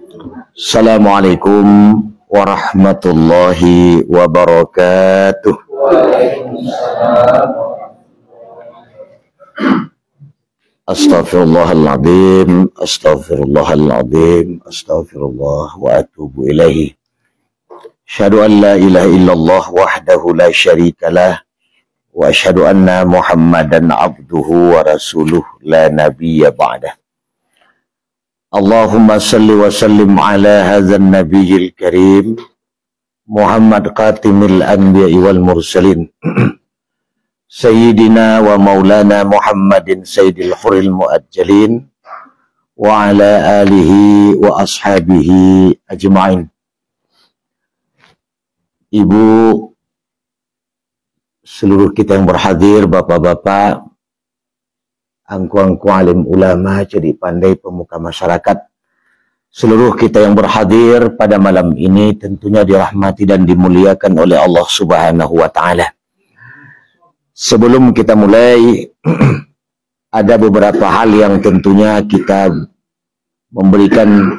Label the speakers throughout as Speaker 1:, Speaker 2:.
Speaker 1: Assalamualaikum warahmatullahi wabarakatuh. Astaghfirullahaladzim, astaghfirullahaladzim, astaghfirullah wa atubu ilaihi. Asyhadu an la ilaha illallah wahdahu la syarikalah wa asyhadu anna Muhammadan abduhu wa rasuluh la nabiyya ba'dah. Allahumma salli wa sallim ala hadzal nabiyil karim Muhammad qatimil anbiya'i wal mursalin Sayyidina wa maulana Muhammadin sayyidil huril muajjalin wa ala alihi wa ashabihi ajma'in. Ibu, seluruh kita yang berhadir, bapak-bapak, angku-angku alim ulama, jadi pandai pemuka masyarakat, seluruh kita yang berhadir pada malam ini tentunya dirahmati dan dimuliakan oleh Allah Subhanahu wa Ta'ala. Sebelum kita mulai, ada beberapa hal yang tentunya kita memberikan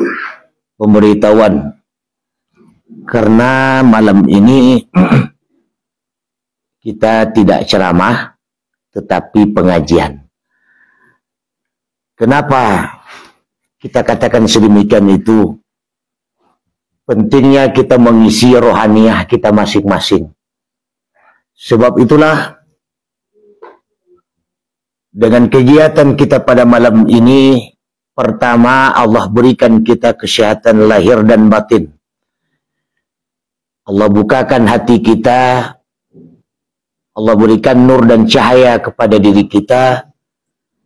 Speaker 1: pemberitahuan. Karena malam ini kita tidak ceramah, tetapi pengajian. Kenapa kita katakan sedemikian itu? Pentingnya kita mengisi rohaniah kita masing-masing. Sebab itulah, dengan kegiatan kita pada malam ini, pertama Allah berikan kita kesehatan lahir dan batin. Allah bukakan hati kita, Allah berikan nur dan cahaya kepada diri kita,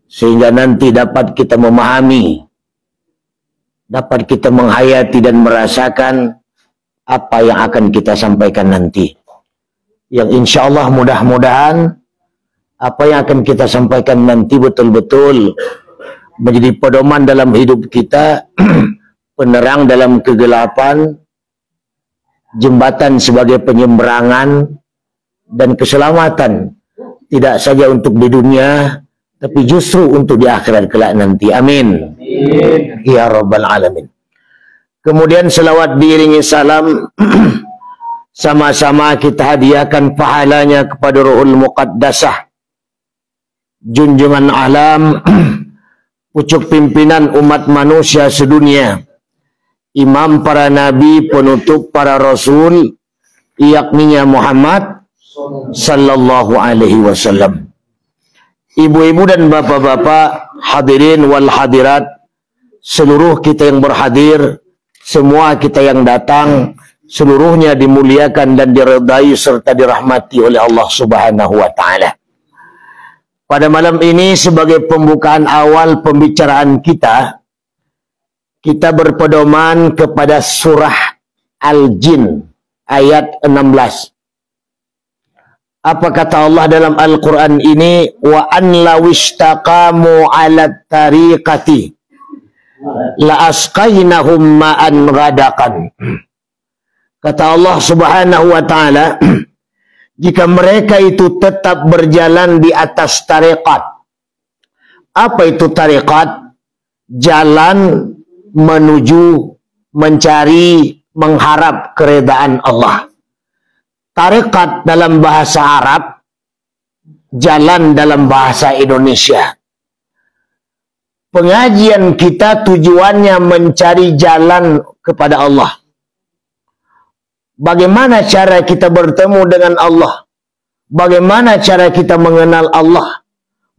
Speaker 1: sehingga nanti dapat kita memahami, dapat kita menghayati dan merasakan apa yang akan kita sampaikan nanti. Yang insya Allah mudah-mudahan apa yang akan kita sampaikan nanti betul-betul menjadi pedoman dalam hidup kita, penerang dalam kegelapan, jembatan sebagai penyeberangan, dan keselamatan. Tidak saja untuk di dunia, tapi justru untuk di akhirat kelak nanti. Amin. Ya Rabbal Alamin. Kemudian selawat diiringi salam, sama-sama kita hadiahkan pahalanya kepada Ruhul Muqaddasah, junjungan alam, pucuk pimpinan umat manusia sedunia, imam para nabi, penutup para rasul, yakninya Muhammad sallallahu alaihi wasallam. Ibu-ibu dan bapak-bapak, hadirin wal hadirat, seluruh kita yang berhadir, semua kita yang datang, seluruhnya dimuliakan dan diridai serta dirahmati oleh Allah Subhanahu wa Ta'ala. Pada malam ini sebagai pembukaan awal pembicaraan kita, kita berpedoman kepada surah Al-Jin ayat 16. Apa kata Allah dalam Al-Quran ini? Wa an lawistaqamu ala tariqati la asqainahum ma'an ghadakan. Kata Allah Subhanahu wa Ta'ala, jika mereka itu tetap berjalan di atas tarekat. Apa itu tarekat? Jalan menuju, mencari, mengharap keredaan Allah. Tarekat dalam bahasa Arab, jalan dalam bahasa Indonesia. Pengajian kita tujuannya mencari jalan kepada Allah. Bagaimana cara kita bertemu dengan Allah? Bagaimana cara kita mengenal Allah?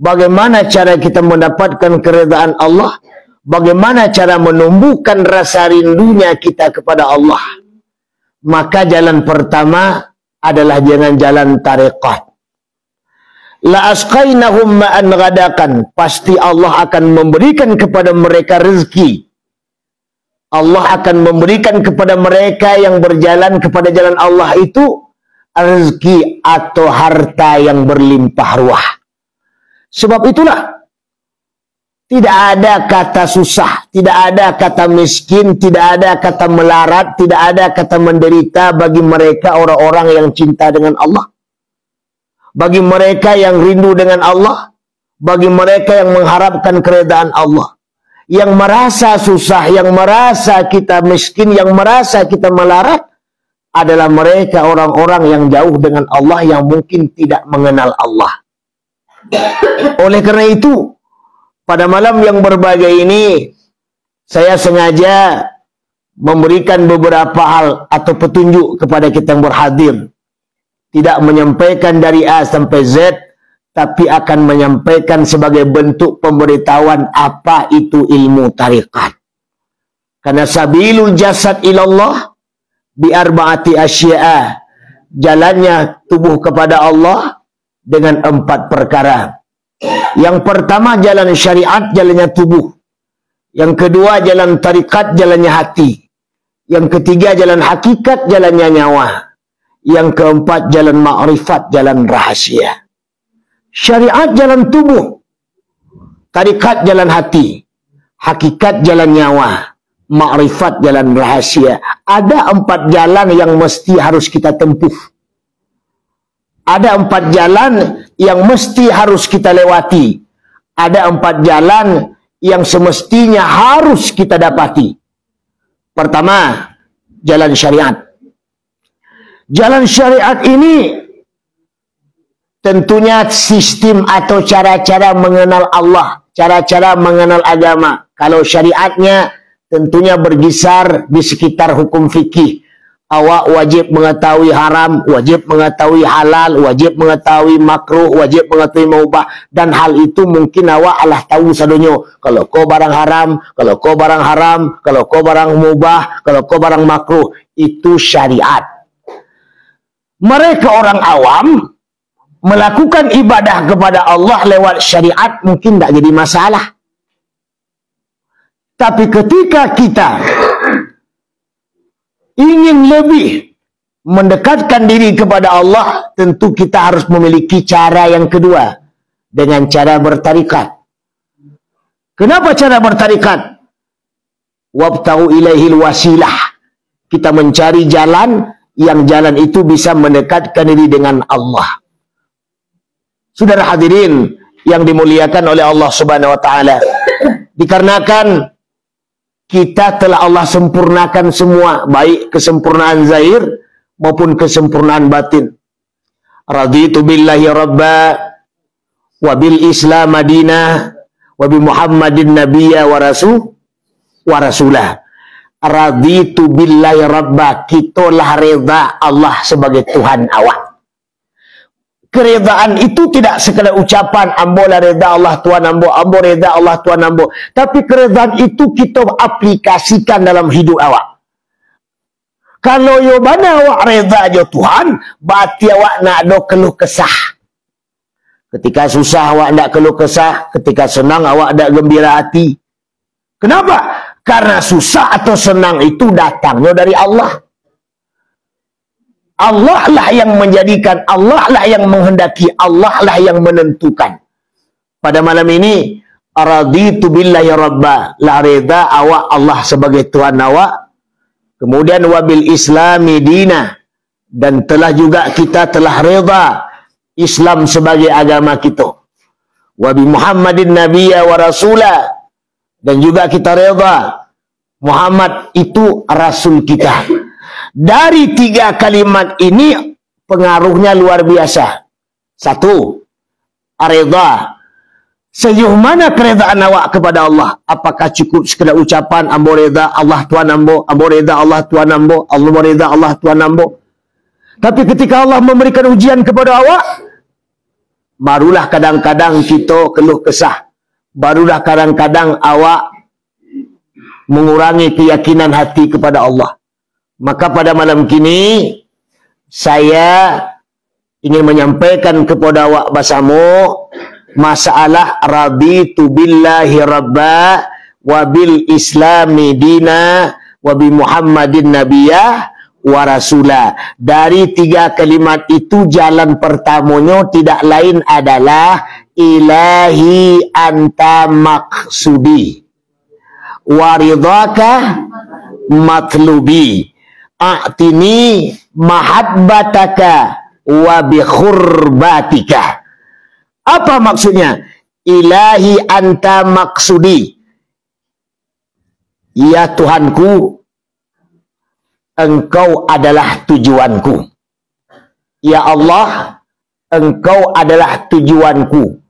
Speaker 1: Bagaimana cara kita mendapatkan keredaan Allah? Bagaimana cara menumbuhkan rasa rindunya kita kepada Allah? Maka jalan pertama adalah dengan jalan tarekat. La asqainahum ma'an ghadakan. Pasti Allah akan memberikan kepada mereka rezeki. Allah akan memberikan kepada mereka yang berjalan kepada jalan Allah itu rezeki atau harta yang berlimpah ruah. Sebab itulah tidak ada kata susah, tidak ada kata miskin, tidak ada kata melarat, tidak ada kata menderita bagi mereka orang-orang yang cinta dengan Allah. Bagi mereka yang rindu dengan Allah, bagi mereka yang mengharapkan keredaan Allah. yang merasa susah, yang merasa kita miskin, yang merasa kita melarat adalah mereka orang-orang yang jauh dengan Allah, yang mungkin tidak mengenal Allah. Oleh karena itu, pada malam yang berbahagia ini, saya sengaja memberikan beberapa hal atau petunjuk kepada kita yang berhadir. Tidak menyampaikan dari A sampai Z, tapi akan menyampaikan sebagai bentuk pemberitahuan apa itu ilmu tarikat. Karena sabilul jasad ilallah bi arba'ati asya'a, jalannya tubuh kepada Allah dengan 4 perkara. Yang pertama jalan syariat, jalannya tubuh. Yang kedua jalan tarikat, jalannya hati. Yang ketiga jalan hakikat, jalannya nyawa. Yang keempat jalan ma'rifat, jalan rahasia. Syariat jalan tubuh, tarikat jalan hati, hakikat jalan nyawa, ma'rifat jalan rahasia. Ada 4 jalan yang mesti harus kita tempuh. Ada 4 jalan yang mesti harus kita lewati. Ada 4 jalan yang semestinya harus kita dapati. Pertama, jalan syariat. Jalan syariat ini tentunya sistem atau cara-cara mengenal Allah, cara-cara mengenal agama. Kalau syariatnya tentunya bergisar di sekitar hukum fikih. Awak wajib mengetahui haram, wajib mengetahui halal, wajib mengetahui makruh, wajib mengetahui mubah. Dan hal itu mungkin awak alah tahu sadonyo. Kalau kau barang haram, kalau kau barang haram, kalau kau barang mubah, kalau kau barang makruh. Itu syariat. Mereka orang awam melakukan ibadah kepada Allah lewat syariat mungkin tak jadi masalah. Tapi ketika kita ingin lebih mendekatkan diri kepada Allah, tentu kita harus memiliki cara yang kedua, dengan cara bertarikat. Kenapa cara bertarikat? Wabtaghu ilaihil wasilah. Kita mencari jalan, yang jalan itu bisa mendekatkan diri dengan Allah. Saudara hadirin yang dimuliakan oleh Allah Subhanahu wa taala, dikarenakan kita telah Allah sempurnakan semua, baik kesempurnaan zahir maupun kesempurnaan batin. Raditu billahi rabba wa bil islam madinah wa bi muhammadin nabiyya wa rasulah. Raditu billahi rabba, kitalah reda Allah sebagai Tuhan awak. Keredaan itu tidak sekadar ucapan, ambolah reda Allah Tuhan ambo, ambo reda Allah Tuhan ambo. Tapi keredaan itu kita aplikasikan dalam hidup awak. Kalau yo bana awak reda jo Tuhan, berarti awak nak ada keluh kesah. Ketika susah awak nak keluh kesah, ketika senang awak nak gembira hati. Kenapa? Karena susah atau senang itu datangnya dari Allah. Allah lah yang menjadikan, Allah lah yang menghendaki, Allah lah yang menentukan. Pada malam ini, raditu billahi rabba, la reda awak Allah sebagai Tuhan awak. Kemudian wabil islami dina, dan telah juga kita telah reda Islam sebagai agama kita. Wabi Muhammadin nabiyya wa rasulah, dan juga kita reda Muhammad itu rasul kita. Dari 3 kalimat ini pengaruhnya luar biasa. 1, reda. Sejauh mana keredaan awak kepada Allah? Apakah cukup sekadar ucapan ambo reda Allah Tuhan ambo, ambo reda Allah Tuhan ambo, Allah reda Allah Tuhan ambo? Tapi ketika Allah memberikan ujian kepada awak, barulah kadang-kadang kita keluh kesah. Barulah kadang-kadang awak mengurangi keyakinan hati kepada Allah. Maka pada malam kini saya ingin menyampaikan kepada awak basamu masalah raditu billahi rabba wa bil islami dina wa bi Muhammadin nabiyya wa rasulah. Dari 3 kalimat itu jalan pertamanya tidak lain adalah ilahi anta maksudi wa ridhaka matlubi. A'tini mahabbataka wa bi khurbatika. Apa maksudnya? Ilahi anta maksudi. Ya Tuhanku, Engkau adalah tujuanku. Ya Allah, Engkau adalah tujuanku.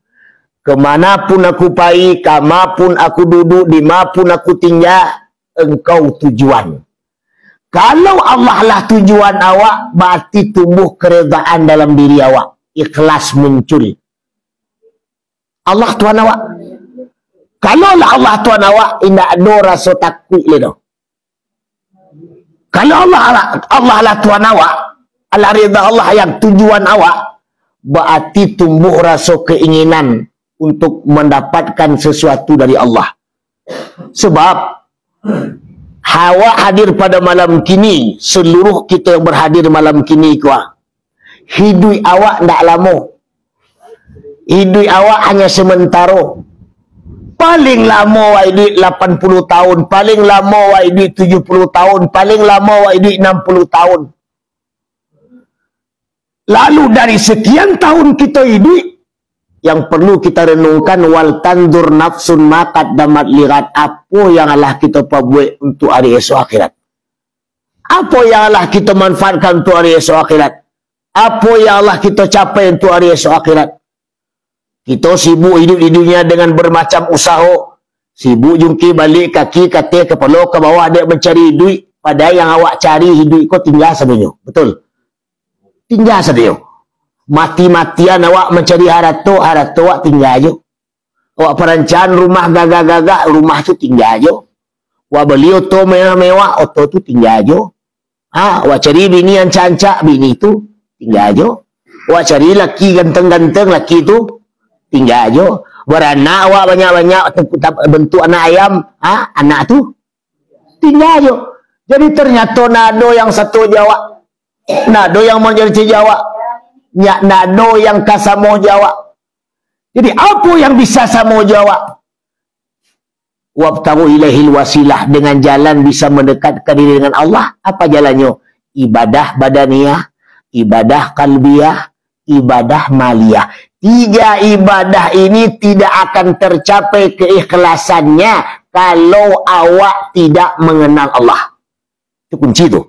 Speaker 1: Kemanapun aku pergi, kamapun aku duduk, dimapun aku tinggal, Engkau tujuan. Kalau Allah lah tujuan awak, berarti tumbuh keredaan dalam diri awak. Ikhlas muncul. Allah Tuhan awak. Kalau lah Allah Tuhan awak, tidak ada rasa takut le dah. Kalau Allah lah Tuhan awak, Allah rida Allah yang tujuan awak, berarti tumbuh rasa keinginan untuk mendapatkan sesuatu dari Allah. Sebab awak hadir pada malam kini, seluruh kita yang berhadir malam kini kuah, hidup awak tidak lama. Hidup awak hanya sementara. Paling lama awak hidup 80 tahun, paling lama awak hidup 70 tahun, paling lama awak hidup 60 tahun. Lalu dari sekian tahun kita hidup, yang perlu kita renungkan, wal tandur nafsun makat damat lirat, apa yang Allah kita buat untuk hari esok akhirat. Apa yang Allah kita manfaatkan untuk hari esok akhirat. Apa yang Allah kita capai untuk hari esok akhirat. Kita sibuk hidup di dunia dengan bermacam usaha. Sibuk jungkir balik kaki, kata, kepala, ke bawah dia mencari duit. Padahal yang awak cari hidup kau tinggal sahaja. Betul? Tinggal sahaja. Mati-matian awak mencari harata awak tinggal je. Awak perancangan rumah gagak-gagak, rumah tu tinggal je. Awak beli auto mewah-mewah, auto tu tinggal je. Awak cari bini yang cancak, bini tu tinggal je. Awak cari laki ganteng-ganteng, laki tu tinggal je. Beranak awak banyak-banyak bentuk anak ayam, anak tu tinggal je. Jadi ternyata nado yang satu jawab, nado yang mau jadi jawab, nado yang kasamo jawab. Jadi apa yang bisa samo jawab? Wabtaru ilaihil wasilah, dengan jalan bisa mendekatkan diri dengan Allah. Apa jalannya? Ibadah badaniyah, ibadah qalbiyah, ibadah maliyah. 3 ibadah ini tidak akan tercapai keikhlasannya kalau awak tidak mengenal Allah. Itu kunci tu.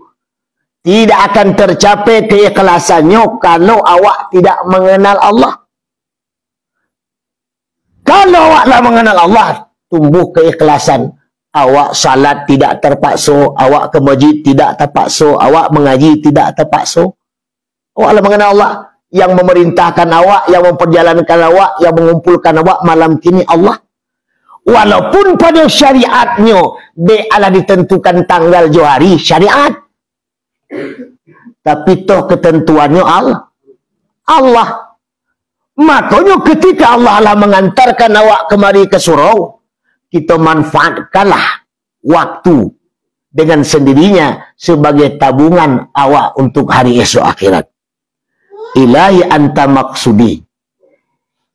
Speaker 1: Tidak akan tercapai keikhlasannya kalau awak tidak mengenal Allah. Kalau awak lah mengenal Allah, tumbuh keikhlasan. Awak salat tidak terpaksa, awak ke masjid tidak terpaksa, awak mengaji tidak terpaksa. Awak lah mengenal Allah. Yang memerintahkan awak, yang memperjalankan awak, yang mengumpulkan awak malam kini Allah. Walaupun pada syariatnya dia adalah ditentukan tanggal johari syariat, tapi toh ketentuannya Allah. Makanya ketika Allah lah mengantarkan awak kemari ke surau, kita manfaatkanlah waktu dengan sendirinya sebagai tabungan awak untuk hari esok akhirat. Ilahi anta maksudi.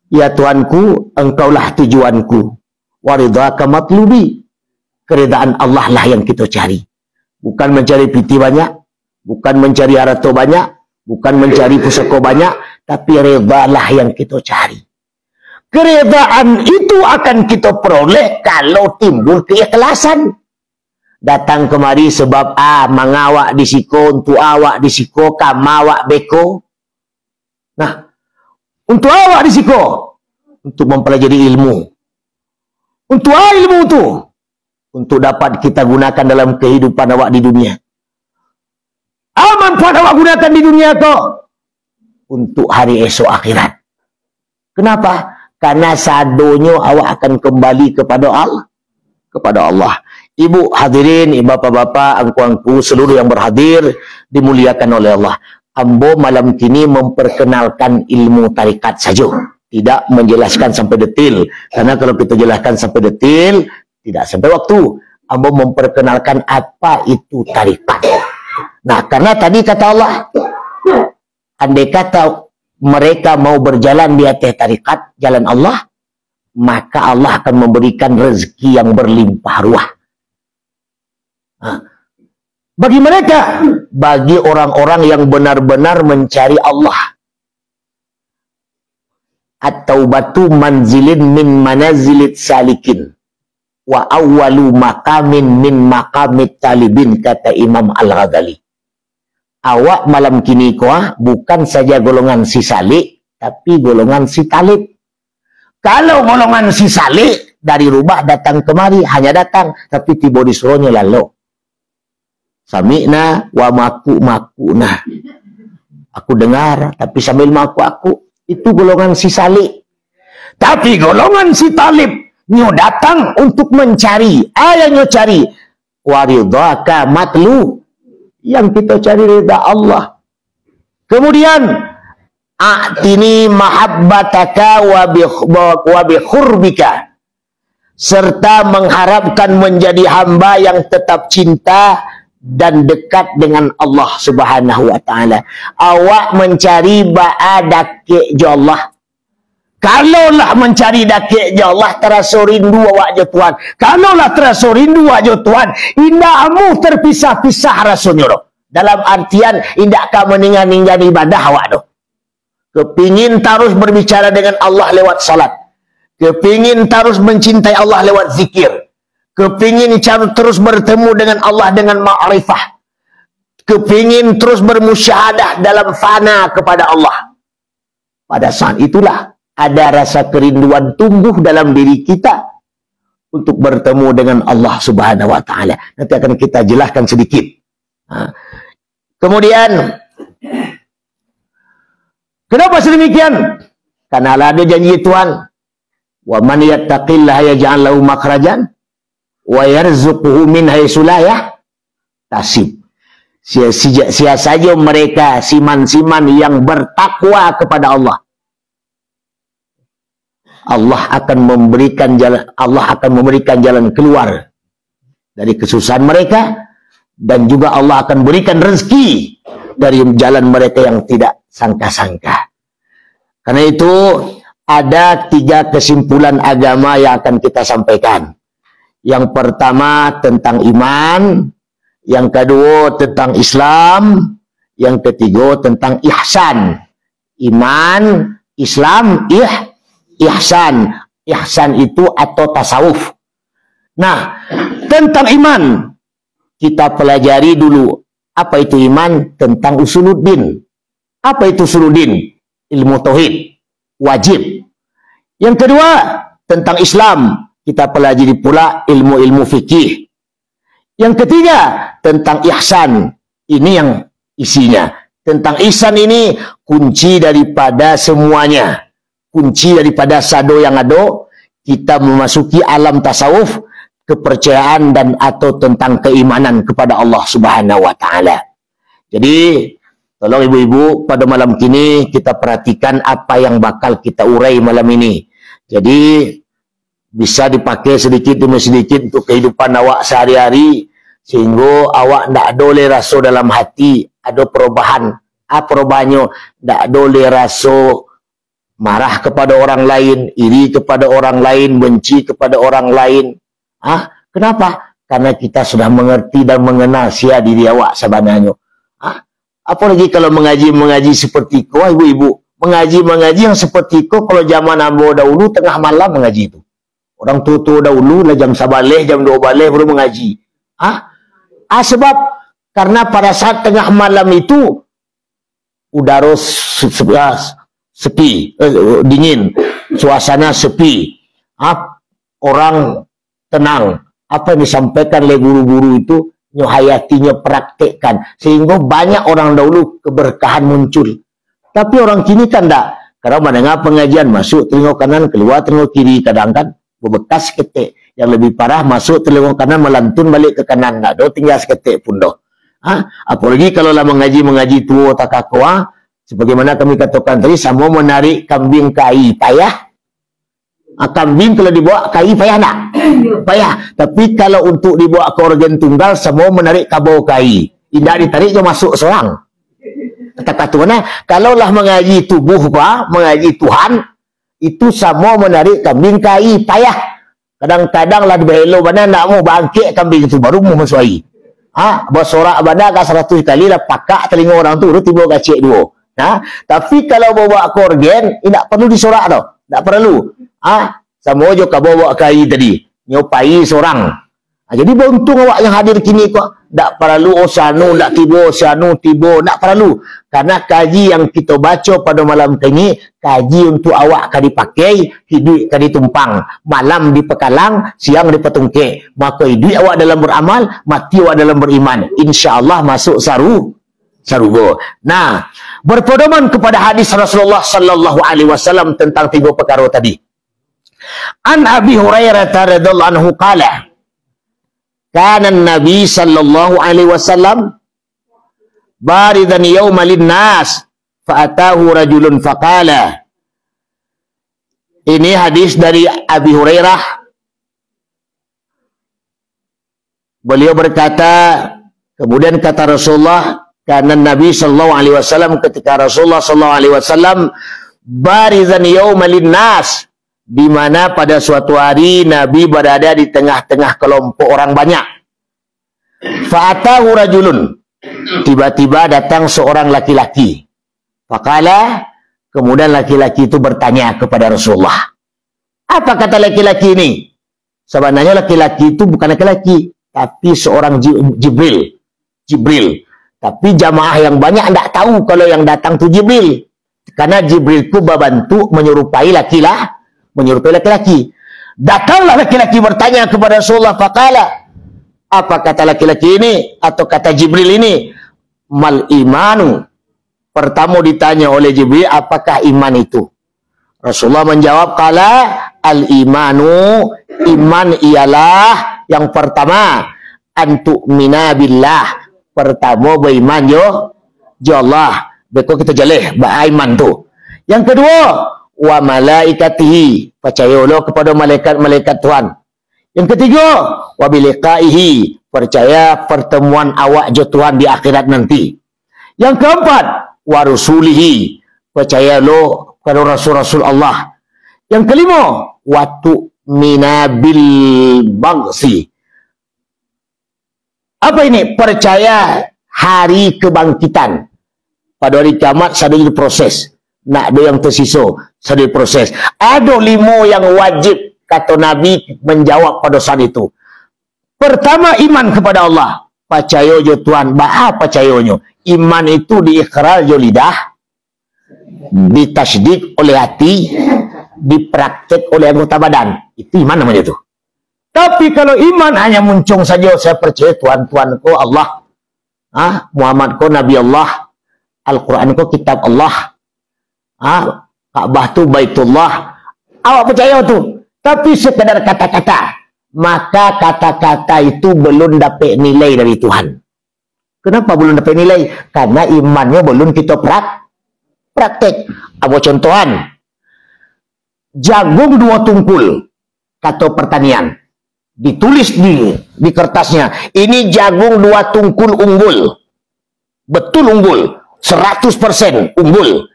Speaker 1: Ya Tuhanku, Engkaulah tujuanku. Waridhaka matlubi. Keredaan Allah lah yang kita cari. Bukan mencari piti banyak, bukan mencari harta banyak, bukan mencari pusaka banyak, tapi redalah yang kita cari. Keredaan itu akan kita peroleh kalau timbul keikhlasan. Datang kemari sebab mangawak disiko, untuk awak disiko, kamawak beko. Nah, untuk awak disiko, untuk mempelajari ilmu. Untuk ilmu itu, untuk dapat kita gunakan dalam kehidupan awak di dunia. Manfaat awak gunakan di dunia kau untuk hari esok akhirat. Kenapa? Karena sadonya awak akan kembali kepada Allah. Ibu hadirin, bapak-bapak, angku-angku, seluruh yang berhadir dimuliakan oleh Allah. Ambo malam kini memperkenalkan ilmu tarikat saja, tidak menjelaskan sampai detail, karena kalau kita jelaskan sampai detail tidak sampai waktu. Ambo memperkenalkan apa itu tarikat. Nah, karena tadi kata Allah, andai kata mereka mau berjalan di atas tarikat jalan Allah, maka Allah akan memberikan rezeki yang berlimpah ruah. Bagi mereka, bagi orang-orang yang benar-benar mencari Allah. At-taubatu manzilin min manazilit salikin. wa awwalu maqamin min maqamit talibin, kata Imam Al-Ghazali. Awak malam kini bukan saja golongan si salik, tapi golongan si talib. Kalau golongan si salik dari rumah datang kemari, hanya datang, tapi tiba disuruhnya lalu. Sami'na wa maku-makuna. Aku dengar, tapi sambil maku aku. Itu golongan si salik. Tapi golongan si talib, nyo datang untuk mencari. Yang nyo cari. Waridhaka matlu. Yang kita cari rida Allah. Kemudian, a'tini mahabbataka wa bikhurbika. Serta mengharapkan menjadi hamba yang tetap cinta dan dekat dengan Allah Subhanahu wa taala. Awak mencari ba'a dakik je Allah. Kalaulah mencari dakik je Allah, terasa rindu awak je Tuhan. Kalaulah terasa rindu awak je Tuhan, indahmu terpisah-pisah rasanya doh. Dalam artian indahkah meninggal-ninggal ibadah awak doh. Kepingin terus berbicara dengan Allah lewat salat. Kepingin terus mencintai Allah lewat zikir. Kepingin terus bertemu dengan Allah dengan ma'rifah. Kepingin terus bermusyahadah dalam fana kepada Allah. Pada saat itulah ada rasa kerinduan tumbuh dalam diri kita untuk bertemu dengan Allah Subhanahu wa taala. Nanti akan kita jelaskan sedikit. Kemudian, kenapa sedemikian? Karena ada janji Tuhan. Wa man yattaqillaha yaj'al lahu makhrajan wa yarzuquhu min haitsu la yahtasib. Sia saja mereka siman-siman yang bertakwa kepada Allah. Allah akan memberikan jalan keluar dari kesusahan mereka, dan juga Allah akan berikan rezeki dari jalan mereka yang tidak sangka-sangka. Karena itu ada 3 kesimpulan agama yang akan kita sampaikan. Yang pertama tentang iman, yang kedua tentang Islam, yang ketiga tentang ihsan. Iman, Islam, ihsan. Ihsan itu atau tasawuf. Nah, tentang iman kita pelajari dulu. Apa itu iman? Tentang usuluddin. Apa itu usuluddin? Ilmu tauhid wajib. Yang kedua tentang Islam, kita pelajari pula ilmu-ilmu fikih. Yang ketiga tentang ihsan. Ini yang isinya. Tentang ihsan ini kunci daripada semuanya. Kunci daripada sado yang ada, kita memasuki alam tasawuf, kepercayaan dan atau tentang keimanan kepada Allah Subhanahu wa taala. Jadi, tolong ibu-ibu pada malam kini kita perhatikan apa yang bakal kita urai malam ini. Jadi, bisa dipakai sedikit demi sedikit untuk kehidupan awak sehari-hari, sehingga awak tidak boleh rasa dalam hati ada perubahan. Perubahannya tidak boleh rasa marah kepada orang lain, iri kepada orang lain, benci kepada orang lain. Kenapa? Karena kita sudah mengerti dan mengenal sia diri awak sebenarnya. Apalagi kalau mengaji seperti kau, ibu-ibu. Mengaji yang seperti kau, kalau zaman Ambo dahulu, tengah malam mengaji itu. Orang tua-tua dahulu, lah jam 11, jam 12 baru mengaji. Sebab, karena pada saat tengah malam itu, udara sepi, dingin, suasana sepi. Orang tenang. Apa yang disampaikan oleh guru-guru itu, hayatinya praktekkan. Sehingga banyak orang dahulu keberkahan muncul. Tapi orang kini kan tak. Karena mendengar pengajian, masuk telinga kanan, keluar telinga kiri. Kadang kan berbekas ketik. Yang lebih parah, masuk telinga kanan, melantun balik ke kanan. Tak ada, tinggal seketik pun dah. Apalagi kalau lah mengaji tua tak kakua, sebagaimana kami katakan tadi, sama menarik kambing ke air payah. Kambing kalau dibawa ke air payah tak? Payah. Tapi kalau untuk dibawa ke organ tunggal, semua menarik kabau ke air. Tidak ditarik, je masuk seorang. Kata-kata mana? Kalaulah mengaji tubuh, mengaji Tuhan, itu sama menarik kambing ke air payah. Kadang-kadang lah dibahelo mana nak mau bangkit kambing itu, baru mau masuk air. Bersorak benda ke 100 kali lah pakak telinga orang tu, tiba kacik dua. Tapi kalau bawa ke organ, tidak perlu disorak tau. Tak perlu. Sama je kau bawa ke air tadi. nyopai seorang. Jadi beruntung awak yang hadir kini kok. Tak perlu osanu, tak tiba, osanu, tiba. Tak perlu. Karena kaji yang kita baca pada malam ini, kaji untuk awak akan dipakai, hidup akan ditumpang. Malam dipekalang, siang dipetungkek. Maka hidup awak dalam beramal, mati awak dalam beriman. InsyaAllah masuk sarugo. Nah, berpedoman kepada hadis Rasulullah sallallahu alaihi wasallam tentang 3 perkara tadi. An Abi Hurairah radhiyallahu anhu qala, kana Nabi sallallahu alaihi wasallam baridan yawma lin-nas fa atahu rajulun faqala. Ini hadis dari Abi Hurairah. Beliau berkata, kemudian kata Rasulullah, karena Nabi sallallahu alaihi wasallam, ketika Rasulullah sallallahu alaihi wasallam barizan yawma lin-nas, di mana pada suatu hari Nabi berada di tengah-tengah kelompok orang banyak. Fa'atahu rajulun, tiba-tiba datang seorang laki-laki. Faqala, kemudian laki-laki itu bertanya kepada Rasulullah. Apa kata laki-laki ini? Sebenarnya laki-laki itu bukan laki-laki, tapi seorang Jibril. Tapi jamaah yang banyak tidak tahu kalau yang datang itu Jibril. Karena Jibril itu membantu menyerupai laki-laki. Datanglah laki-laki bertanya kepada Rasulullah. Faqala, apa kata laki-laki ini atau kata Jibril ini? Mal imanu. Pertama ditanya oleh Jibril, apakah iman itu? Rasulullah menjawab, qala al imanu, iman ialah yang pertama, antu'mina billah. Pertama beriman jo Allah. Beko kita jaleh beriman tu. Yang kedua, wa malaikatihi, percayalah kepada malaikat-malaikat Tuhan. Yang ketiga, wa biliqaihi, percaya pertemuan awak jo Tuhan di akhirat nanti. Yang keempat, wa rusulihi, percayalah kepada rasul-rasul Allah. Yang kelima, wa tu'mina bil bagsi. Apa ini? Percaya hari kebangkitan. Pada hari kiamat ada proses. Nak ada yang tersisa, ada proses. Ada 5 yang wajib, kata Nabi menjawab pada saat itu. Pertama, iman kepada Allah. Percaya je Tuhan. Apa percayanya? Iman itu diikrar je lidah, ditasdik oleh hati, dipraktek oleh anggota badan. Itu iman namanya itu. Tapi kalau iman hanya muncung saja, saya percaya Tuhan-Tuhanku Allah, Muhammadku Nabi Allah, Al-Quranku kitab Allah, Ka'bah tu Baitullah, awak percaya tu. Tapi sekadar kata-kata, maka kata-kata itu belum dapat nilai dari Tuhan. Kenapa belum dapat nilai? Karena imannya belum kita praktek. Apa contohan? Jagung 2 tungkul, kata pertanian. Ditulis di kertasnya, ini jagung 2 tungkul unggul. Betul unggul, 100% unggul.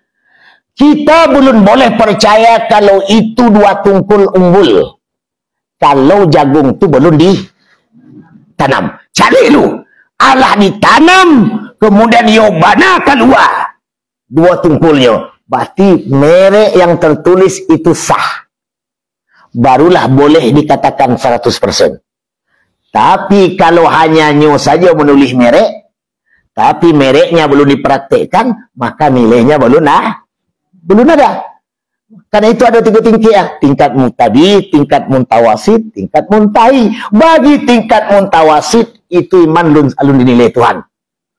Speaker 1: Kita belum boleh percaya kalau itu 2 tungkul unggul, kalau jagung itu belum ditanam. Cari lu, Allah ditanam, kemudian yobana keluar 2 tungkulnya. Berarti merek yang tertulis itu sah. Barulah boleh dikatakan 100%. Tapi kalau hanya nyo saja menulis merek, tapi mereknya belum dipraktekkan, maka nilainya belum ada. Karena itu ada 3 tingkat ya. Tingkat muntabi, tingkat muntawasid, tingkat muntahi. Bagi tingkat muntawasid, itu iman belum dinilai Tuhan.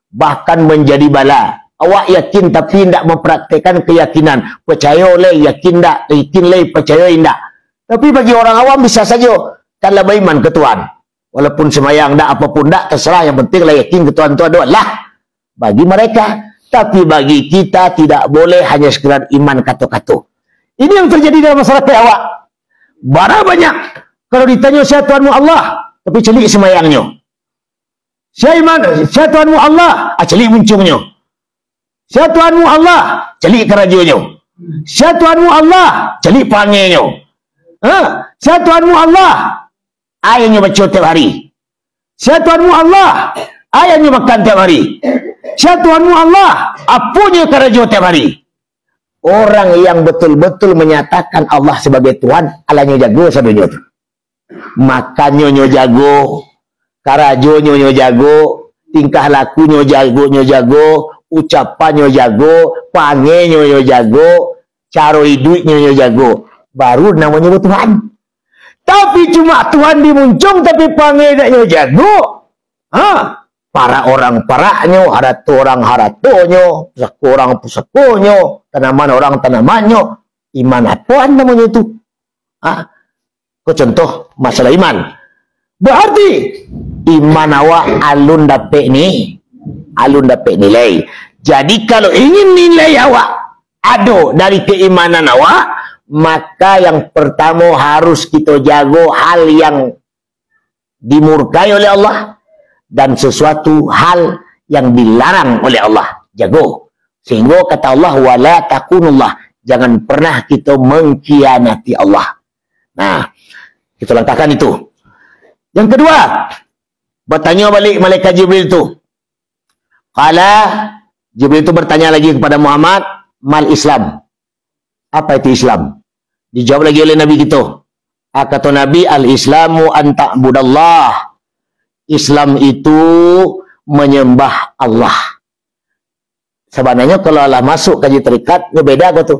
Speaker 1: Bahkan menjadi bala. Awak yakin tapi tidak mempraktekkan keyakinan. Percaya oleh, yakin tak, yakin leh, percaya tidak. Tapi bagi orang awam bisa saja kalau beriman ke Tuhan. Walaupun semayang tak apapun tak, terserah, yang penting lah yakin ke Tuhan itu adalah bagi mereka. Tapi bagi kita tidak boleh hanya sekedar iman kata-kata. Ini yang terjadi dalam masyarakat awak. Barang banyak. Kalau ditanya siapa Tuhanmu Allah, tapi celik semayangnya. Siapa Tuhanmu Allah, celik muncungnya. Siapa Tuhanmu Allah, celik kerajanya. Siapa Tuhanmu Allah, celik pangainya. Siapa Tuhanmu Allah, ayahnya baca tiap hari. Siapa Tuhanmu Allah, ayahnya makan tiap hari. Siapa Tuhanmu Allah, apanya kerja tiap hari. Orang yang betul-betul menyatakan Allah sebagai Tuhan, Allahnya jaga sadunya itu. Makannya nyo jago, karajonyo nyo jago, tingkah lakunya jago, ucapannya jago, pangenyo nyo jago, cara hidupnya nyo jago. Baru namanya Tuhan. Tapi cuma Tuhan dimuncung tapi pangenyo jago. Para orang paraknya, harato orang haratonyo, pusako orang pusakonyo, tanaman orang tanamannya. Iman apaan namanya itu? Kau contoh masalah iman. Berarti iman awak alun dapat nilai. Jadi kalau ingin nilai awak ada dari keimanan awak, maka yang pertama harus kita jago hal yang dimurkai oleh Allah dan sesuatu hal yang dilarang oleh Allah. Jago. Sehingga kata Allah, wala takunullah, jangan pernah kita mengkhianati Allah. Nah, kita langkahkan itu. Yang kedua, bertanya balik malaikat Jibril itu. Kala Jibril itu bertanya lagi kepada Muhammad, mal Islam. Apa itu Islam? Dijawab lagi oleh Nabi kita. Kata Nabi, al-Islamu an ta'budallah. Islam itu menyembah Allah. Sebenarnya kalau Allah masuk kaji terikat, beda kau tu.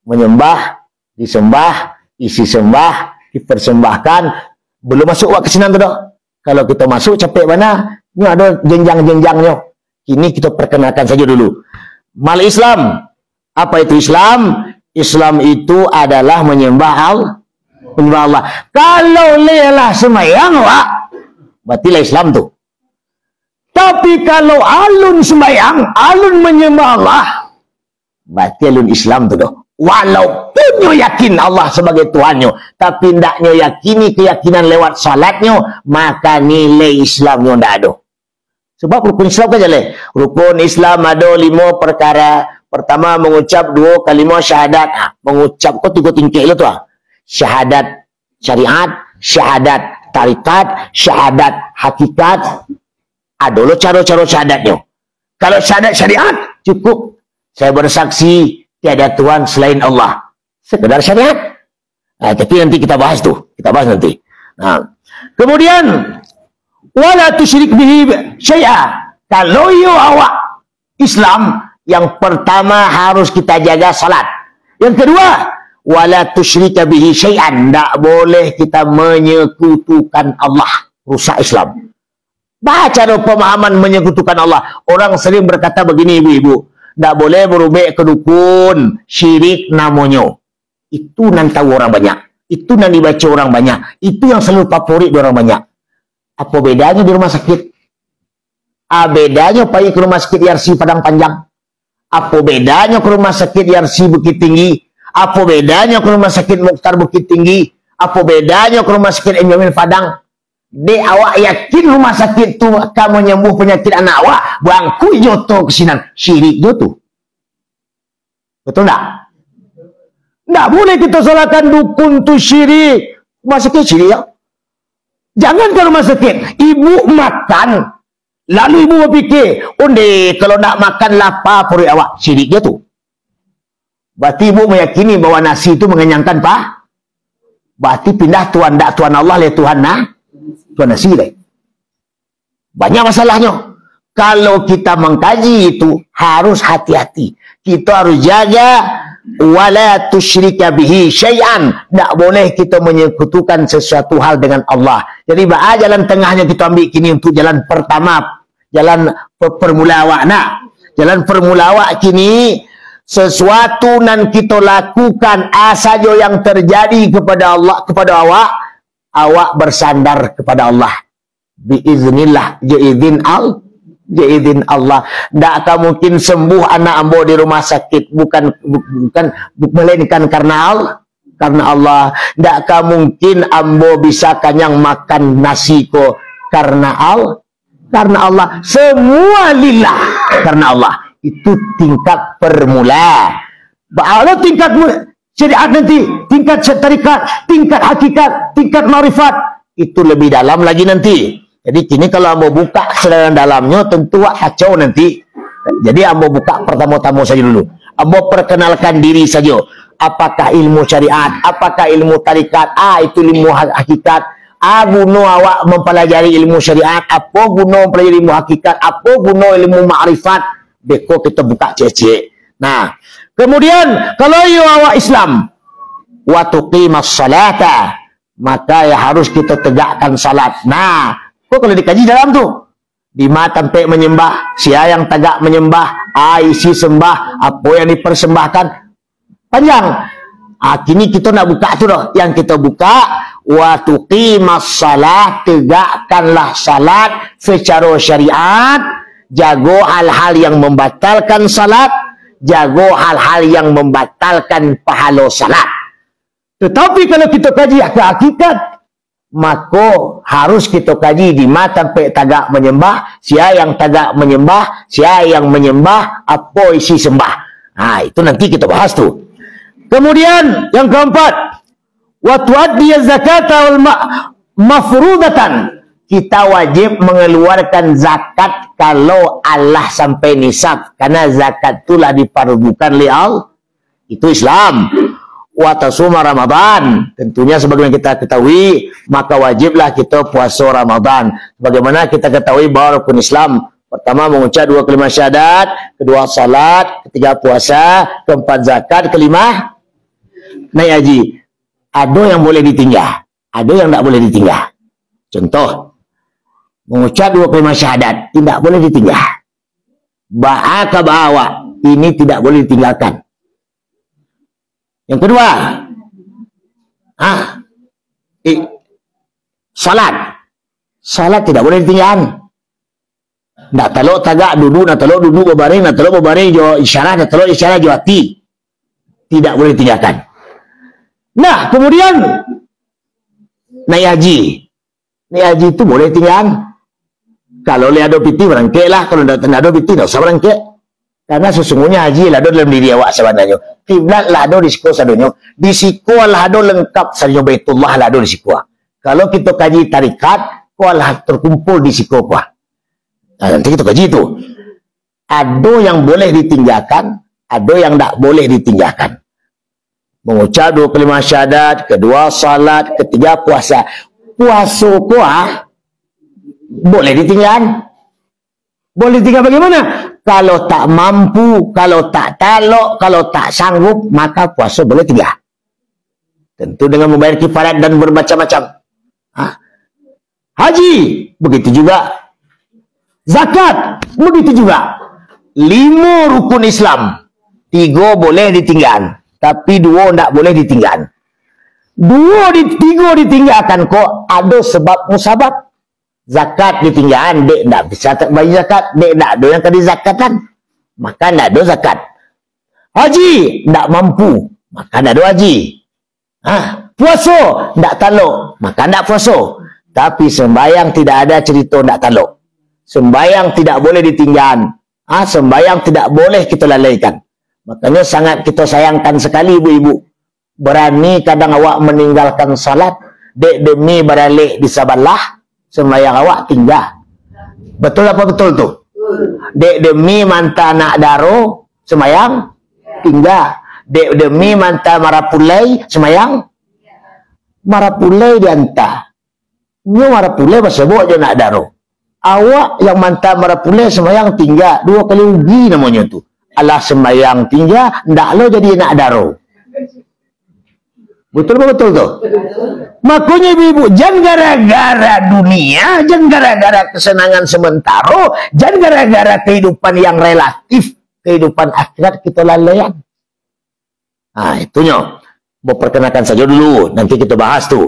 Speaker 1: Menyembah, disembah, isi sembah, dipersembahkan. Belum masuk wak kesinan tu dah. Kalau kita masuk capek mana? Ini ada jenjang-jenjangnya. Ini kita perkenalkan saja dulu. Mal Islam. Apa itu Islam? Islam itu adalah menyembah Allah. Kalau lelah sembahyang, wak, berarti Islam tu. Tapi kalau alun sembahyang, alun menyembah Allah, berarti alun Islam tu dah. Walaupun nyo yakin Allah sebagai Tuhannya, tapi ndaknya yakini keyakinan lewat salatnya, maka nilai Islamnya ndak ada. Sebab rukun Islam kan jalan. Rukun Islam ada 5 perkara. Pertama, mengucap 2 kalimah syahadat. Mengucap kau 3 tingkah itu tu. Syahadat syariat, syahadat tarikat, syahadat hakikat. Ada lo cara-cara syahadatnya. Kalau syahadat syariat, cukup saya bersaksi tiada Tuhan selain Allah. Sekedar syariat. Tapi nanti kita bahas tu. Kita bahas nanti. Kemudian, wala tusyrik bihi syai'a. Kalau you awak Islam, yang pertama harus kita jaga salat. Yang kedua, wala tusyrika bihi syai'an. Tak boleh kita menyekutukan Allah. Rusak Islam. Baca pemahaman menyekutukan Allah. Orang sering berkata begini, ibu-ibu. Tak boleh berubah ke dukun, syirik namanya. Itu nan tahu orang banyak. Itu nan dibaca orang banyak. Itu yang selalu favorit orang banyak. Apa bedanya di rumah sakit? Bedanya pergi ke rumah sakit IRC Padang Panjang. Apa bedanya ke rumah sakit IRC Bukit Tinggi? Apa bedanya ke rumah sakit Mukhtar Bukit Tinggi? Apa bedanya ke rumah sakit Emil Padang? Awak yakin rumah sakit tu akan menyembuh penyakit anak awak? Bangku joto kesinan. Syirik joto. Betul tak? Tak boleh kita salahkan dukun tu syirik. Rumah sakit syirik ya? Jangan ke rumah sakit. Ibu makan. Lalu ibu berfikir, onde kalau nak makan lapar perut awak. Syirik dia tu. Berarti ibu meyakini bahawa nasi itu mengenyangkan pak. Berarti pindah Tuhan tak Tuhan Allah le Tuhan Tuhan nasi le. Banyak masalahnya. Kalau kita mengkaji itu harus hati-hati. Kita harus jaga wala tusyrika bihi syai'an. Tak boleh kita menyekutukan sesuatu hal dengan Allah. Jadi jalan tengahnya kita ambil kini untuk jalan pertama, jalan permula awak nak. Jalan permula awak kini, sesuatu nan kita lakukan saja yang terjadi kepada Allah, kepada awak bersandar kepada Allah. Biiznillah, Jaizin Allah. Tak akan mungkin sembuh anak ambo di rumah sakit bukan melainkan karena Allah. Tak akan mungkin ambo bisa kenyang makan nasi ko karena Allah. Semua lillah karena Allah. Itu tingkat permula. Baru tingkat syariat nanti, tingkat tarikat, tingkat hakikat, tingkat marifat. Itu lebih dalam lagi nanti. Jadi kini kalau ambo buka sedalam-dalamnya tentu kacau nanti. Jadi ambo buka pertama-tama saja dulu. Ambo perkenalkan diri saja. Apakah ilmu syariat? Apakah ilmu tarikat? Itu ilmu hakikat. Apa guna awak mempelajari ilmu syariat? Apa guna mempelajari ilmu hakikat? Apa guna ilmu ma'rifat? Beko kita buka cek-cek. Nah, kemudian kalau awak Islam, wa tuqimas salata, maka ya harus kita tegakkan salat. Nah, kok kalau dikaji dalam tu, di mata sampai menyembah, siapa yang tegak menyembah, isi sembah, apa yang dipersembahkan, panjang. Kini kita nak buka tu dah. Yang kita buka, wa tuqimas salat, tegakkanlah salat secara syariat, jago hal-hal yang membatalkan salat, jago hal-hal yang membatalkan pahala salat. Tetapi kalau kita kaji ke hakikat, maka harus kita kaji di mata sampai tagak menyembah, siapa yang tagak menyembah, siapa yang menyembah, apa isi sembah. Itu nanti kita bahas tu. Kemudian yang keempat, wa tuaddi zakata wal mafrudatan. Kita wajib mengeluarkan zakat kalau Allah sampai nisab, karena zakat itulah difardukan oleh Allah. Itu Islam. Wa tasuma Ramadan, tentunya sebagaimana kita ketahui, maka wajiblah kita puasa Ramadan. Bagaimana kita ketahui bahawa rukun Islam, pertama mengucap 2 kalimah syahadat, kedua salat, ketiga puasa, keempat zakat, kelima naik haji. Ada yang boleh ditinggal, ada yang tak boleh ditinggal. Contoh, mengucap 2 kalimah syahadat tidak boleh ditinggal. Ba'aka ba'awa, ini tidak boleh ditinggalkan. Yang kedua, salat tidak boleh ditinggalkan. Nak telok tagak duduk, nak telok duduk berbaring, nak telok berbaring jo isyarat, nak telok isyarat jo hati. Tidak boleh ditinggalkan. Nah, kemudian naik haji. Naik haji itu boleh tinggal. Kalau ada piti berangkit lah. Kalau tak ada piti, tak usah berangkit. Karena sesungguhnya haji lah dalam diri awak sebenarnya. Kiblat lah ada di siku sadunya. Di siku lah ada lengkap sadunya Baitullah lah ada di siku. Kalau kita kaji tarikat, kau lah terkumpul di siku kau. Nanti kita kaji itu. Ada yang boleh ditinggalkan, ada yang tak boleh ditinggalkan. Mengucap 2 kalimah syahadat, kedua salat, ketiga puasa. Puasa kuah boleh ditinggal. Boleh ditinggal bagaimana? Kalau tak mampu, kalau tak talok, kalau tak sanggup, maka puasa boleh tinggal. Tentu dengan membayar kifarat dan bermacam-macam. Haji, begitu juga. Zakat, begitu juga. 5 rukun Islam, 3 boleh ditinggal. Tapi 2 tak boleh ditinggal. 3 ditinggalkan kok ada sebab musabab. Zakat ditinggalkan, dek tak bisa tak bayar zakat, dek tak ada yang tadi zakatan, maka tak ada zakat. Haji tak mampu, maka tak ada haji. Puasa tak taluk, maka tak puasa. Tapi sembayang tidak ada cerita tak taluk. Sembayang tidak boleh ditinggalkan. Sembayang tidak boleh kita lalaikan. Makanya sangat kita sayangkan sekali ibu-ibu. Berani kadang awak meninggalkan salat, dek demi beralik di sabalah, sembahyang awak tinggal. Betul apa betul tu? Dek demi manta nak daro, sembahyang tinggal. Dek demi manta marapulai, sembahyang marapulai dianta. Nyo marapulai bersebut je nak daro. Awak yang manta marapulai sembahyang tinggal, 2 kali rugi namanya tu. Allah sembahyang tinggal, ndak lo jadi nak daro. Betul betul tu. Makanya ibu-ibu, jangan gara-gara dunia, jangan gara-gara kesenangan sementara, jangan gara-gara kehidupan yang relatif, kehidupan akhirat kita lalaian. Itunya. Memperkenalkan saja dulu, nanti kita bahas tu.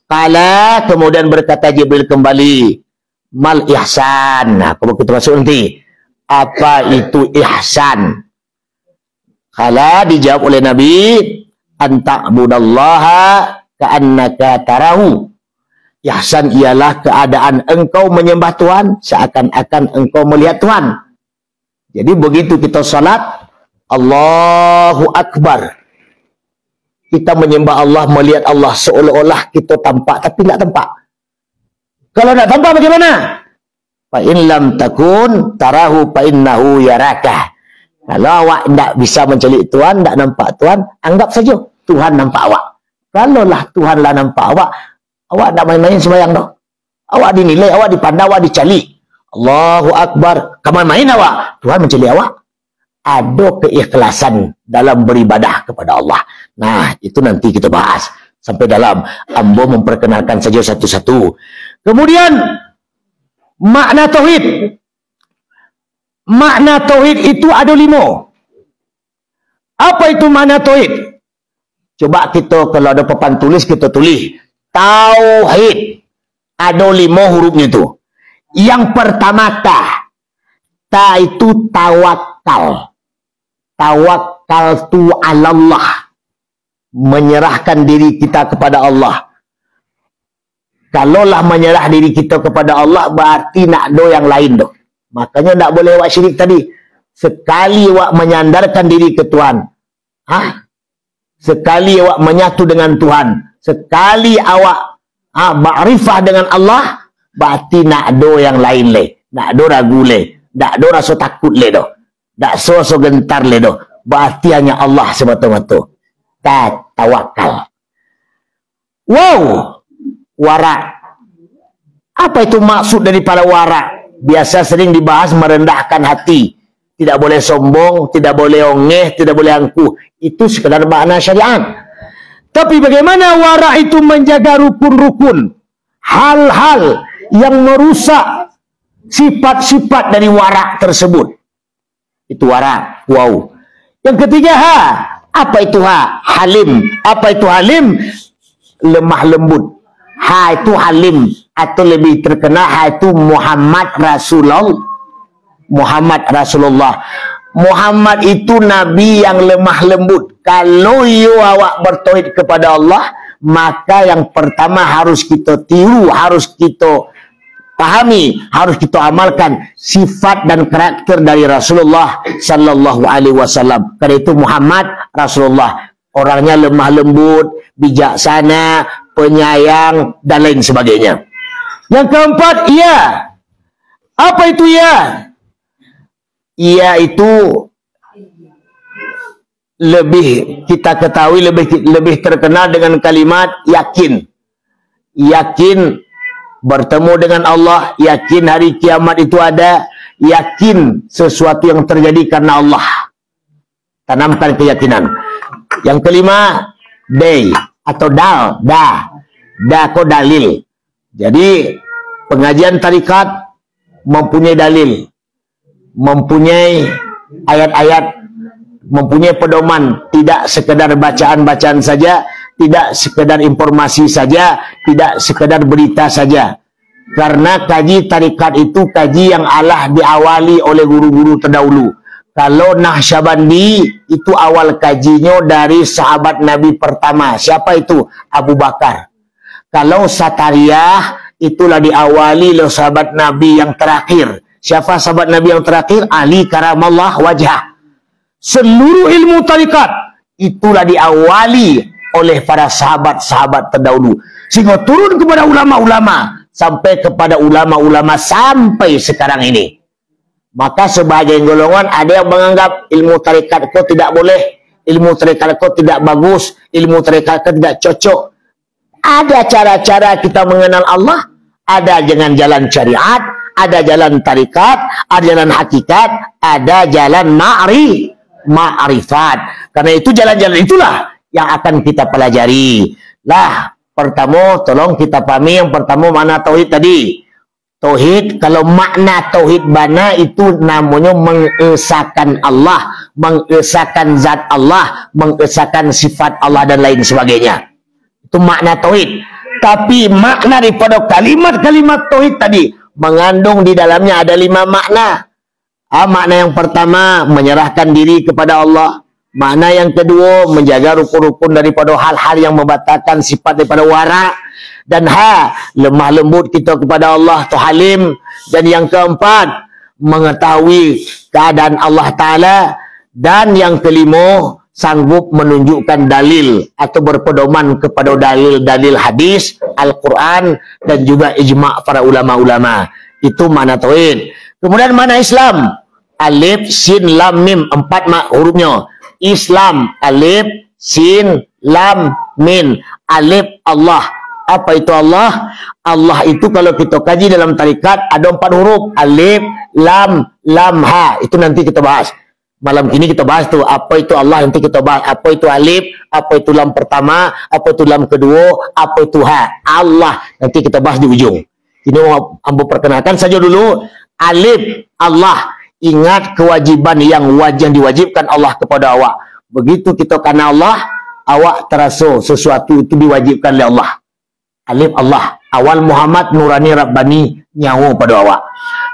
Speaker 1: Kala kemudian berkata Jibril kembali, mal ihsan. Kalau kita masuk nanti, apa itu ihsan? Kala dijawab oleh Nabi, anta'budallaha ka'annaka tarahu. Ihsan ialah keadaan engkau menyembah Tuhan seakan-akan engkau melihat Tuhan. Jadi begitu kita salat, Allahu Akbar, kita menyembah Allah, melihat Allah seolah-olah kita tampak tapi tidak tampak. Kalau tidak tampak bagaimana? Fa in lam takun tarahu fa innahu yaraka. Kalau awak tidak bisa mencelik Tuhan, tidak nampak Tuhan, anggap saja Tuhan nampak awak. Kalaulah Tuhanlah nampak awak, Awak nak main-main sembahyang dah. Awak dinilai, awak dipandang, awak dicali. Allahu Akbar. Kamu main awak. Tuhan menceli awak. Ada keikhlasan dalam beribadah kepada Allah. Nah, itu nanti kita bahas. Sampai dalam. Ambo memperkenalkan saja satu-satu. Kemudian, makna tauhid. Makna tauhid itu ada 5. Apa itu makna tauhid? Coba kita, kalau ada papan tulis, kita tulis. Tauhid. Ada 5 hurufnya tu. Yang pertama ta. Ta itu tawakal. Tawakal tu ala Allah. Menyerahkan diri kita kepada Allah. Kalaulah menyerah diri kita kepada Allah, berarti nak do yang lain do. Makanya tak boleh awak syirik tadi. Sekali awak menyandarkan diri ke Tuhan. Sekali awak menyatu dengan Tuhan. Sekali awak ma'rifah dengan Allah, berarti nak do yang lain le. Nak do ragu le. Nak do rasa takut le do. Nak so gentar le do. Berarti hanya Allah semata-mata. Tawakal. Wow. Warak. Apa itu maksud daripada warak? Biasa sering dibahas merendahkan hati. Tidak boleh sombong, tidak boleh ongeh, tidak boleh angkuh. Itu sekadar makna syariat. Tapi bagaimana warak itu menjaga rukun-rukun? Hal-hal yang merusak sifat-sifat dari warak tersebut. Itu warak. Wow. Yang ketiga, apa itu halim? Apa itu halim? Lemah lembut. Itu halim. Atau lebih terkenal, itu Muhammad Rasulullah. Muhammad Rasulullah. Muhammad itu Nabi yang lemah lembut. Kalau awak bertauhid kepada Allah, maka yang pertama harus kita tiru, harus kita pahami, harus kita amalkan sifat dan karakter dari Rasulullah sallallahu alaihi wasallam. Karena itu Muhammad Rasulullah, orangnya lemah lembut, bijaksana, penyayang dan lain sebagainya. Yang keempat, ia. Apa itu ia? Ia itu lebih kita ketahui, lebih terkenal dengan kalimat yakin. Yakin bertemu dengan Allah, yakin hari kiamat itu ada, yakin sesuatu yang terjadi karena Allah. Tanamkan keyakinan. Yang kelima, day atau dal, ko dalil. Jadi pengajian tarikat mempunyai dalil, mempunyai ayat-ayat, mempunyai pedoman, tidak sekedar bacaan-bacaan saja, tidak sekedar informasi saja, tidak sekedar berita saja. Karena kaji tarikat itu kaji yang Allah diawali oleh guru-guru terdahulu. Kalau Naqsyabandi itu awal kajinya dari sahabat Nabi pertama. Siapa itu? Abu Bakar. Kalau Satariyah itulah diawali oleh sahabat Nabi yang terakhir. Siapa sahabat Nabi yang terakhir? Ali karamallah wajah. Seluruh ilmu tarikat itulah diawali oleh para sahabat-sahabat terdahulu. Sehingga turun kepada ulama-ulama. Sampai kepada ulama-ulama sampai sekarang ini. Maka sebahagian golongan ada yang menganggap ilmu tarikat kau tidak boleh. Ilmu tarikat kau tidak bagus. Ilmu tarikat kau tidak cocok. Ada cara-cara kita mengenal Allah. Ada dengan jalan syariat. Ada jalan tarikat. Ada jalan hakikat. Ada jalan ma'rifat. Karena itu jalan-jalan itulah yang akan kita pelajari. Lah, pertama tolong kita pahami yang pertama mana tauhid tadi. Tauhid, kalau makna tauhid bana itu namanya mengesahkan Allah, mengesahkan zat Allah, mengesahkan sifat Allah dan lain sebagainya. Itu makna tauhid. Tapi makna daripada kalimat-kalimat tauhid tadi mengandung di dalamnya ada 5 makna. Makna yang pertama menyerahkan diri kepada Allah. Makna yang kedua menjaga rukun-rukun daripada hal-hal yang membatalkan sifat daripada wara. Dan lemah lembut kita kepada Allah tu halim. Dan yang keempat mengetahui keadaan Allah Ta'ala. Dan yang kelima sanggup menunjukkan dalil atau berpedoman kepada dalil-dalil hadis, Al-Quran dan juga ijma' para ulama-ulama. Itu makna tauhid. Kemudian makna Islam, alif, sin, lam, mim, 4 hurufnya. Islam, alif, sin, lam, min. Alif Allah, Apa itu Allah? Allah itu kalau kita kaji dalam tarikat ada 4 huruf. Alif, lam, ha. Itu nanti kita bahas. Malam ini kita bahas tu apa itu Allah, nanti kita bahas apa itu alif, apa itu lam pertama, apa itu lam kedua, apa itu ha. Allah nanti kita bahas di ujung. Ini ambo perkenalkan saja dulu. Alif, Allah. Ingat kewajiban yang diwajibkan Allah kepada awak. Begitu kita kenal Allah, awak terasa sesuatu itu diwajibkan oleh Allah. Alif Allah, awal Muhammad Nurani Rabbani, nyawa pada awak.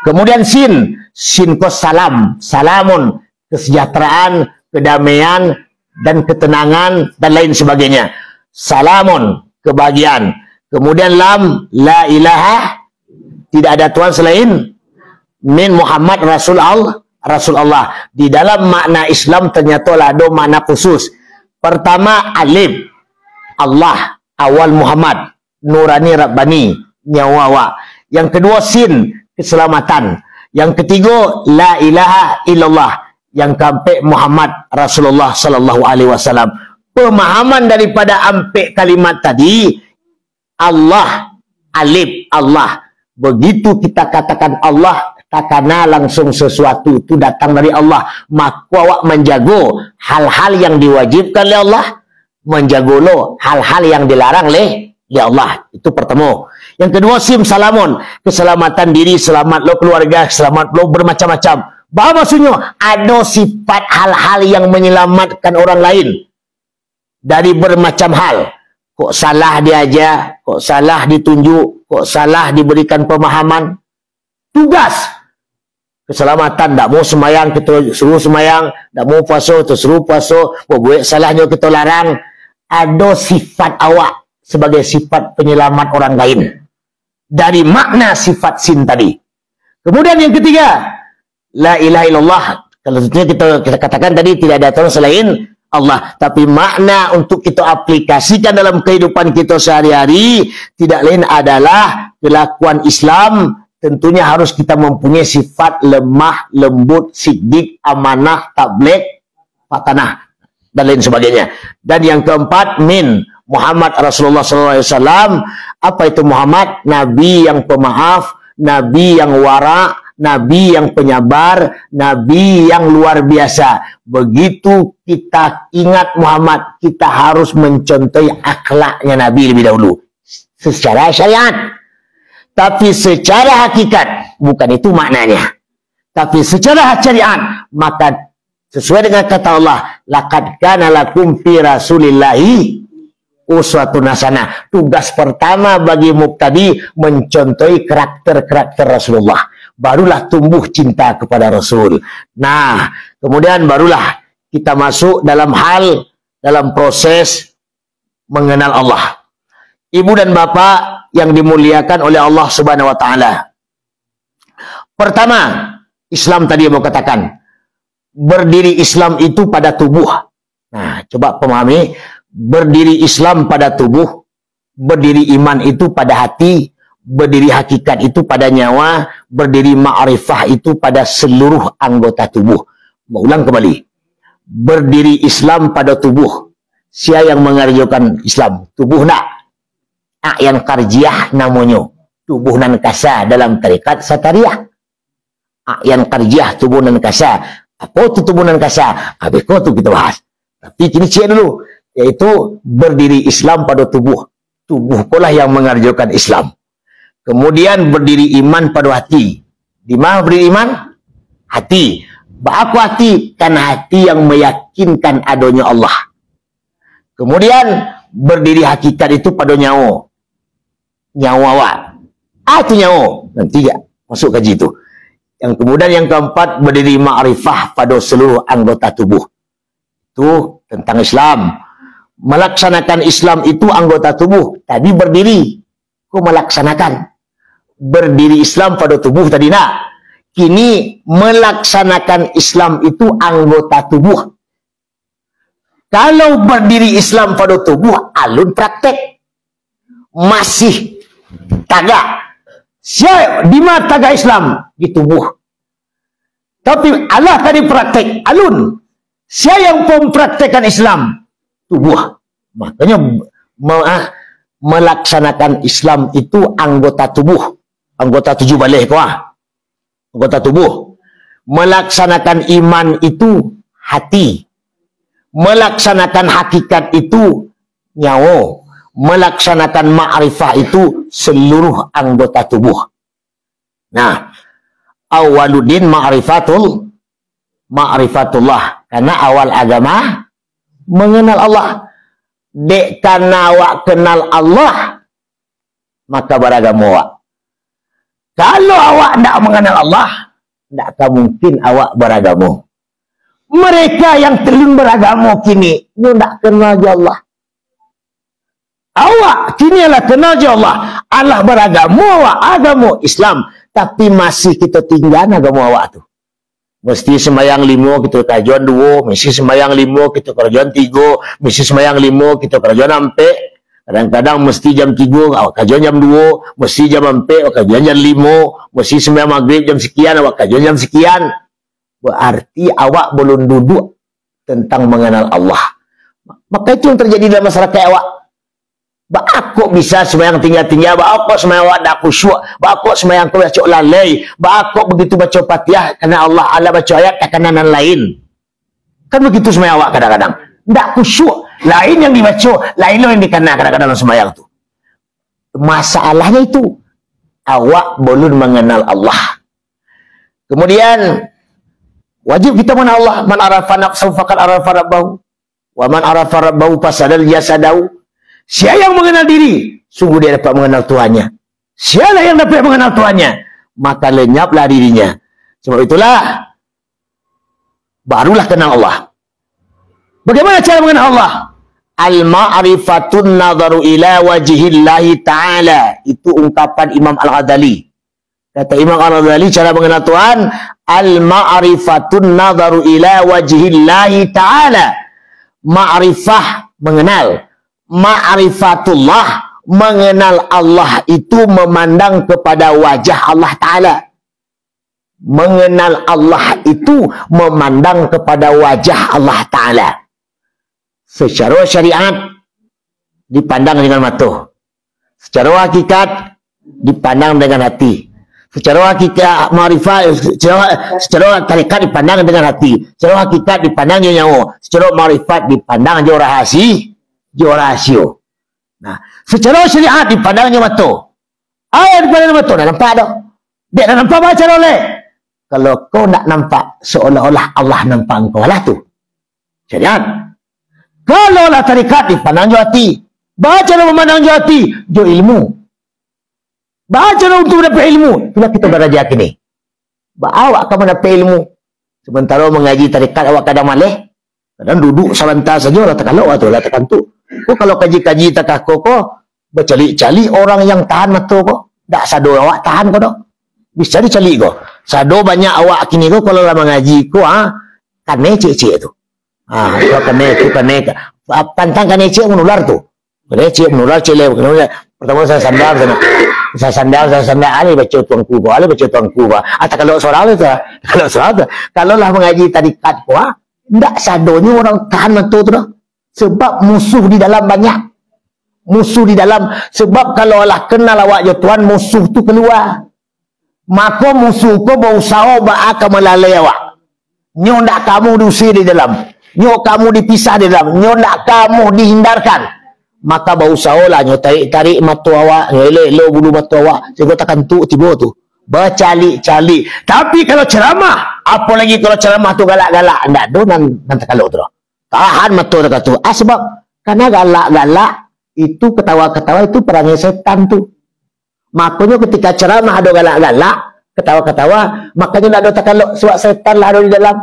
Speaker 1: Kemudian sin kos salam, salamun, kesejahteraan, kedamaian dan ketenangan dan lain sebagainya. Salamun, kebahagiaan. Kemudian lam, la ilaha, tidak ada Tuhan selain min Muhammad Rasul Allah. Di dalam makna Islam ternyata ada makna khusus. Pertama alif, Allah, awal Muhammad Nurani Rabbani, nyawa awak. Yang kedua sin, keselamatan. Yang ketiga la ilaha illallah. Yang keempat Muhammad Rasulullah sallallahu alaihi wasallam. Pemahaman daripada empat kalimat tadi, Allah, alif, Allah. Begitu kita katakan Allah, takana langsung sesuatu itu datang dari Allah. Maka awak menjaga hal-hal yang diwajibkan oleh Allah, menjaga lo hal-hal yang dilarang oleh Allah. Itu pertama. Yang kedua sim salamun, keselamatan diri, selamat lo keluarga, selamat lo bermacam-macam. Bahwa maksudnya ada sifat hal-hal yang menyelamatkan orang lain dari bermacam hal. Kok salah diajar, kok salah ditunjuk, kok salah diberikan pemahaman. Tugas keselamatan, tak mau semayang kita suruh semayang, tak mau puasa kita suruh puasa, buat salahnya kita larang. Ada sifat awak sebagai sifat penyelamat orang lain dari makna sifat sin tadi. Kemudian yang ketiga, la ilaha illallah. Kalau kita katakan tadi tidak ada Tuhan selain Allah, tapi makna untuk kita aplikasikan dalam kehidupan kita sehari-hari tidak lain adalah kelakuan Islam. Tentunya harus kita mempunyai sifat lemah, lembut, siddiq, amanah, tabligh, patanah dan lain sebagainya. Dan yang keempat min Muhammad Rasulullah SAW. Apa itu Muhammad? Nabi yang pemaaf, Nabi yang wara, Nabi yang penyabar, Nabi yang luar biasa. Begitu kita ingat Muhammad, kita harus mencontohi akhlaknya Nabi lebih dahulu. Secara syariat. Tapi secara hakikat, bukan itu maknanya. Tapi secara syariat, maka sesuai dengan kata Allah, laqad kana lakum fi rasulillahi uswatun hasanah. Tugas pertama bagi mubtadi mencontohi karakter-karakter Rasulullah. Barulah tumbuh cinta kepada Rasul. Nah, kemudian barulah kita masuk dalam proses mengenal Allah. Ibu dan bapak yang dimuliakan oleh Allah Subhanahu wa taala. Pertama, Islam tadi yang mau katakan, berdiri Islam itu pada tubuh. Nah, coba pahami, berdiri Islam pada tubuh, berdiri iman itu pada hati, berdiri hakikat itu pada nyawa, berdiri ma'rifah itu pada seluruh anggota tubuh. Mau ulang kembali. Berdiri Islam pada tubuh. Siapa yang mengerjakan Islam? Tubuh nak. Yang karjiah namanya. Tubuh nan kasa dalam tarikat satariyah. Yang karjiah tubuh nan kasa. Apa itu tubuh nan kasa? Habis itu kita bahas. Tapi kini cek dulu. Yaitu berdiri Islam pada tubuh. Tubuh pula yang mengerjakan Islam. Kemudian berdiri iman pada hati. Di mana berdiri iman? Hati. Baaku hati? Karena hati yang meyakinkan adanya Allah. Kemudian berdiri hakikat itu pada nyawa. Nyawa awak. Itu nyawa. Nanti ya masuk kaji itu. Yang kemudian yang keempat berdiri ma'rifah pada seluruh anggota tubuh. Itu tentang Islam. Melaksanakan Islam itu anggota tubuh. Tadi berdiri. Kau melaksanakan. Berdiri Islam pada tubuh tadi nak. Kini melaksanakan Islam itu anggota tubuh. Kalau berdiri Islam pada tubuh, alun praktek. Masih tagak. Siapa di mana tagak Islam? Di tubuh. Tapi Allah tadi praktek, alun. Siapa yang mempraktekkan Islam? Tubuh. Makanya melaksanakan Islam itu anggota tubuh. Anggota tujuh balik kau. Anggota tubuh. Melaksanakan iman itu hati. Melaksanakan hakikat itu nyawa. Melaksanakan ma'rifah itu seluruh anggota tubuh. Nah, awaludin ma'rifatullah. Karena awal agama mengenal Allah. Dek karena awak kenal Allah, maka beragama awak. Kalau awak tidak mengenal Allah, tidak akan mungkin awak beragama. Mereka yang terlun beragama kini, dia tidak kenal je Allah. Awak kini adalah kenal je Allah. Allah beragama awak, agama Islam. Tapi masih kita tinggal agama awak tu. Mesti sembahyang 5, kita kajuan 2. Mesti sembahyang 5, kita kajuan 3. Mesti sembahyang 5, kita kajuan sampai. Kadang-kadang mesti jam 3, awak kajuan jam 2. Mesti jam 4, awak kajuan jam 5. Mesti sembahyang maghrib jam sekian, awak kajuan jam sekian. Berarti awak belum duduk tentang mengenal Allah. Maka itu yang terjadi dalam masyarakat awak. Bakok bisa sembahyang tinggal-tinggal, bakok sembahyang awak tak khusyuk, bakok sembahyang kau baca lalai, bakok begitu baca Fatihah kerana Allah baca ayat kat kanan dan lain. Kan begitu sembahyang awak kadang-kadang. Tak khusyuk, lain yang dibaca, lain yang dikanan kadang-kadang dalam sembahyang tu. Masalahnya itu awak belum mengenal Allah. Kemudian wajib kita mengenal Allah. Man arafa nafsahu faqad arafa rabbahu, wa man arafa rabbahu fasadal jasadahu. Siapa yang mengenal diri, sungguh dia dapat mengenal Tuhannya. Siapa yang dapat mengenal Tuhannya, maka lenyaplah dirinya. Sebab itulah, barulah kenal Allah. Bagaimana cara mengenal Allah? Al-ma'rifatun nadharu ila wajihillahi ta'ala. Itu ungkapan Imam Al-Ghazali. Kata Imam Al-Ghazali, cara mengenal Tuhan, al-ma'rifatun nadharu ila wajihillahi ta'ala. Ma'rifah, mengenal. Ma'rifatullah, mengenal Allah itu memandang kepada wajah Allah Ta'ala. Mengenal Allah itu memandang kepada wajah Allah Ta'ala. Secara syariat dipandang dengan mata. Secara hakikat dipandang dengan hati. Secara hakikat ma'rifat, secara tarikat dipandang dengan hati. Secara hakikat dipandang dengan nyawa. Secara ma'rifat dipandang dengan rahsia. Rasio. Nah, secara syariat dipandangnya mata. Ayat dipandang mata, dah nampak dah. Dia dah nampak baca oleh. Kalau kau nak nampak seolah-olah Allah nampak engkau lah tu. Syariat. Kalau lah tarikat dipandang jo hati. Baca dah memandang jo hati, jo ilmu. Baca dah untuk dapat ilmu. Itulah kita belajar kini. Awak akan mendapat ilmu. Sementara mengaji tarikat awak kadang malih. Kadang duduk sebentar saja lah tak kalau tu lah tekan tu. Kau kalau kaji-kaji tak kau bercali-cali orang yang tahan mata kau. Tak sado awak tahan kau dah. Bisa dicali kau. Sado banyak awak kini kau kalau lah mengaji kau kane cek-cek tu. Kau kane tu kane pantang kane cek menular tu. Kane cek menular cele. Pertama saya sandal ali baca tuangku kau, ali baca tuangku kau. Tak kalau seorang tu. Kalau seorang tu. Kalau lah mengaji tarikat kau tak sadonya orang tahan mata tu dah. Sebab musuh di dalam banyak. Musuh di dalam. Sebab kalau Allah kenal awak je Tuhan, musuh tu keluar. Maka musuh kau berusaha akan melalai awak. Nyo nak kamu diusir di dalam. Nyo kamu dipisah di dalam. Nyo nak kamu dihindarkan. Maka berusaha lah nyo tarik-tarik mata awak. Nyo elok bulu mata awak. Sehingga takkan tu tiba tu. Bercalik-calik. Tapi kalau ceramah, apa lagi kalau ceramah tu galak-galak, tak ada nanti kalau tu. Tahan mata tu kata tu. Sebab karena galak-galak itu ketawa-ketawa itu perangai setan tu. Makanya ketika ceramah ada galak-galak, ketawa-ketawa, makanya tak ada takaluk sebab setan lah ada di dalam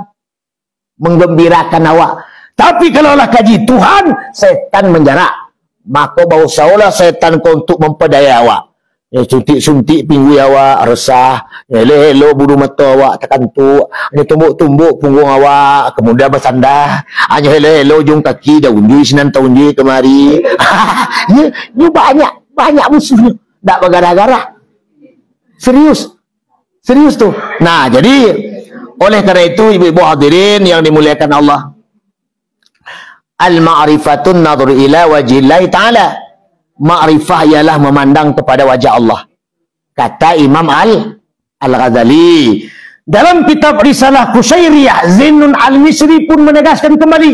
Speaker 1: menggembirakan awak. Tapi kalau lah kaji Tuhan, setan menjarak. Maka berusahalah setan kau untuk memperdaya awak. Suntik-suntik pinggul awak, resah, hello bulu mata awak tekan tu, hanya tumbuk-tumbuk punggung awak, kemudian bersandar, hanya hello jung kaki, dah undi sinan undi kemari. Ini banyak musuhnya, tak bergarah-garah. Serius tu. Nah, jadi oleh kerana itu ibu-ibu hadirin yang dimuliakan Allah, al-ma'rifatun nadhur ila wajillahi ta'ala. Ma'rifah ialah memandang kepada wajah Allah. Kata Imam Al-Ghazali. Dalam kitab Risalah Qushairiyah, Zainul Al-Misri pun menegaskan kembali.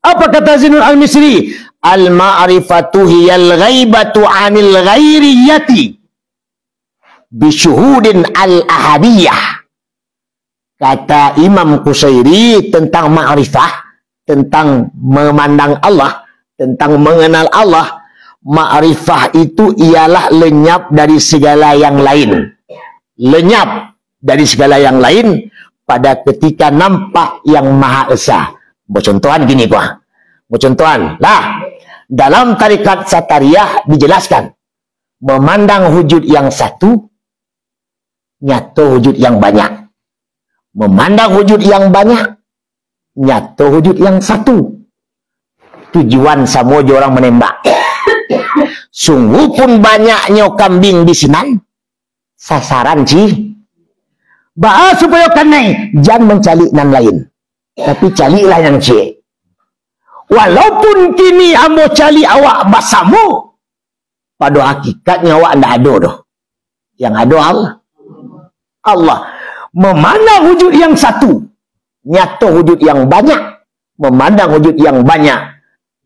Speaker 1: Apa kata Zainul Al-Misri? Al-ma'rifatu hiyal ghaibatu 'anil ghairiyati bisyuhudin al-ahadiyah. Kata Imam Qushairi tentang ma'rifah, tentang memandang Allah, tentang mengenal Allah. Ma'rifah itu ialah lenyap dari segala yang lain. Lenyap dari segala yang lain pada ketika nampak yang Maha Esa. Bercontohan gini gua. Bercontohan lah. Dalam tarikat Satariyah dijelaskan memandang wujud yang satu nyata wujud yang banyak. Memandang wujud yang banyak nyata wujud yang satu. Tujuan sama je orang menembak. Sungguh pun banyaknya kambing di sinan, sasaran ci. Ba'a supaya kanai, jangan mencari nan lain. Tapi carilah yang ci. Walaupun kini amo cari awak basamu, pada hakikatnya awak tidak ada dah. Yang ada Allah. Allah. Memandang wujud yang satu, nyata wujud yang banyak. Memandang wujud yang banyak,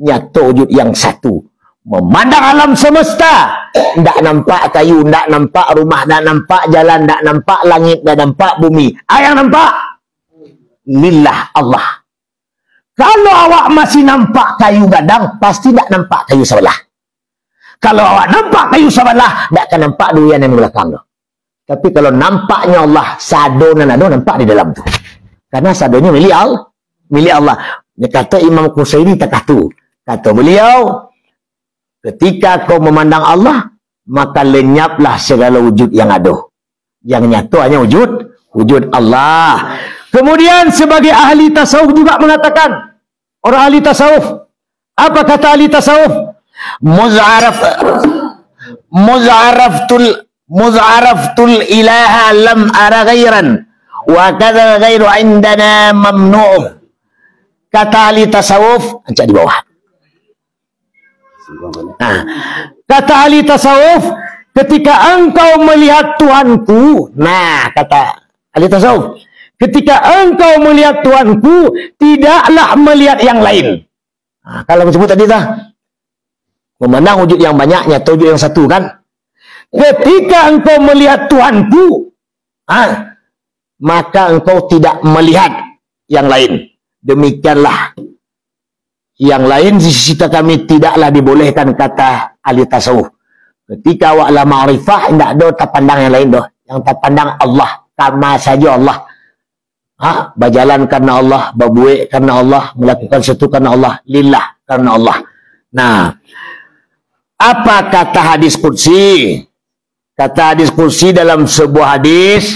Speaker 1: nyata wujud yang satu. Memandang alam semesta, tak nampak kayu, tak nampak rumah, tak nampak jalan, tak nampak langit, tak nampak bumi. Yang nampak lillah Allah. Kalau awak masih nampak kayu gadang, pasti tak nampak kayu sebelah. Kalau awak nampak kayu sebelah, tak akan nampak durian yang belakang tu. Tapi kalau nampaknya Allah, sado dan ado nampak di dalam tu. Karena sadonya milik Allah. Milik Allah. Dia kata Imam Qushairi tak tu. Kata beliau, ketika kau memandang Allah, maka lenyaplah segala wujud yang ada. Yang nyata hanya wujud Allah. Kemudian sebagai ahli tasawuf juga mengatakan, orang ahli tasawuf, apa kata ahli tasawuf? Muz'araftul ilaha lam ara ghairan wa kadza ghairu indana mamnu'. Kata ahli tasawuf, ancak di bawah. Kata ahli tasawuf, ketika engkau melihat Tuhanku, kata ahli tasawuf, ketika engkau melihat Tuhanku, tidaklah melihat yang lain. Kalau disebut tadi memandang wujud yang banyak, nyata wujud yang satu kan. Ketika engkau melihat Tuhanku, maka engkau tidak melihat yang lain. Demikianlah yang lain di sisi kami tidaklah dibolehkan, kata ahli tasawuf. Ketika awak la ma'rifah, tidak ada terpandang yang lain dah. Yang terpandang Allah, kama saja Allah. Berjalan karena Allah, berbuat karena Allah, melakukan sesuatu karena Allah, lillah karena Allah. Nah, apa kata hadis qudsi? Kata hadis qudsi dalam sebuah hadis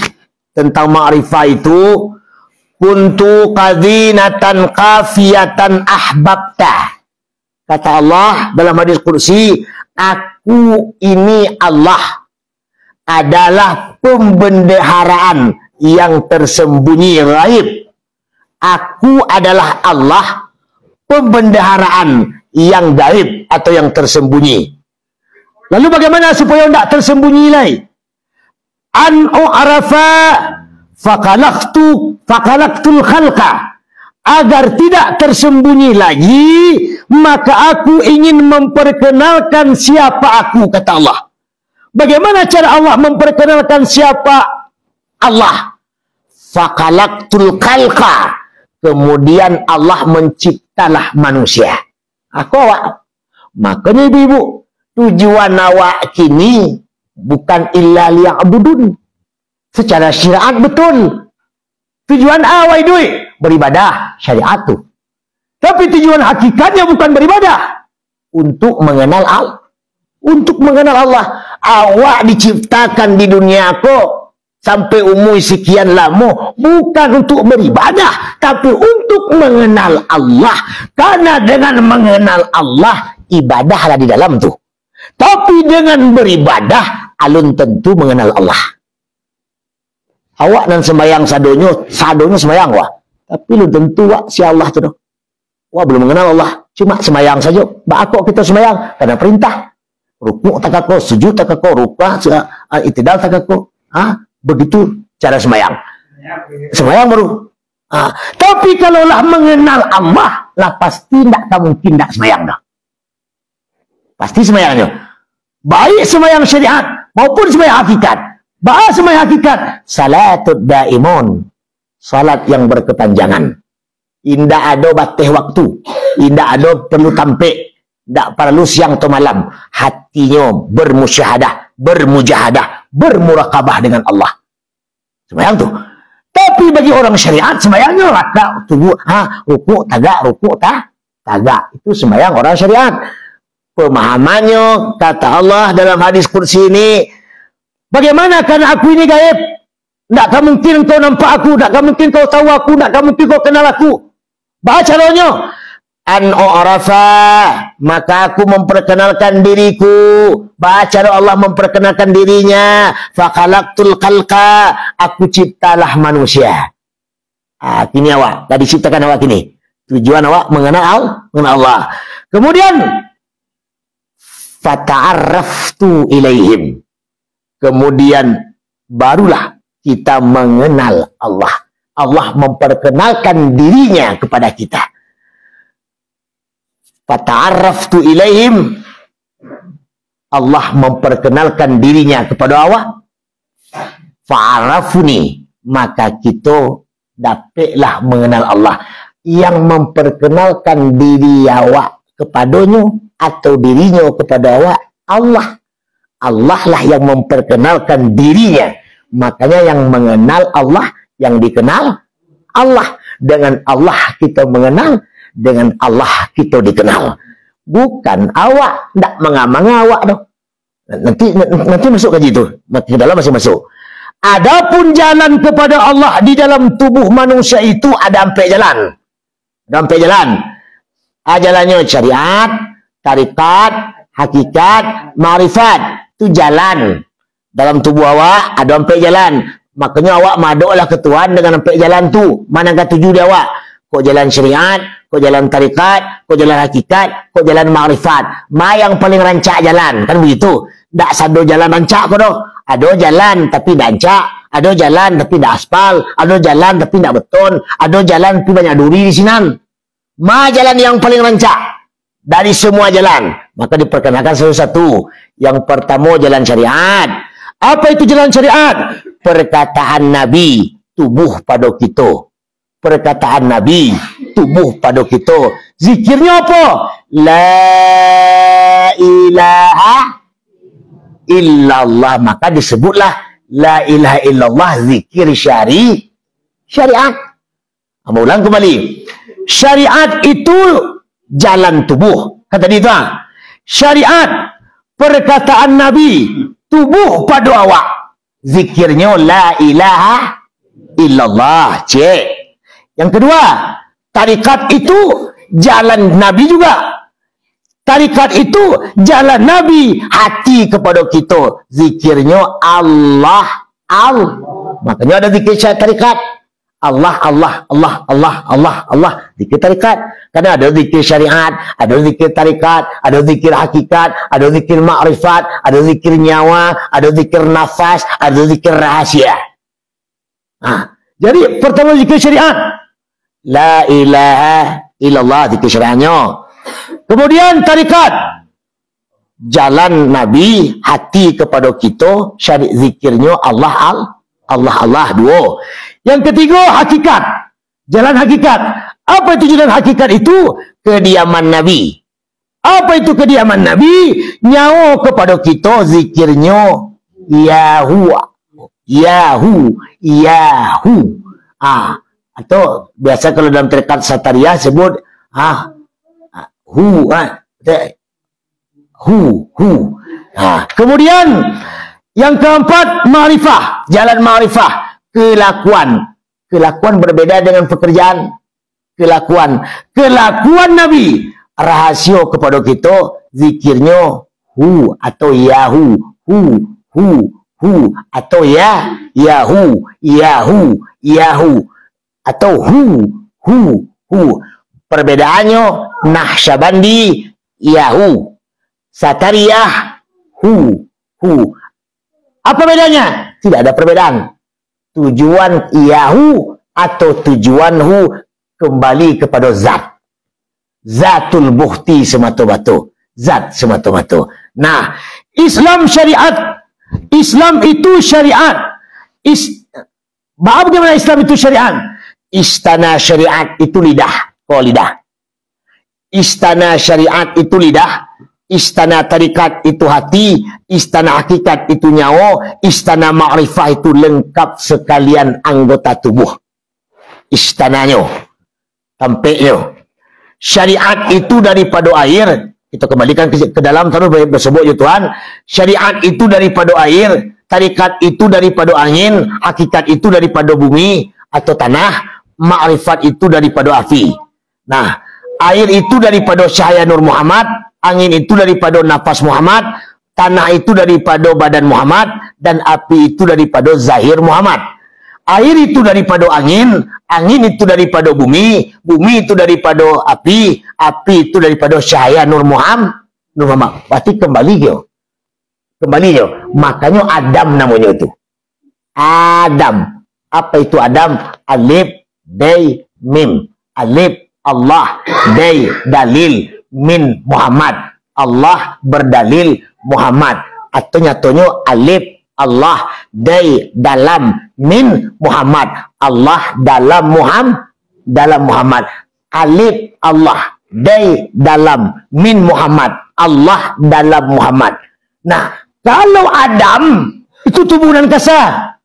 Speaker 1: tentang ma'rifah itu, kuntu qadhinatan qafiyatan ahbabta. Kata Allah dalam hadis qudsi, aku ini Allah adalah pembendaharaan yang tersembunyi gaib. Aku adalah Allah, pembendaharaan yang gaib atau yang tersembunyi. Lalu bagaimana supaya tidak tersembunyi lagi? An u'arafa fakalaktul khalqa. Agar tidak tersembunyi lagi, maka aku ingin memperkenalkan siapa aku, kata Allah. Bagaimana cara Allah memperkenalkan siapa Allah? Fakalaktul khalqa. Kemudian Allah menciptalah manusia. Aku awak. Makanya ibu-ibu, tujuan awak kini bukan illa liya'budun. Secara syariat betul. Tujuan awak duit beribadah, syariat tu. Tapi tujuan hakikatnya bukan beribadah. Untuk mengenal Allah. Untuk mengenal Allah. Awak diciptakan di dunia kok sampai umur sekian lama bukan untuk beribadah, tapi untuk mengenal Allah. Karena dengan mengenal Allah, ibadahlah di dalam tu. Tapi dengan beribadah, alun tentu mengenal Allah. Awak nan sembahyang sadonya sembahyang wah. Tapi lu tentu wak si Allah tu dah. Wah belum mengenal Allah, cuma sembahyang saja. Bakok kita sembahyang karena perintah. Rukuk tak kako, sujud tak kako, rukah, itidal tak kako. Begitu cara sembahyang. Sembahyang baru. Tapi kalaulah mengenal Allah, lah pasti tak mungkin tak sembahyang dah. Pasti sembahyangnya. Baik sembahyang syariat maupun sembahyang hakikat. Bahas sembahyang hakikat, salatud daimun. Salat yang berkepanjangan. Indah ada batas waktu. Indah ada perlu tampik. Tak perlu siang atau malam. Hatinya bermusyahadah, bermujahadah, bermurakabah dengan Allah. Sembahyang tu. Tapi bagi orang syariat, sembahyangnya raka, tunggu, rukuk, tagak. Itu sembahyang orang syariat. Pemahamannya, kata Allah dalam hadis kursi ini, bagaimana karena aku ini gaib? Takkah mungkin kau nampak aku? Takkah mungkin kau tahu aku? Takkah mungkin kau kenal aku? Baca caranya. An u'rafa, maka aku memperkenalkan diriku. Baca Allah memperkenalkan dirinya. Fa khalaqtul khalqa, aku ciptalah manusia. Kini awak, tadi ciptakan awak kini. Tujuan awak mengenal Allah. Kemudian fata'arraftu ilaihim. Kemudian barulah kita mengenal Allah. Allah memperkenalkan dirinya kepada kita. Fata'arraftu ilaihim. Allah memperkenalkan dirinya kepada awak. Fa'arafuni, maka kita dapatlah mengenal Allah. Yang memperkenalkan diri awak kepadanya atau dirinya kepada awak, Allah. Allah lah yang memperkenalkan dirinya. Makanya yang mengenal Allah, yang dikenal Allah. Dengan Allah kita mengenal, dengan Allah kita dikenal. Bukan awak, tak mengamang awak dah. Nanti masuk kaji itu. Ke dalam masih masuk. Adapun jalan kepada Allah di dalam tubuh manusia itu ada empat jalan. Ada empat jalan. Jalannya syariat, tarikat, hakikat, ma'rifat. Itu jalan. Dalam tubuh awak ada empat jalan. Makanya awak maduklah ke Tuhan dengan empat jalan tu. Manakah tuju dia awak? Kok jalan syariat, kok jalan tarikat, kok jalan hakikat, kok jalan ma'rifat. Yang paling rancak jalan. Kan begitu. Tak sado jalan rancak kok dah. Ada jalan tapi tak rancak. Ada jalan tapi tak aspal. Ada jalan tapi tak beton. Ada jalan tapi banyak duri di sini. Jalan yang paling rancak dari semua jalan. Maka diperkenalkan satu-satu. Yang pertama jalan syariat. Apa itu jalan syariat? Perkataan Nabi, tubuh pada kita. Perkataan Nabi, tubuh pada kita. Zikirnya apa? La ilaha illallah. Maka disebutlah la ilaha illallah zikir syariat. Ulang kembali. Syariat itu jalan tubuh. Kata dia tu. Syariat, perkataan Nabi, tubuh pada awak. Zikirnya la ilaha illallah. Cek. Yang kedua, tarikat itu jalan Nabi juga. Tarikat itu jalan Nabi, hati kepada kita. Zikirnya Allah. Makanya ada zikir tarikat. Allah. Zikir tarikat. Karena ada zikir syariat, ada zikir tarikat, ada zikir hakikat, ada zikir ma'rifat, ada zikir nyawa, ada zikir nafas, ada zikir rahasia. Jadi pertama zikir syariat. La ilaha illallah, zikir syariatnya. Kemudian tarikat. Jalan Nabi, hati kepada kita, syariat zikirnya Allah. Dua. Yang ketiga, hakikat. Jalan hakikat. Apa itu jalan hakikat itu? Kediaman Nabi. Apa itu kediaman Nabi? Nyawa kepada kita, zikirnya Yahu. Atau biasa kalau dalam tarikat Satariyah sebut kemudian yang keempat, ma'rifah. Jalan ma'rifah, kelakuan berbeda dengan pekerjaan. Kelakuan Nabi, rahasia kepada kita, zikirnya hu atau yahu, hu atau yahu atau hu. Perbedaannya, Naqsyabandi yahu, Satariyah hu. Apa bedanya? Tidak ada perbedaan. Tujuan iyahu atau tujuan hu kembali kepada zat. Zatul buhti semata-mata. Zat semata-mata. Nah, Islam syariat. Islam itu syariat. Bagaimana Islam itu syariat? Istana syariat itu lidah. Kau lidah. Istana syariat itu lidah. Istana tarikat itu hati, istana hakikat itu nyawa, istana ma'rifah itu lengkap sekalian anggota tubuh. Istananya, tampaknya. Syariat itu daripada air, kita kembalikan ke dalam terus bersebut ya Tuhan. Syariat itu daripada air, tarikat itu daripada angin, hakikat itu daripada bumi atau tanah, ma'rifat itu daripada api. Nah, air itu daripada cahaya Nur Muhammad, angin itu daripada nafas Muhammad, tanah itu daripada badan Muhammad, dan api itu daripada zahir Muhammad. Air itu daripada angin, angin itu daripada bumi, bumi itu daripada api, api itu daripada cahaya Nur Muhammad. Berarti kembali dia. Kembali dia. Makanya Adam namanya itu. Adam. Apa itu Adam? Alif, Bay, Mim. Alif, Allah, Bay, dalil, Min Muhammad. Allah berdalil Muhammad. Atau nyatonya alif Allah Day dalam Min Muhammad. Allah dalam Muhammad. Alif Allah Day dalam Min Muhammad. Allah dalam Muhammad. Nah, kalau Adam itu tubuhan kasar.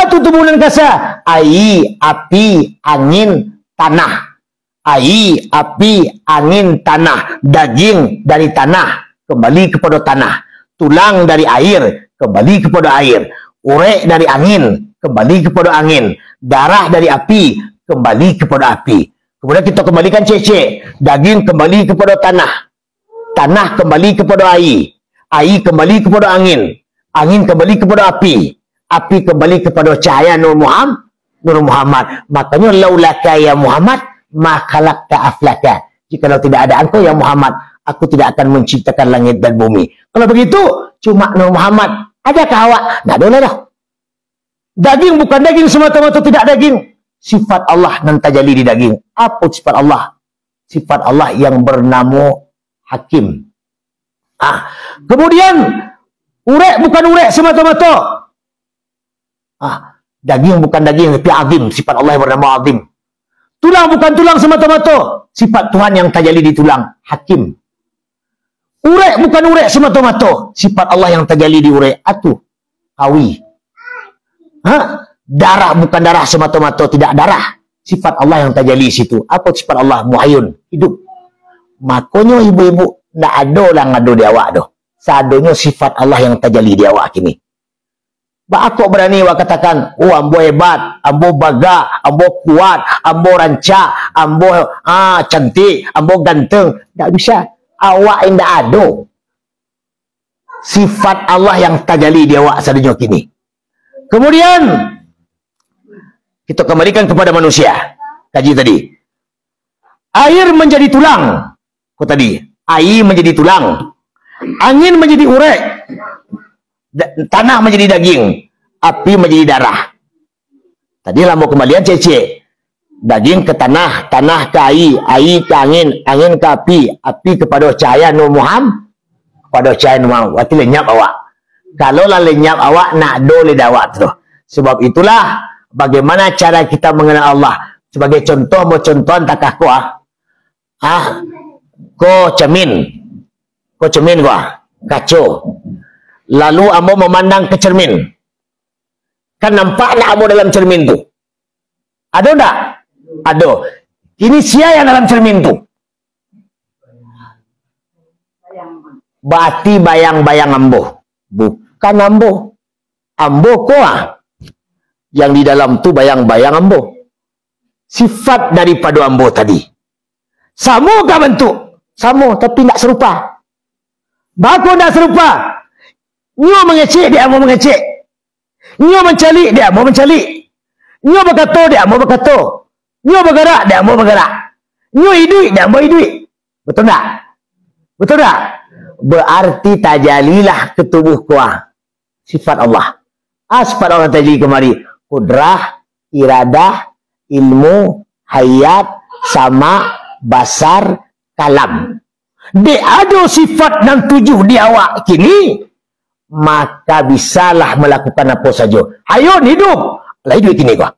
Speaker 1: Itu tubuhan kasar. Air, api, angin, tanah. Air, api, angin, tanah. Daging dari tanah, kembali kepada tanah. Tulang dari air, kembali kepada air. Urek dari angin, kembali kepada angin. Darah dari api, kembali kepada api. Kemudian kita kembalikan cek-cek. Daging kembali kepada tanah. Tanah kembali kepada air. Air kembali kepada angin. Angin kembali kepada api. Api kembali kepada cahaya Nur Muhammad. Makanya laulaka ya Muhammad makalakta aflaka. Jikalau tidak ada engkau ya Muhammad, aku tidak akan menciptakan langit dan bumi. Kalau begitu, cuma Nur Muhammad. Adakah awak? Tak ada dah. Daging bukan daging semata-mata, tidak daging. Sifat Allah nan tajalli di daging. Apa sifat Allah? Sifat Allah yang bernama Hakim. Kemudian urek bukan urek semata-mata. Daging bukan daging tapi azim. Sifat Allah yang bernama azim. Tulang bukan tulang semata-mata. Sifat Tuhan yang tajalli di tulang. Hakim. Urek bukan urek semata-mata. Sifat Allah yang tajalli di urek. Atu. Kawi. Darah bukan darah semata-mata. Tidak darah. Sifat Allah yang tajalli situ. Apa sifat Allah? Muhayyun. Hidup. Makanya ibu-ibu tak ada orang ngadu di awak tu. Seadanya sifat Allah yang tajalli di awak kini. Aku berani awak katakan, oh ambo hebat, ambo baga, ambo kuat, ambo rancak, ambo cantik, ambo ganteng. Tak bisa. Awak tidak ada. Sifat Allah yang tajalli di awak seadanya kini. Kemudian kita kembalikan kepada manusia. Kaji tadi. Air menjadi tulang. Kau tadi. Air menjadi tulang. Angin menjadi urek. Tanah menjadi daging. Api menjadi darah. Tadi lah mau kembalian cek-cek. Daging ke tanah. Tanah ke air. Air ke angin. Angin ke api kepada cahaya Nur Muhammad. Kepada cahaya Nur Muhammad. Berarti lenyap awak. Kalau lah lenyap awak, nak do lidah awak tu. Sebab itulah bagaimana cara kita mengenal Allah. Sebagai contoh, mau contohan takah ko ko cermin. Ko cermin ko kaco. Lalu ambo memandang ke cermin. Kan nampak nak ambo dalam cermin tu? Ada tak? Ada. Ini siapa yang dalam cermin tu? Berarti bayang-bayang ambo. Bukan ambo. Ambo ko yang di dalam tu bayang-bayang ambo. Sifat daripada ambo tadi. Sama ke bentuk? Sama, tapi tak serupa. Baku tak serupa. Nyo mengecek, dia ambo mengecek. Nyo mencalik, dia ambo mencalik. Nyo berkata, dia ambo berkata. Nyo bergerak, dia ambo bergerak. Nyo hidup, dia ambo hidup. Betul tak? Betul tak? berarti tajalilah ke tubuh kuah. Sifat Allah. Sifat Allah tajali kemari. Kudrah, iradah, ilmu, hayat, sama, basar, kalam. Dia ada sifat dan tujuh di awak kini, maka bisalah melakukan apa saja. Hayun hidup. Lah hidup kini kau.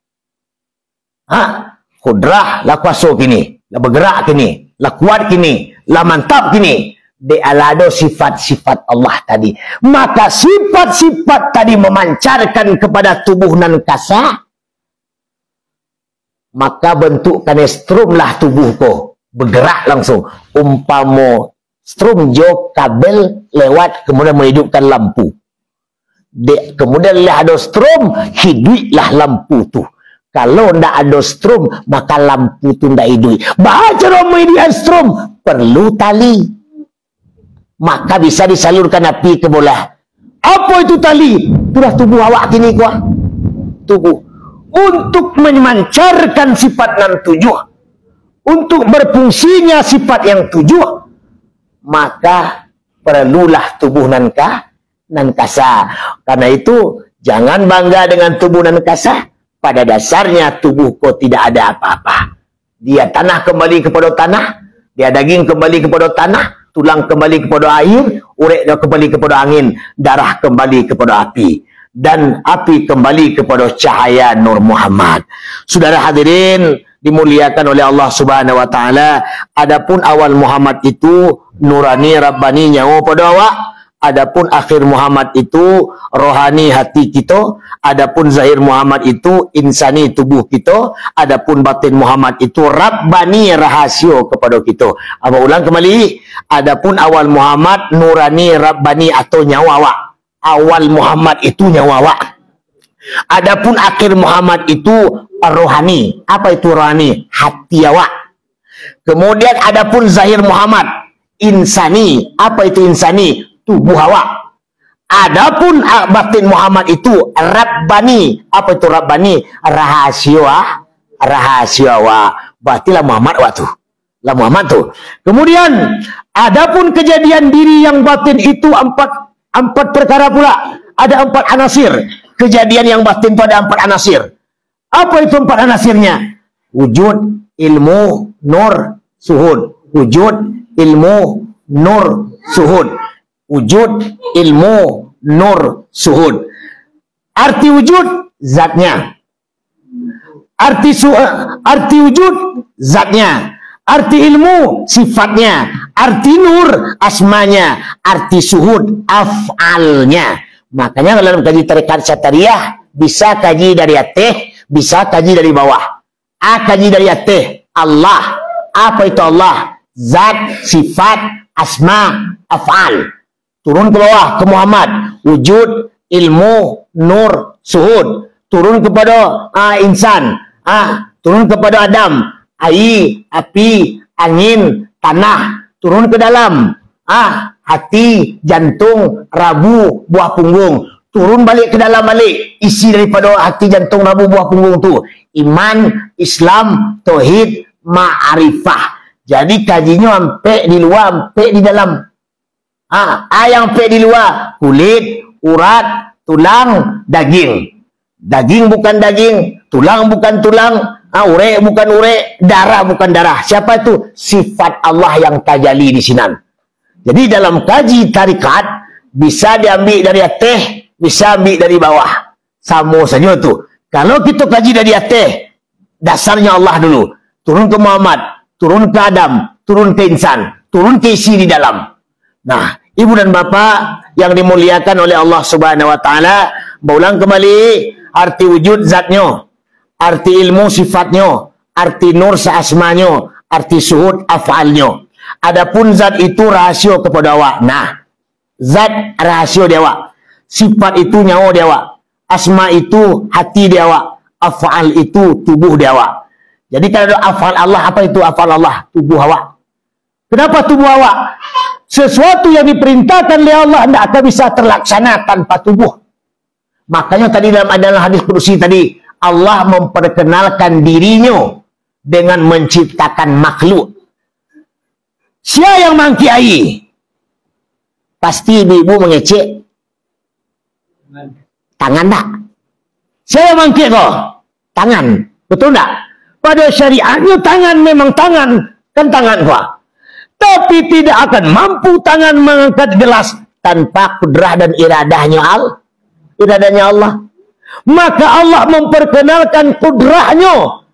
Speaker 1: Kudrah lah kuasa kini, lah bergerak kini, lah kuat kini, lah mantap kini. Dia ada sifat-sifat Allah tadi. Maka sifat-sifat tadi memancarkan kepada tubuh nan kasar. Maka bentukkan strum lah tubuh kau. Bergerak langsung. Umpama strum jo kabel lewat kemudian menghidupkan lampu. Kemudian lah ada strum, hiduplah lampu tu. Kalau ndak ada strum, maka lampu tu ndak hidup. Baca menghidupkan strum, perlu tali. Maka bisa disalurkan api ke bola. Apa itu tali? Itulah tubuh awak kini kuah. Tubuh. Untuk memancarkan sifat nan tujuh. Untuk berfungsinya sifat yang tujuh. Maka perlulah tubuh nan kasar. Karena itu, jangan bangga dengan tubuh nan kasar. Pada dasarnya tubuh kau tidak ada apa-apa. Dia tanah kembali kepada tanah. Dia daging kembali kepada tanah. Tulang kembali kepada air, urek kembali kepada angin, darah kembali kepada api, dan api kembali kepada cahaya Nur Muhammad. Saudara hadirin dimuliakan oleh Allah Subhanahu wa taala, adapun awal Muhammad itu nurani rabbani nyawa pada awak, adapun akhir Muhammad itu rohani hati kita, adapun zahir Muhammad itu insani tubuh kita, adapun batin Muhammad itu rabbani rahasia kepada kita. Apa ulang kembali? Adapun awal Muhammad nurani rabbani atau nyawa awak. Awal Muhammad itu nyawa awak. Adapun akhir Muhammad itu rohani. Apa itu rohani? Hati awak. Kemudian adapun zahir Muhammad insani. Apa itu insani? Tubuh awak. Adapun batin Muhammad itu rabbani. Apa itu rabbani? Rahasia. Rahasia awak. Berartilah Muhammad awak tu. Lah Muhammad tu. Kemudian adapun kejadian diri yang batin itu empat perkara pula. Ada 4 anasir. Kejadian yang batin itu ada 4 anasir. Apa itu 4 anasirnya? Wujud, ilmu, nur, suhud. Wujud, ilmu, nur, suhud. Wujud, ilmu, nur, suhud. Arti wujud, zatnya. Arti wujud, zatnya. Arti ilmu, sifatnya. Arti nur, asmanya. Arti suhud, af'alnya. Makanya dalam kaji tarekat Satariyah, bisa kaji dari atas, bisa kaji dari bawah. Kaji dari atas, Allah. Apa itu Allah? Zat, sifat, asma, af'al. Turun ke bawah, ke Muhammad. Wujud, ilmu, nur, suhud. Turun kepada insan. Turun kepada Adam. Air, api, angin, tanah. Turun ke dalam. Hati, jantung, rabu, buah punggung. Turun balik ke dalam balik. Isi daripada hati, jantung, rabu, buah punggung tu. Iman, Islam, tauhid, ma'arifah. Jadi kajinya sampai di luar, sampai di dalam. Yang sampai di luar. Kulit, urat, tulang, daging. Daging bukan daging. Tulang bukan tulang. Urek bukan urek, darah bukan darah. Siapa itu? Sifat Allah yang tajali di sini. Jadi dalam kaji tarikat bisa diambil dari atas, bisa ambil dari bawah. Sama saja tu. Kalau kita kaji dari atas, dasarnya Allah dulu. Turun ke Muhammad, turun ke Adam, turun ke insan, turun ke isi di dalam. Nah, ibu dan bapak yang dimuliakan oleh Allah Subhanahu wa taala, berulang kembali arti wujud zatnya. Arti ilmu sifatnya, arti nur seasmanya, arti suhud af'alnya. Adapun zat itu rahasia kepada awak. Nah, zat rahasia dia awak. Sifat itu nyawa dia awak. Asma itu hati dia awak. Af'al itu tubuh dia awak. Jadi kalau ada af'al Allah, apa itu af'al Allah? Tubuh awak. Kenapa tubuh awak? Sesuatu yang diperintahkan oleh Allah tidak akan bisa terlaksana tanpa tubuh. Makanya tadi dalam hadis qudsi tadi, Allah memperkenalkan dirinya dengan menciptakan makhluk. Siapa yang mangki air? Pasti ibu-ibu mengecek tangan tak? Saya mangkit kau tangan, betul tak? Pada syariatnya tangan memang tangan, kan tangan gua. Tapi tidak akan mampu tangan mengangkat gelas tanpa kudrah dan iradahnya Allah. Maka Allah memperkenalkan kudrahnya,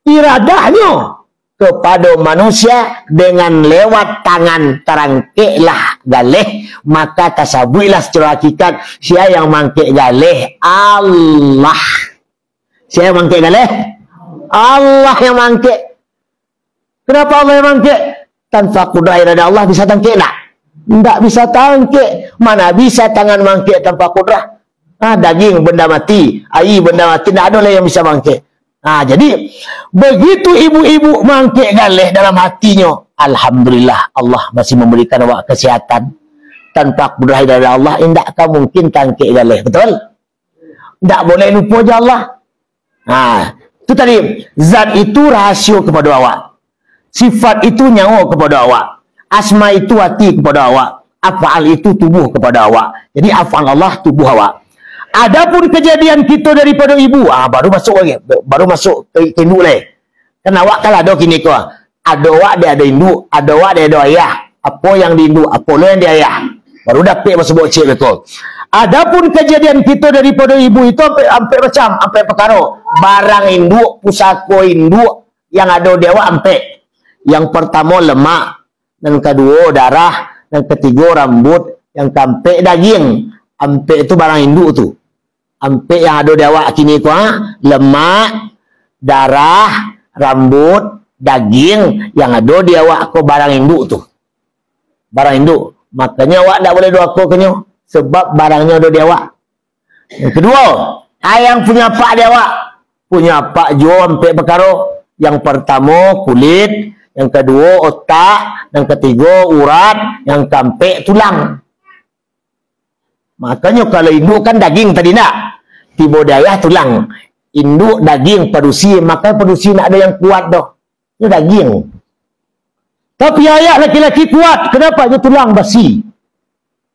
Speaker 1: iradahnya kepada manusia dengan lewat tangan terangkiklah galih. Maka tasabuilah secara hakikat siapa yang mangkik galih? Allah. Siapa yang mangkik galih? Allah yang mangkik. Kenapa Allah yang mangkik? Tanpa kudrah iradah Allah bisa tangkik tak? Tak bisa tangkik. Mana bisa tangan mangkik tanpa kudrah? Daging benda mati, air benda mati, tak ada lah yang bisa mangkik. Jadi begitu ibu-ibu mangkik galih dalam hatinya, alhamdulillah Allah masih memberikan awak kesihatan. Tanpa kudrah dari Allah, indakkah mungkin tangkik galih, betul? Tak boleh lupa je Allah. Itu tadi, zat itu rahsia kepada awak, sifat itu nyawa kepada awak, asma itu hati kepada awak, af'al itu tubuh kepada awak. Jadi af'al Allah tubuh awak. Adapun kejadian kita daripada ibu, baru masuk lagi, baru masuk ke induk lagi. Kan awak kalau ada kini kau, ada awak dia ada induk, ada awak dia ada ayah. Apa yang di induk, apa lo yang di ayah. Baru dapat masuk bocil betul. Adapun kejadian kita daripada ibu itu sampai macam, sampai perkara barang induk, pusaka induk yang ada di awak sampai. Yang pertama lemak, yang kedua darah, yang ketiga rambut, yang keempat daging. Sampai itu barang induk tu. Sampai yang ada di awak kini tu, lemak, darah, rambut, daging yang ada di awak ko barang induk tu. Barang induk. Makanya awak tak boleh doa ko kenyo sebab barangnya ada di awak. Yang kedua, yang punya pak di awak. Punya pak jo sampai perkara. Yang pertama kulit, yang kedua otak, yang ketiga urat, yang keempat tulang. Makanya kalau induk kan daging tadi nak. Tiba daya tulang. Induk daging padusi. Maka padusi nak ada yang kuat dah. Itu daging. Tapi ayah laki-laki kuat. Kenapa? Itu tulang basi.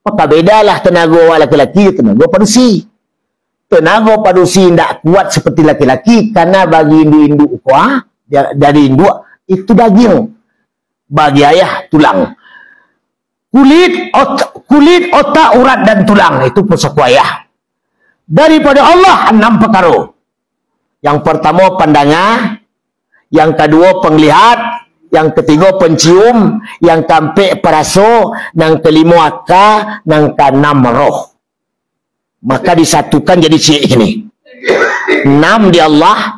Speaker 1: Maka bedalah tenaga awak laki-laki, tenaga padusi. Tenaga padusi tidak kuat seperti laki-laki. Karena bagi induk-induk kuat. Dari induk itu daging. Bagi ayah tulang. Kulit, otak, urat dan tulang itu pusaka ayah. Daripada Allah 6 perkara. Yang pertama pandangan, yang kedua penglihat, yang ketiga pencium, yang keempat perasa, yang kelima akal, yang keenam roh. Maka disatukan jadi cik ini. 6 di Allah,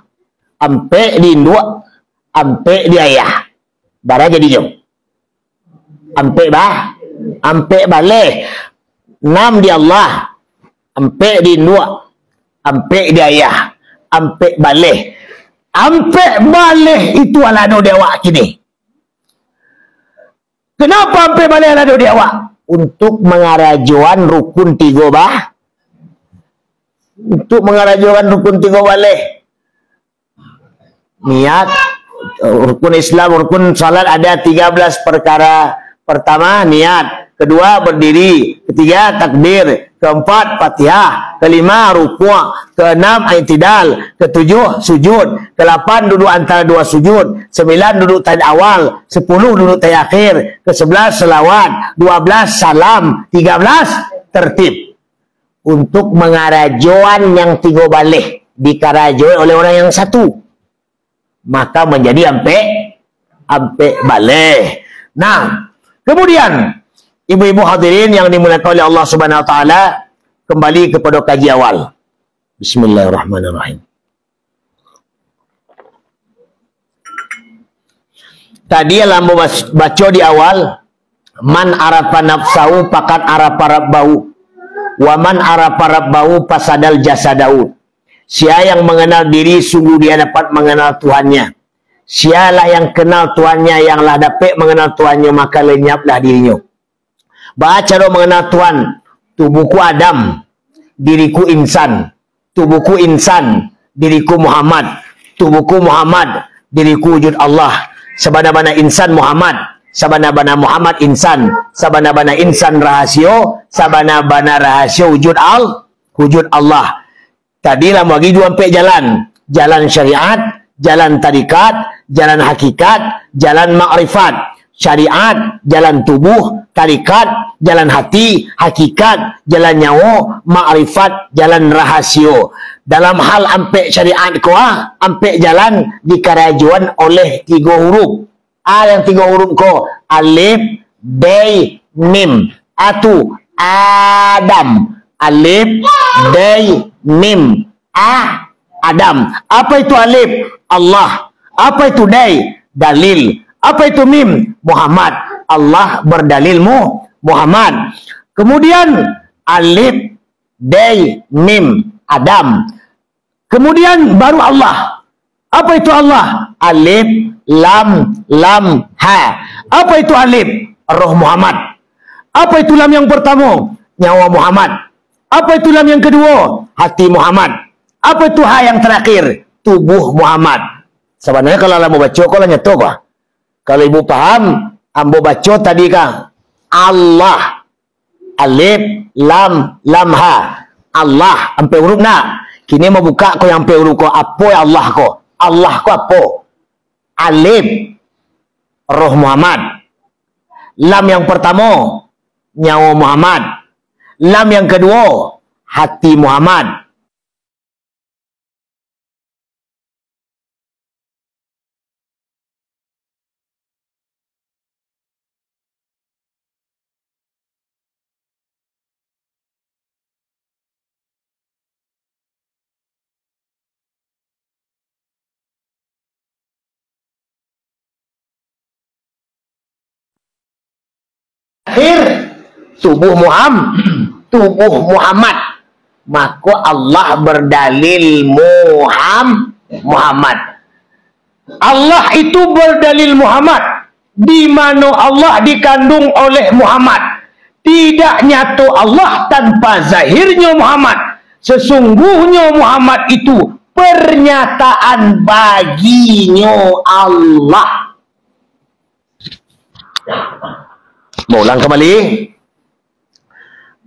Speaker 1: 4 di induk, 4 di ayah. Barang jadi jom. 4 balik. 6 di Allah, 4 di induk, 4 di ayah, 4 balik. 4 balik itu alado di awak kini. Kenapa 4 balik alado di awak? Untuk mengarajuan rukun 3 bah. Untuk mengarajuan rukun 3 balik. Niat rukun Islam, rukun salat ada 13 perkara. Pertama niat, kedua berdiri, ketiga takbir, keempat Fatihah, kelima rukuk, keenam i'tidal, ketujuh sujud, ke-8 duduk antara 2 sujud, 9 duduk tahiyat awal, 10 duduk tahiyat akhir, ke-11 selawat, 12 salam, 13 tertib. Untuk mengarajuan yang 3 balik dikarajui oleh orang yang satu, maka menjadi ampe balik. Nah, kemudian ibu-ibu hadirin yang dimuliakan oleh Allah Subhanahu wa taala, kembali kepada kaji awal. Bismillahirrahmanirrahim. Tadi yang baca di awal, man arafa nafsahu faqad arafa rabbahu wa man arafa rabbahu fasadal jasadau. Siapa yang mengenal diri, sungguh dia dapat mengenal Tuhannya. Sialah yang kenal Tuhannya, yanglah dapat mengenal Tuhannya, maka lenyaplah dirinya. Baca cara mengenal Tuhan. Tubuhku Adam, diriku insan. Tubuhku insan, diriku Muhammad. Tubuhku Muhammad, diriku wujud Allah. Sebagaimana insan Muhammad, sabana-bana Muhammad insan, sabana-bana insan rahasio, sabana-bana rahasio wujud Allah. Tadi lah bagi dua empat jalan. Jalan syariat, jalan tarikat, jalan hakikat, jalan makrifat. Syariat, jalan tubuh, tarikat, jalan hati, hakikat, jalan nyawa, makrifat, jalan rahasio. Dalam hal ampek syariat ko ampek jalan dikarajuan oleh 3 huruf. Yang 3 huruf ko alif, bay, mim. Atu Adam. Alif, bay, mim. Adam. Apa itu alif? Allah. Apa itu day? Dalil. Apa itu mim? Muhammad. Allah berdalil Muhammad. Kemudian alif, day, mim, Adam. Kemudian baru Allah. Apa itu Allah? Alif, lam, ha. Apa itu alif? Roh Muhammad. Apa itu lam yang pertama? Nyawa Muhammad. Apa itu lam yang kedua? Hati Muhammad. Apa itu ha yang terakhir? Tubuh Muhammad. Sebenarnya kalau mau baca, kalau nyetok kah? Kalau ibu paham, ambo baca tadi kah? Allah. Alif, lam, ha. Allah. Sampai huruf nak. Kini mau buka ko yang sampai huruf ko. Apa ya Allah ko? Allah ko apa? Alif. Roh Muhammad. Lam yang pertama. Nyawa Muhammad. Lam yang kedua. Hati Muhammad. Akhir tubuh Muhammad. Maka Allah berdalil Muhammad. Allah itu berdalil Muhammad. Di mana Allah dikandung oleh Muhammad. Tidak nyata Allah tanpa zahirnya Muhammad. Sesungguhnya Muhammad itu pernyataan baginya Allah. Mau ulang kembali.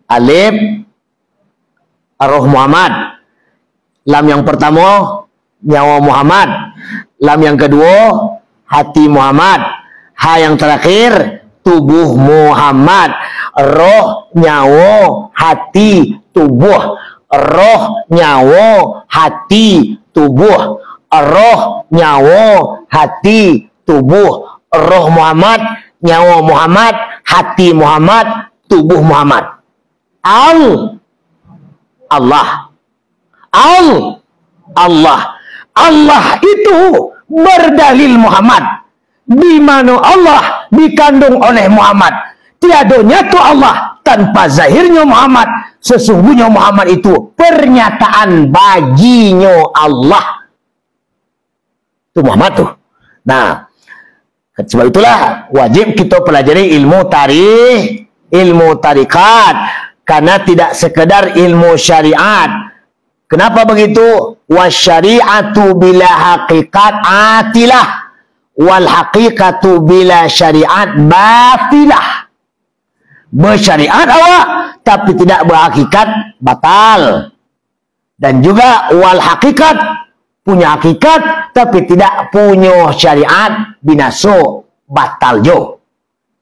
Speaker 1: Alif, Roh Muhammad. Lam yang pertama, nyawa Muhammad. Lam yang kedua, hati Muhammad. Ha yang terakhir, tubuh Muhammad. Roh, nyawa, hati, tubuh. Roh, nyawa, hati, tubuh. Roh, nyawa, hati, tubuh. Roh Muhammad, nyawa Muhammad, hati Muhammad, tubuh Muhammad. Allah. Allah itu berdalil Muhammad. Di mana Allah dikandung oleh Muhammad. Tiada nyata Allah tanpa zahirnya Muhammad. Sesungguhnya Muhammad itu pernyataan baginya Allah. Itu Muhammad tuh. Nah, sebab itulah wajib kita pelajari ilmu tarikh, ilmu tarikat, karena tidak sekedar ilmu syariat. Kenapa begitu? Wasyari'atu bila haqiqat atilah, wal haqiqatu bila syariat batilah. Bersyariat awak tapi tidak berhakikat batal. Dan juga wal haqiqat, punya hakikat tapi tidak punya syariat binaso batal jo.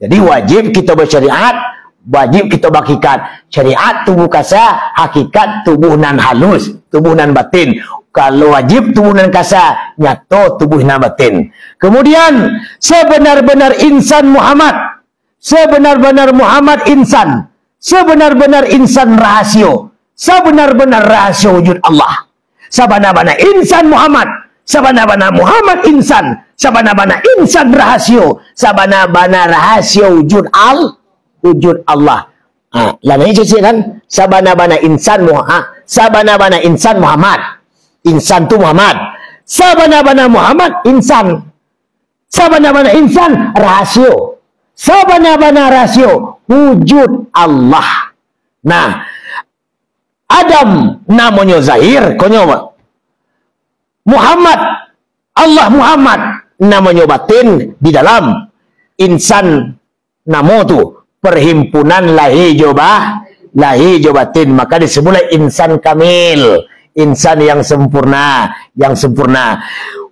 Speaker 1: Jadi wajib kita bersyariat, wajib kita berhakikat. Syariat tubuh kasa, hakikat tubuh nan halus, tubuh nan batin. Kalau wajib tubuh nan kasa, nyata tubuh nan batin. Kemudian sebenar-benar insan Muhammad, sebenar-benar Muhammad insan, sebenar-benar insan rahasio, sebenar-benar rahasio wujud Allah. Sabana-bana insan Muhammad, sabana-bana Muhammad insan, sabana-bana insan rahasio, sabana-bana rahasio wujud Allah. Lain cuci kan? Sabana-bana insan Muhammad, sabana-bana insan Muhammad. Insan tu Muhammad. Sabana-bana Muhammad insan. Sabana-bana insan rahasio. Sabana-bana rahasio wujud Allah. Nah, Adam namanya zahir, konyo Muhammad, Allah Muhammad namanya batin di dalam. insan namo tu perhimpunan lahir batin, maka disebutlah insan kamil, insan yang sempurna,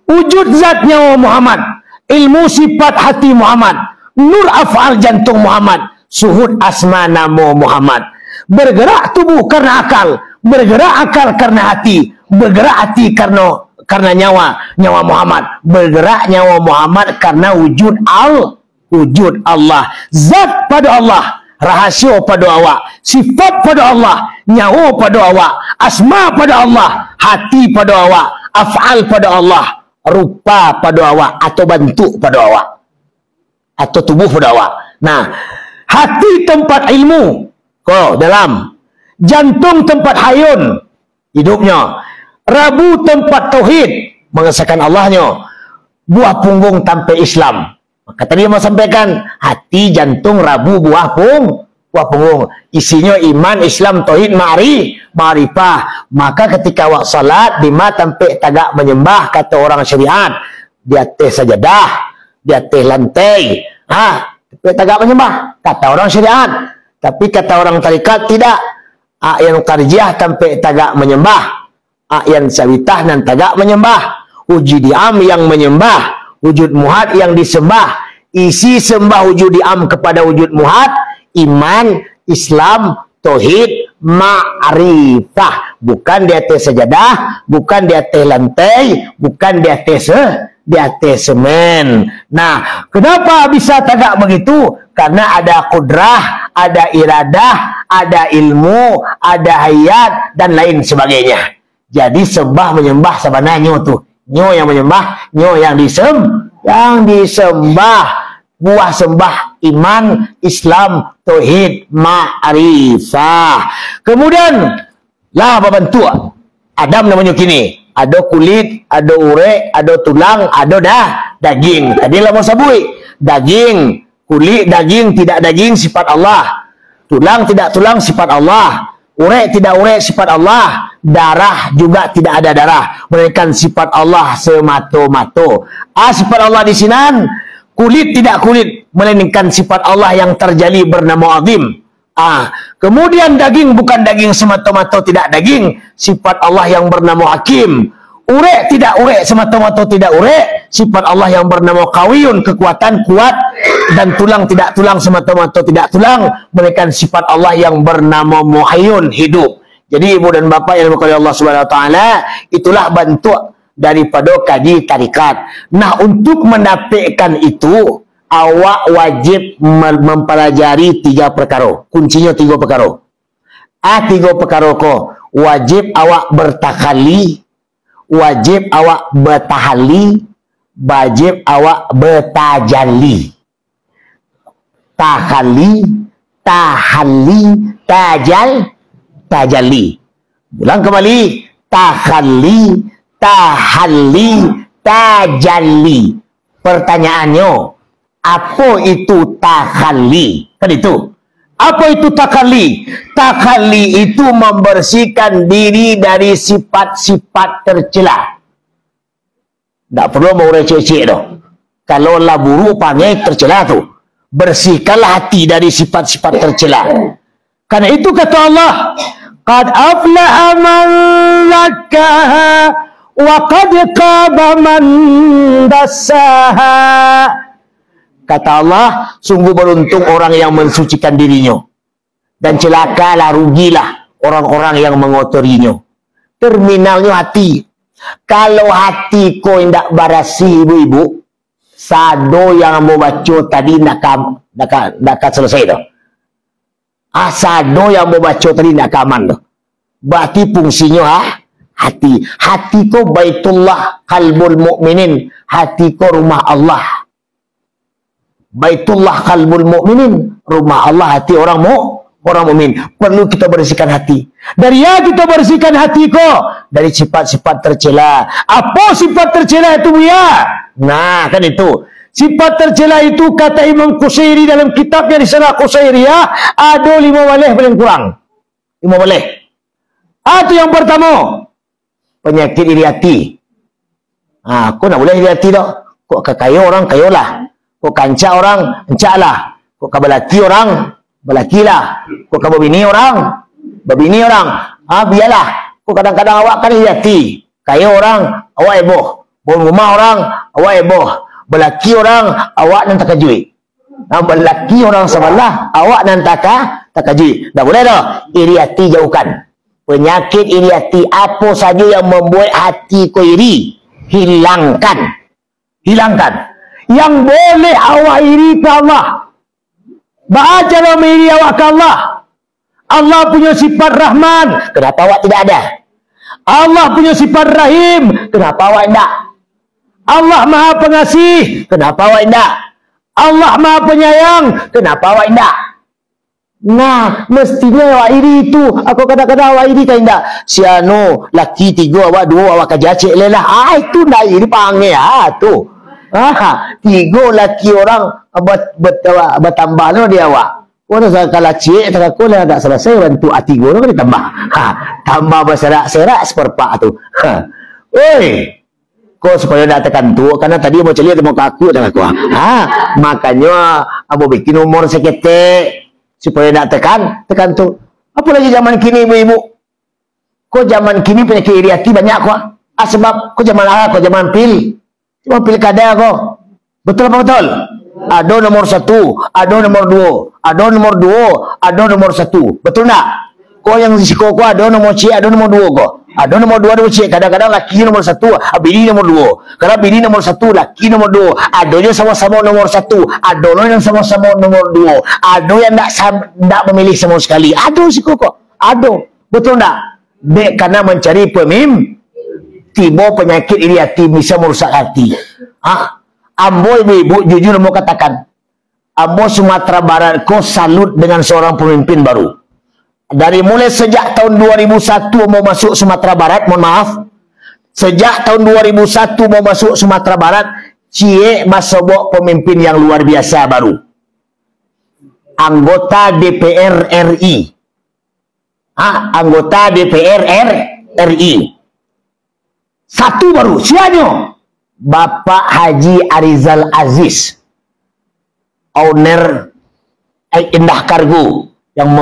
Speaker 1: wujud zatnya Muhammad, ilmu sifat hati Muhammad, nur af'al jantung Muhammad, suhud asma nama Muhammad. Bergerak tubuh karena akal, bergerak akal karena hati, bergerak hati karena nyawa Muhammad, bergerak nyawa Muhammad karena wujud Allah, zat pada Allah, rahasia pada awak, sifat pada Allah, nyawa pada awak, asma pada Allah, hati pada awak, af'al pada Allah, rupa pada awak atau bentuk pada awak atau tubuh pada awak. Nah, hati tempat ilmu, dalam jantung tempat hayun hidupnya, rabu tempat tauhid mengesahkan Allahnya, buah punggung tanpa Islam. Maka tadi yang mau sampaikan, hati, jantung, rabu, buah punggung, isinya iman, Islam, tauhid, ma'rifah. Maka ketika awak salat lima tanpa tagak menyembah, kata orang syariat, di atas sajadah, di atas lantai, tanpa tagak menyembah, kata orang syariat. Tapi kata orang tarikat tidak. Yang tarjiah tanpa tagak menyembah, yang sawitah dan tagak menyembah, wujud diam yang menyembah, wujud muhad yang disembah, isi sembah wujud diam kepada wujud muhad, iman, Islam, tauhid, ma'rifah. Bukan di atas sajadah, bukan di atas lantai, bukan di atas semen. Nah, kenapa bisa tagak begitu? Karena ada kudrah, ada iradah, ada ilmu, ada hayat, dan lain sebagainya. Jadi sembah menyembah sebenarnya tu, nyo yang menyembah, nyo yang disembah, buah sembah iman, Islam, tauhid, ma'rifah. Kemudian lah berbentuk Adam namanya kini, ada kulit, ada urek, ada tulang, ada daging. Tadi lah mau sabui daging, kulit, daging, tidak daging, sifat Allah. Tulang, tidak tulang, sifat Allah. Urek, tidak urek, sifat Allah. Darah juga tidak ada darah, melainkan sifat Allah semata-mata. Sifat Allah di sinan. Kulit, tidak kulit, melainkan sifat Allah yang terjali bernama azim. Kemudian daging, bukan daging semata-mata, tidak daging, sifat Allah yang bernama hakim. Urek, tidak urek, semata-mata tidak urek, sifat Allah yang bernama kawiyun, kekuatan, kuat. Dan tulang, tidak tulang, semata-mata tidak tulang, melainkan sifat Allah yang bernama muhayyun, hidup. Jadi ibu dan bapa yang dimuliakan Allah Subhanahu wa taala, itulah bentuk daripada kaji tarikat. Nah, untuk mendapatkan itu, awak wajib mempelajari 3 perkara. Kuncinya 3 perkara. 3 perkara ko. Wajib awak bertakhali, wajib awak bertahali, wajib awak bertajalli. Takhali, tahalli, tajalli. Ulang kembali. Takhali, tahalli, tajalli. Pertanyaannya, apa itu takhali? Kan itu. Apa itu takhali? Takhali itu membersihkan diri dari sifat-sifat tercela. Tak perlu mau receh-receh dah. Kalau lah buruk panggil tercela tu, bersihkanlah hati dari sifat-sifat tercela. Karena itu kata Allah, qad aflaha man zakkaha wa qad khaba man dassaha. Kata Allah, sungguh beruntung orang yang mensucikan dirinya, dan celakalah, rugilah orang-orang yang mengotorinya. Terminalnya hati. Kalau hati kau tidak barasi, ibu-ibu, sado yang mau baca tadi nak selesai dah. Sado yang mau baca tadi nak aman dah. Berarti fungsinya hati. Hati kau baitullah qalbul mu'minin. Hati kau rumah Allah. Baitullah qalbul mu'minin, rumah Allah hati orang mukmin. Perlu kita bersihkan hati. Dari kita bersihkan hati kok dari sifat-sifat tercela. Apa sifat tercela itu ya? Nah, kan itu. Sifat tercela itu kata Imam Qusairi dalam kitabnya di sana Qusairiyah, ada 5 walih paling kurang. 5 walih. Itu yang pertama, penyakit iri hati. Kau nak boleh iri hati tak? Kok kaya orang kayolah. Kau kancak orang, encaklah. Kau kabelaki orang, belakilah. Kau kabebini orang, bebini orang. Biarlah. Kau kadang-kadang awak kan hati. Kaya orang, awak heboh. Bom rumah orang, awak heboh. Belaki orang, awak nan terkejut. Belaki orang sebelah, awak nan terkejut. Tak boleh dah. Iri hati jauhkan. Penyakit iri hati, apa saja yang membuat hati kau iri, hilangkan. Hilangkan. Yang boleh awak iri ke Allah. Baca nama iri awak ke Allah. Allah punya sifat Rahman. Kenapa awak tidak ada? Allah punya sifat Rahim. Kenapa awak tidak? Allah Maha Pengasih. Kenapa awak tidak? Allah Maha Penyayang. Kenapa awak tidak? Nah, mestinya awak iri itu. Aku kadang-kadang awak iri kan tidak? Si anu, laki 3, awak 2, awak kerja cek lelah. Itu nak iri panggil. Tu. 3 laki orang bertambah no dia awak. Kalau kalau cik tak aku lah tak selesai bantu hati gua kan ditambah. Tambah berserak-serak seperpak tu. Oi. Kau supaya nak tekan tu karena tadi mau celia mau kaku tak aku. Makanya abo bikin umur seketek supaya nak tekan tu. Apa lagi zaman kini ibu-ibu? Kau zaman kini penyakit iri hati banyak kok. Sebab kau zaman pil. Cuma pilkada kok. Betul apa betul? Ada nomor 1, ada nomor 2, ada nomor 2, ada nomor 1. Betul tak? Kau yang si kau ada nomor C, ada nomor 2 kok. Ada nomor 2, ada nomor C. Kadang-kadang laki nomor 1, bini nomor 2. Kalau bini nomor 1, laki nomor 2. Adanya sama-sama nomor 1, ada yang sama-sama nomor 2. Ada yang tak memilih sama sekali. Ada si kau kok. Ada. Betul tak? Dek karena mencari pemimpin. Tiba penyakit iri hati bisa merusak hati. Ambo ibu jujur mau katakan, Ambo Sumatera Barat kau salut dengan seorang pemimpin baru. Dari mulai sejak tahun 2001 mau masuk Sumatera Barat, mohon maaf. Sejak tahun 2001 mau masuk Sumatera Barat, cie masobok pemimpin yang luar biasa baru. Anggota DPR RI. Anggota DPR RI. Satu baru, sianya Bapak Haji Arizal Aziz, owner Indah Kargo, yang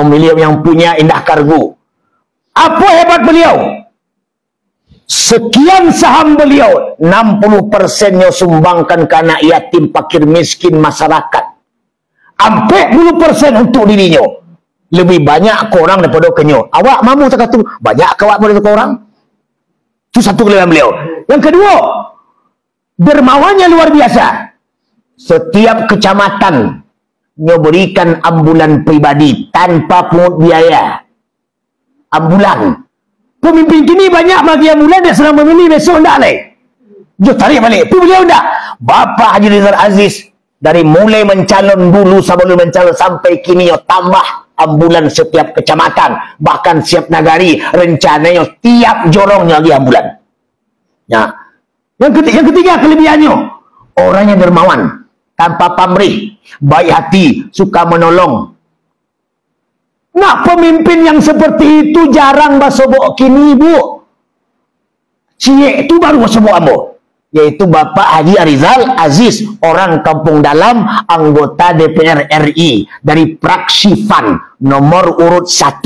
Speaker 1: punya Indah Kargo. Apa hebat beliau? Sekian saham beliau, 60%-nya sumbangkan ke anak yatim, fakir miskin masyarakat. 40% untuk dirinya. Lebih banyak korang daripada kenyo. Awak mamu tak kata banyak kawak daripada korang? Itu satu kelebihan beliau. Yang kedua, dermawannya luar biasa. Setiap kecamatan berikan ambulan pribadi tanpa pungut biaya. Ambulan. Pemimpin kini banyak bagi ambulan dia sedang memilih, besok tak lagi. Jom tarik balik. Itu beliau tak. Bapak Haji Rizal Aziz dari mulai mencalon dulu sebelum mencalon sampai kini tambah ambulan setiap kecamatan, bahkan setiap nagari rencananya tiap jorongnya lagi ambulan. Ya. Yang ketiga kelebihannya, orangnya dermawan, tanpa pamrih, baik hati, suka menolong. Nak pemimpin yang seperti itu jarang basobok kini, Bu. Cie itu baru basobok ambo. Yaitu Bapak Haji Arizal Aziz, orang Kampung Dalam, anggota DPR RI dari fraksi FAN nomor urut 1.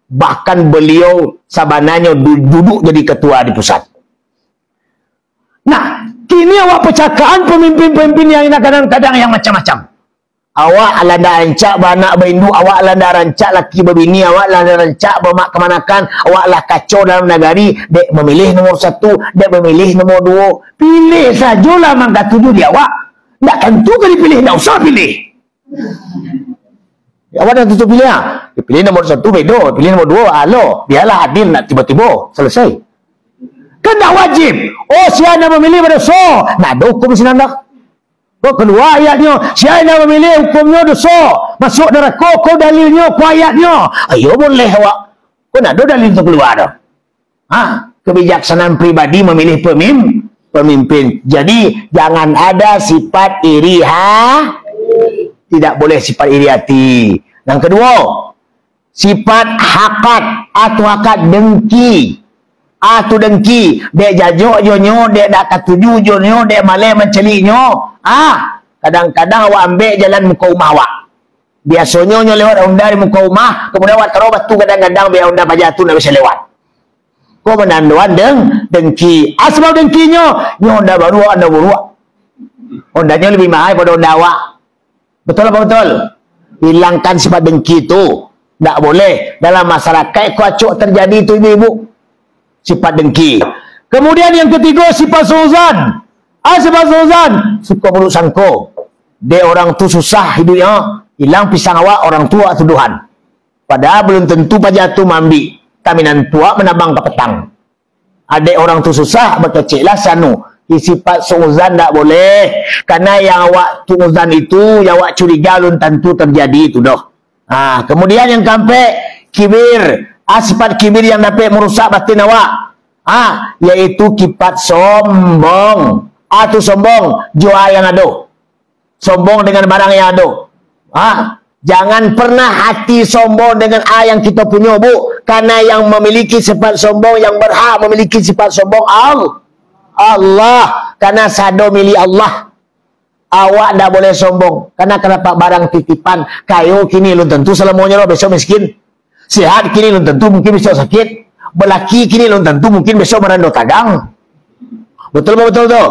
Speaker 1: Bahkan beliau sabananya duduk jadi ketua di pusat. Nah, kini awak percakapan pemimpin-pemimpin yang kadang-kadang yang macam-macam. Awak landa rancak beranak berindu, awak landa rancak laki berbini, awak landa rancak bermak kemanakan, awak lah kacau dalam negari, dek memilih nomor 1, dek memilih nomor 2. Pilih sajalah mangga tuju di awak. Tak tentu kan dipilih, tak usah pilih. Awak dah tutup pilih lah. Pilih nomor 1 bedo, pilih nomor 2, alo. Biarlah adil nak tiba-tiba, selesai. Kan tak wajib. Oh, siapa nak memilih pada so. Nak ada hukum senang dah. Kau keluar ayatnya, siapa yang memilih hukumnya dosa, masuk neraka, kau dalilnya, kau ayatnya. Ayo boleh awak. Kau nak ada dalil untuk keluar dah. Kebijaksanaan pribadi memilih pemimpin. Jadi jangan ada sifat iri Tidak boleh sifat iri hati. Yang kedua, sifat hakat atau hakat dengki. Tu dengki, dek jajok jonyo, dek dak katuju jonyo, dek malai menceliknyo. Kadang-kadang awak ambil jalan muka rumah awak. Biasanya nyo lewat Honda di muka rumah, kemudian awak terobas tu kadang-kadang biar Honda pajak tu nak bisa lewat. Kau menanduan dengki. Sebab dengkinya, nyo Honda baru, Honda buruk. Hondanya lebih mahal pada Honda awak. Betul apa betul? Hilangkan sifat dengki tu. Tak boleh. Dalam masyarakat kuacuk terjadi tu ibu-ibu. Sifat dengki. Kemudian yang ketiga, sifat suuzan. Sifat suuzan. Suka buruk sangko. Dia orang tu susah hidupnya. Hilang pisang awak, orang tua tuduhan. Padahal belum tentu pajak tu mambi. Kaminan tua menabang ke petang. Adik orang tu susah, berkecil lah sanu. Sifat suuzan tak boleh. Karena yang awak suuzan itu, yang awak curiga belum tentu terjadi itu dah. Kemudian yang kampai kibir. Sifat kibir yang dapat merusak batin awak. Yaitu sifat sombong. Tu sombong jual yang ada. Sombong dengan barang yang ada. Jangan pernah hati sombong dengan yang kita punya, bu. Karena yang memiliki sifat sombong, yang berhak memiliki sifat sombong Allah. Karena sado milik Allah. Awak tak boleh sombong. Karena dapat barang titipan. Kayu kini belum tentu selamanya lo besok miskin. Sehat kini belum tentu mungkin besok sakit. Belaki kini belum tentu mungkin besok merandau tagang. Betul betul tu?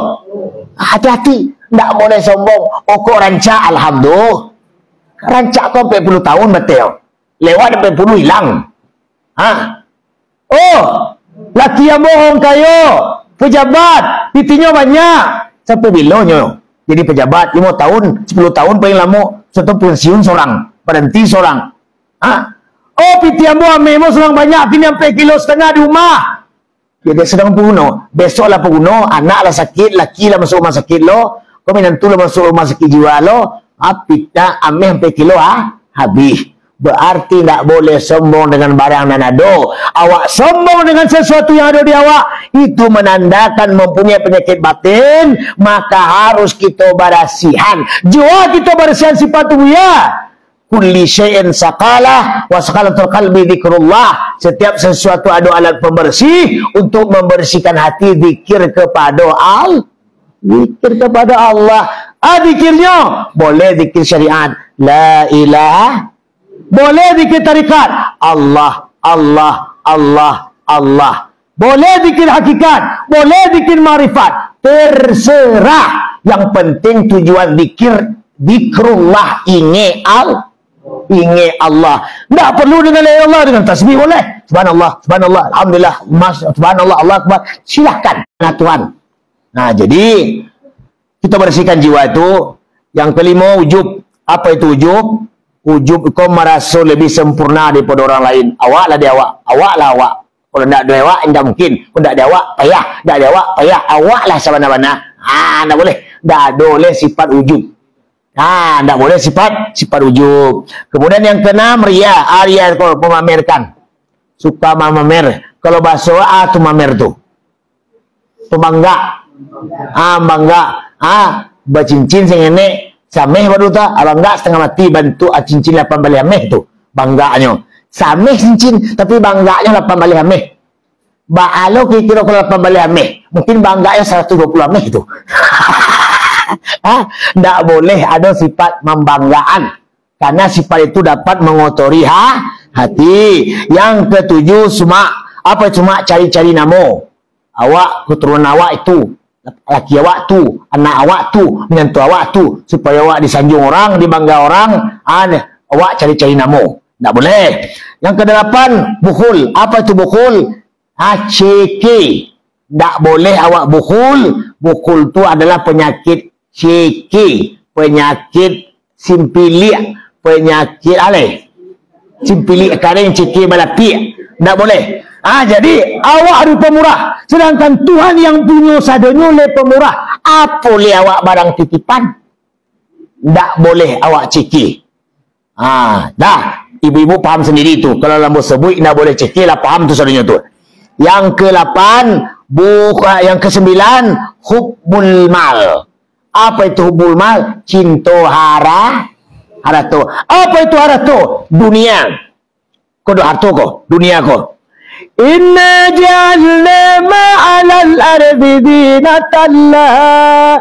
Speaker 1: Hati-hati. Tak boleh sombong. Kok rancak alhamdulillah. Rancak kau 40 tahun betul. Lewat 40 hilang. Laki yang bohong kayu. Pejabat. Titinya banyak. Sampai bilanya. Jadi pejabat 5 tahun, 10 tahun paling lama. Satu pensiun seorang. Berhenti seorang. Piti ambo amemo seorang banyak. Kini sampai 1,5 kilo di rumah. Dia sedang pengguna. Besoklah pengguna. Anaklah sakit. Laki lah masuk rumah sakit lo. Kau minantu lah masuk rumah sakit jiwa lo. Pita ameh sampai 1 kilo habis. Berarti tak boleh sombong dengan barang yang ada. Awak sombong dengan sesuatu yang ada di awak, itu menandakan mempunyai penyakit batin. Maka harus kita berasihan. Jua kita berasihan sifat tubuh ya. Kulli syai'in saqalah wa saqalatul qalbi dzikrullah. Setiap sesuatu ada alat pembersih untuk membersihkan hati, zikir kepada zikir kepada Allah. Zikirnya boleh zikir syariat, la ilaha. Boleh zikir tarikat, Allah, Allah, Allah, Allah. Boleh zikir hakikat, boleh zikir marifat. Terserah. Yang penting tujuan zikir, zikrullah, ingat Allah. Tak perlu dengan la Allah, dengan tasbih boleh. Subhanallah, subhanallah, alhamdulillah, subhanallah, Allah akbar. Silahkan, Tuhan. Jadi kita bersihkan jiwa itu. Yang kelima, ujub. Apa itu ujub? Ujub kau merasa lebih sempurna daripada orang lain. Awaklah dia awak. Awaklah awak. Kalau tak ada awak, tidak mungkin. Kalau tak ada awak, payah. Tak ada awak, payah. Awaklah sabana-bana. Tak boleh. Tak boleh sifat ujub. Tak boleh sifat ujub. Kemudian yang keenam, ria. Ria kau memamerkan. Suka memamer. Kalau bahasa tu mamer tu. Tu bangga. Bangga. Bercincin sengenek. Sameh baru tak, abang enggak setengah mati bantu cincin 8 balik ameh tu. Bangganya. Sameh cincin, tapi bangganya 8 balik ameh. Ba'alo kira-kira kalau 8 balik ameh. Mungkin bangganya 120 ameh tu. Tak boleh ada sifat membanggaan. Karena sifat itu dapat mengotori hati. Yang ketujuh, apa cuma cari-cari nama. Awak, keturunan awak itu. Laki awak tu, anak awak tu, menantu awak tu, supaya awak disanjung orang, dibangga orang, awak cari-cari nama. Tak boleh. Yang ke-8, bukhul. Apa itu bukhul? Ceki. Tak boleh awak bukhul. Bukhul tu adalah penyakit ceki, penyakit simpilik, penyakit simpilik kering, ceki balapi. Tak boleh. Jadi awak ada pemurah. Sedangkan Tuhan yang punya sadanya le pemurah. Apa le awak barang titipan? Tak boleh awak ceki. Dah. Ibu-ibu faham sendiri tu. Kalau lambu sebut, tak boleh ceki lah. Faham tu sadanya tu. Yang ke-8, yang ke-9, hubbul mal. Apa itu hubbul mal? Cinta harta. Apa itu harta? Dunia. Kau ada harta kau? Dunia kau? Inna ja'alna ma'alal ardi zinatan laha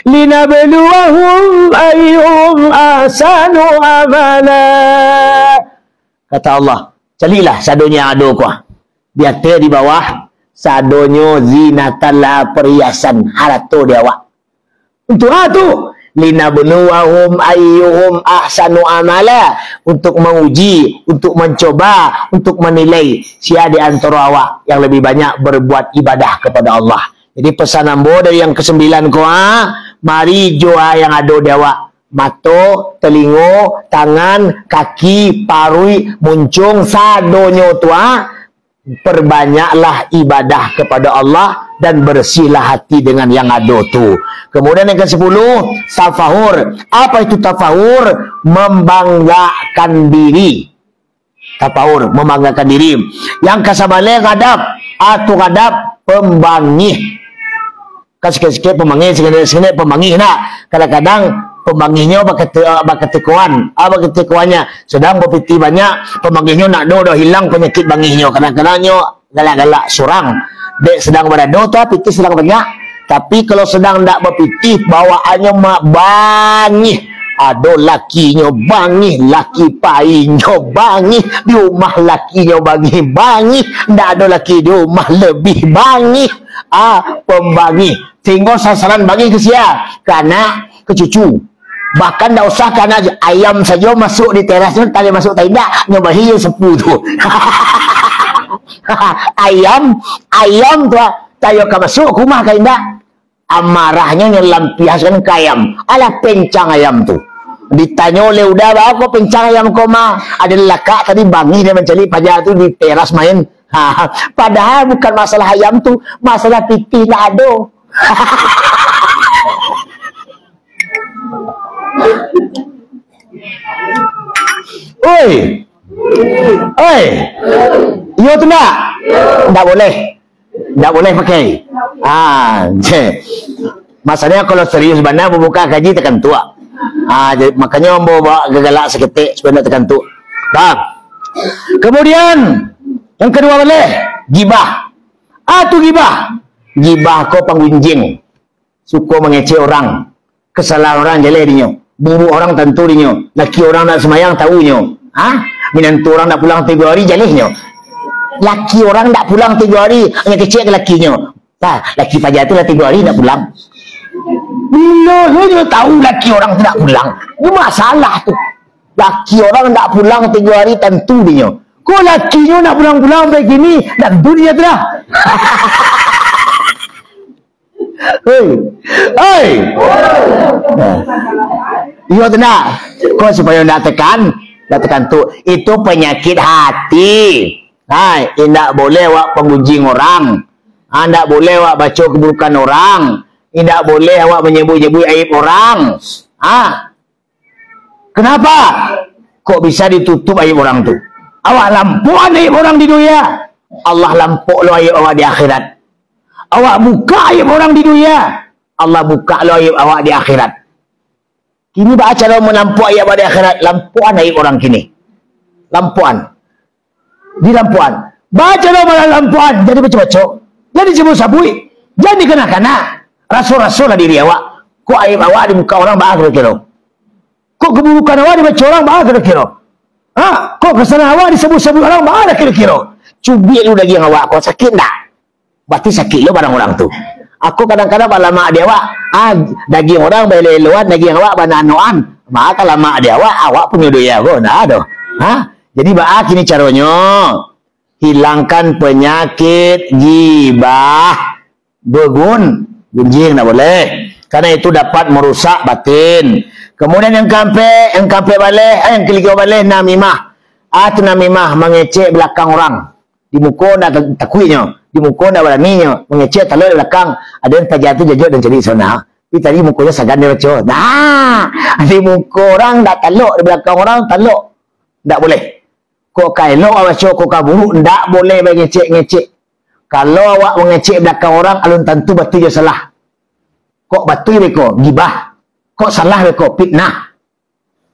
Speaker 1: linabluwahum ayyuhum ahsanu amala. Kata Allah, carilah sadonya ado ku. Dia di bawah sadonyo zinatalla perhiasan harta dia awak. Untuk tu linabluwahum ayyuhum ahsanu amala, untuk menguji, untuk mencoba, untuk menilai siapa di antara awak yang lebih banyak berbuat ibadah kepada Allah. Jadi pesan ambo dari yang ke-9 ko, mari joa yang ada di awak. Mata, telinga, tangan, kaki, parui, muncung sadonyo tu, perbanyaklah ibadah kepada Allah dan bersihlah hati dengan yang ada tu. Kemudian yang ke-10, tafahur. Apa itu tafahur? Membanggakan diri. Tafahur, membanggakan diri. Yang ke-11, ngadap. Atau ngadap, pembangih. Kan sikit-sikit pembangih, sikit-sikit pembangih nak. Kadang-kadang pembangihnya baketikuan. Baketikuannya sedang berpiti banyak, pembangihnya nak do hilang penyakit bangihnya. Kadang-kadangnya galak-galak surang. Dek sedang berado tu piti sedang banyak. Tapi kalau sedang tak berpiti, bawaannya mak bangih. Ada lakinya bangih, laki painya bangih, di rumah lakinya bangih. Tak ada laki di rumah lebih bangih. Pembangih. Sehingga sasaran bangih ke siapa? Ke anak, ke cucu. Bahkan tak usah kerana ayam saja masuk di teras tu, tak boleh masuk tenda, nyobahi yang sepu tu. ayam tu tak boleh masuk rumah ke tenda. Amarahnya yang lampiaskan ke ayam. Alah pencang ayam tu. Ditanya oleh udah, kau pencang ayam kau mah? Ada lelakak tadi bangih dia mencari pajar tu di teras main. Padahal bukan masalah ayam tu, masalah piti tak ada. Oi, yo tu nak? Tak boleh pakai. Masalahnya kalau serius benar membuka kaji tekan tua. Makanya mau bawa gegalak seketik supaya nak tekan tu. Kemudian yang kedua boleh gibah. Tu gibah. Gibah kau panggunjing. Suka mengecek orang. Kesalahan orang jelek dinyo. Buru orang tentu dinyo. Laki orang nak semayang tahunya. Minantu orang nak pulang 3 hari jeleknya. Laki orang nak pulang 3 hari hanya kecek ke lakinya. Laki fajar tu lah 3 hari nak pulang. Bila dia tahu laki orang tidak pulang, ini masalah tu. Laki orang tak pulang 3 hari tentu dia. Kok lakinya nak pulang-pulang begini, tentu dia tu lah. Hei. Iya tu nak. Kau supaya nak tekan tu. Itu penyakit hati. Tidak boleh awak penggunjing orang. Tidak boleh awak baca keburukan orang. Tidak boleh awak menyebut-nyebut aib orang. Kenapa? Kok bisa ditutup aib orang tu? Awak lampuan aib orang di dunia. Allah lampuk lo aib awak di akhirat. Awak buka aib orang di dunia. Allah buka lo aib awak di akhirat. Kini baca lo menampuk aib awak di akhirat. Lampuan aib orang kini. Lampuan. Di lampuan. Baca lo malah lampuan. Jadi baca-baca. Jadi cabut-sabui. Jadi kena-kena. Rasul-rasul lah diri awak. Kok aib awak di muka orang bahagia kira-kira? Kok keburukan awak dibaca orang bahagia kira-kira? Kok kesalahan awak disebut-sebut orang bahagia kira-kira? Cubit lu daging awak. Kau sakit tak? Berarti sakit lu barang orang tu. Aku kadang-kadang pada mak dia awak. Daging orang beleluan, daging awak bananuan. Maka kalau mak dia awak punya doya pun. Jadi baak ini caranya. Hilangkan penyakit gibah. Gunjing tak boleh. Karena itu dapat merusak batin. Kemudian yang keempat balik, yang kelima balik namimah. Itu namimah mengecek belakang orang. Di muka nak takuinya, di muka nak beraninya, mengecek taluk di belakang. Ada yang terjatuh jajak dan jadi sana. Tapi tadi mukanya sagan dia baca. Di muka orang tak taluk, di belakang orang taluk. Tak boleh. Kok kailok awak baca, kok buruk, tak boleh mengecek-ngecek. Kalau awak mengecek belakang orang, alun tentu batu je salah. Kok batu beko gibah. Kok salah beko fitnah.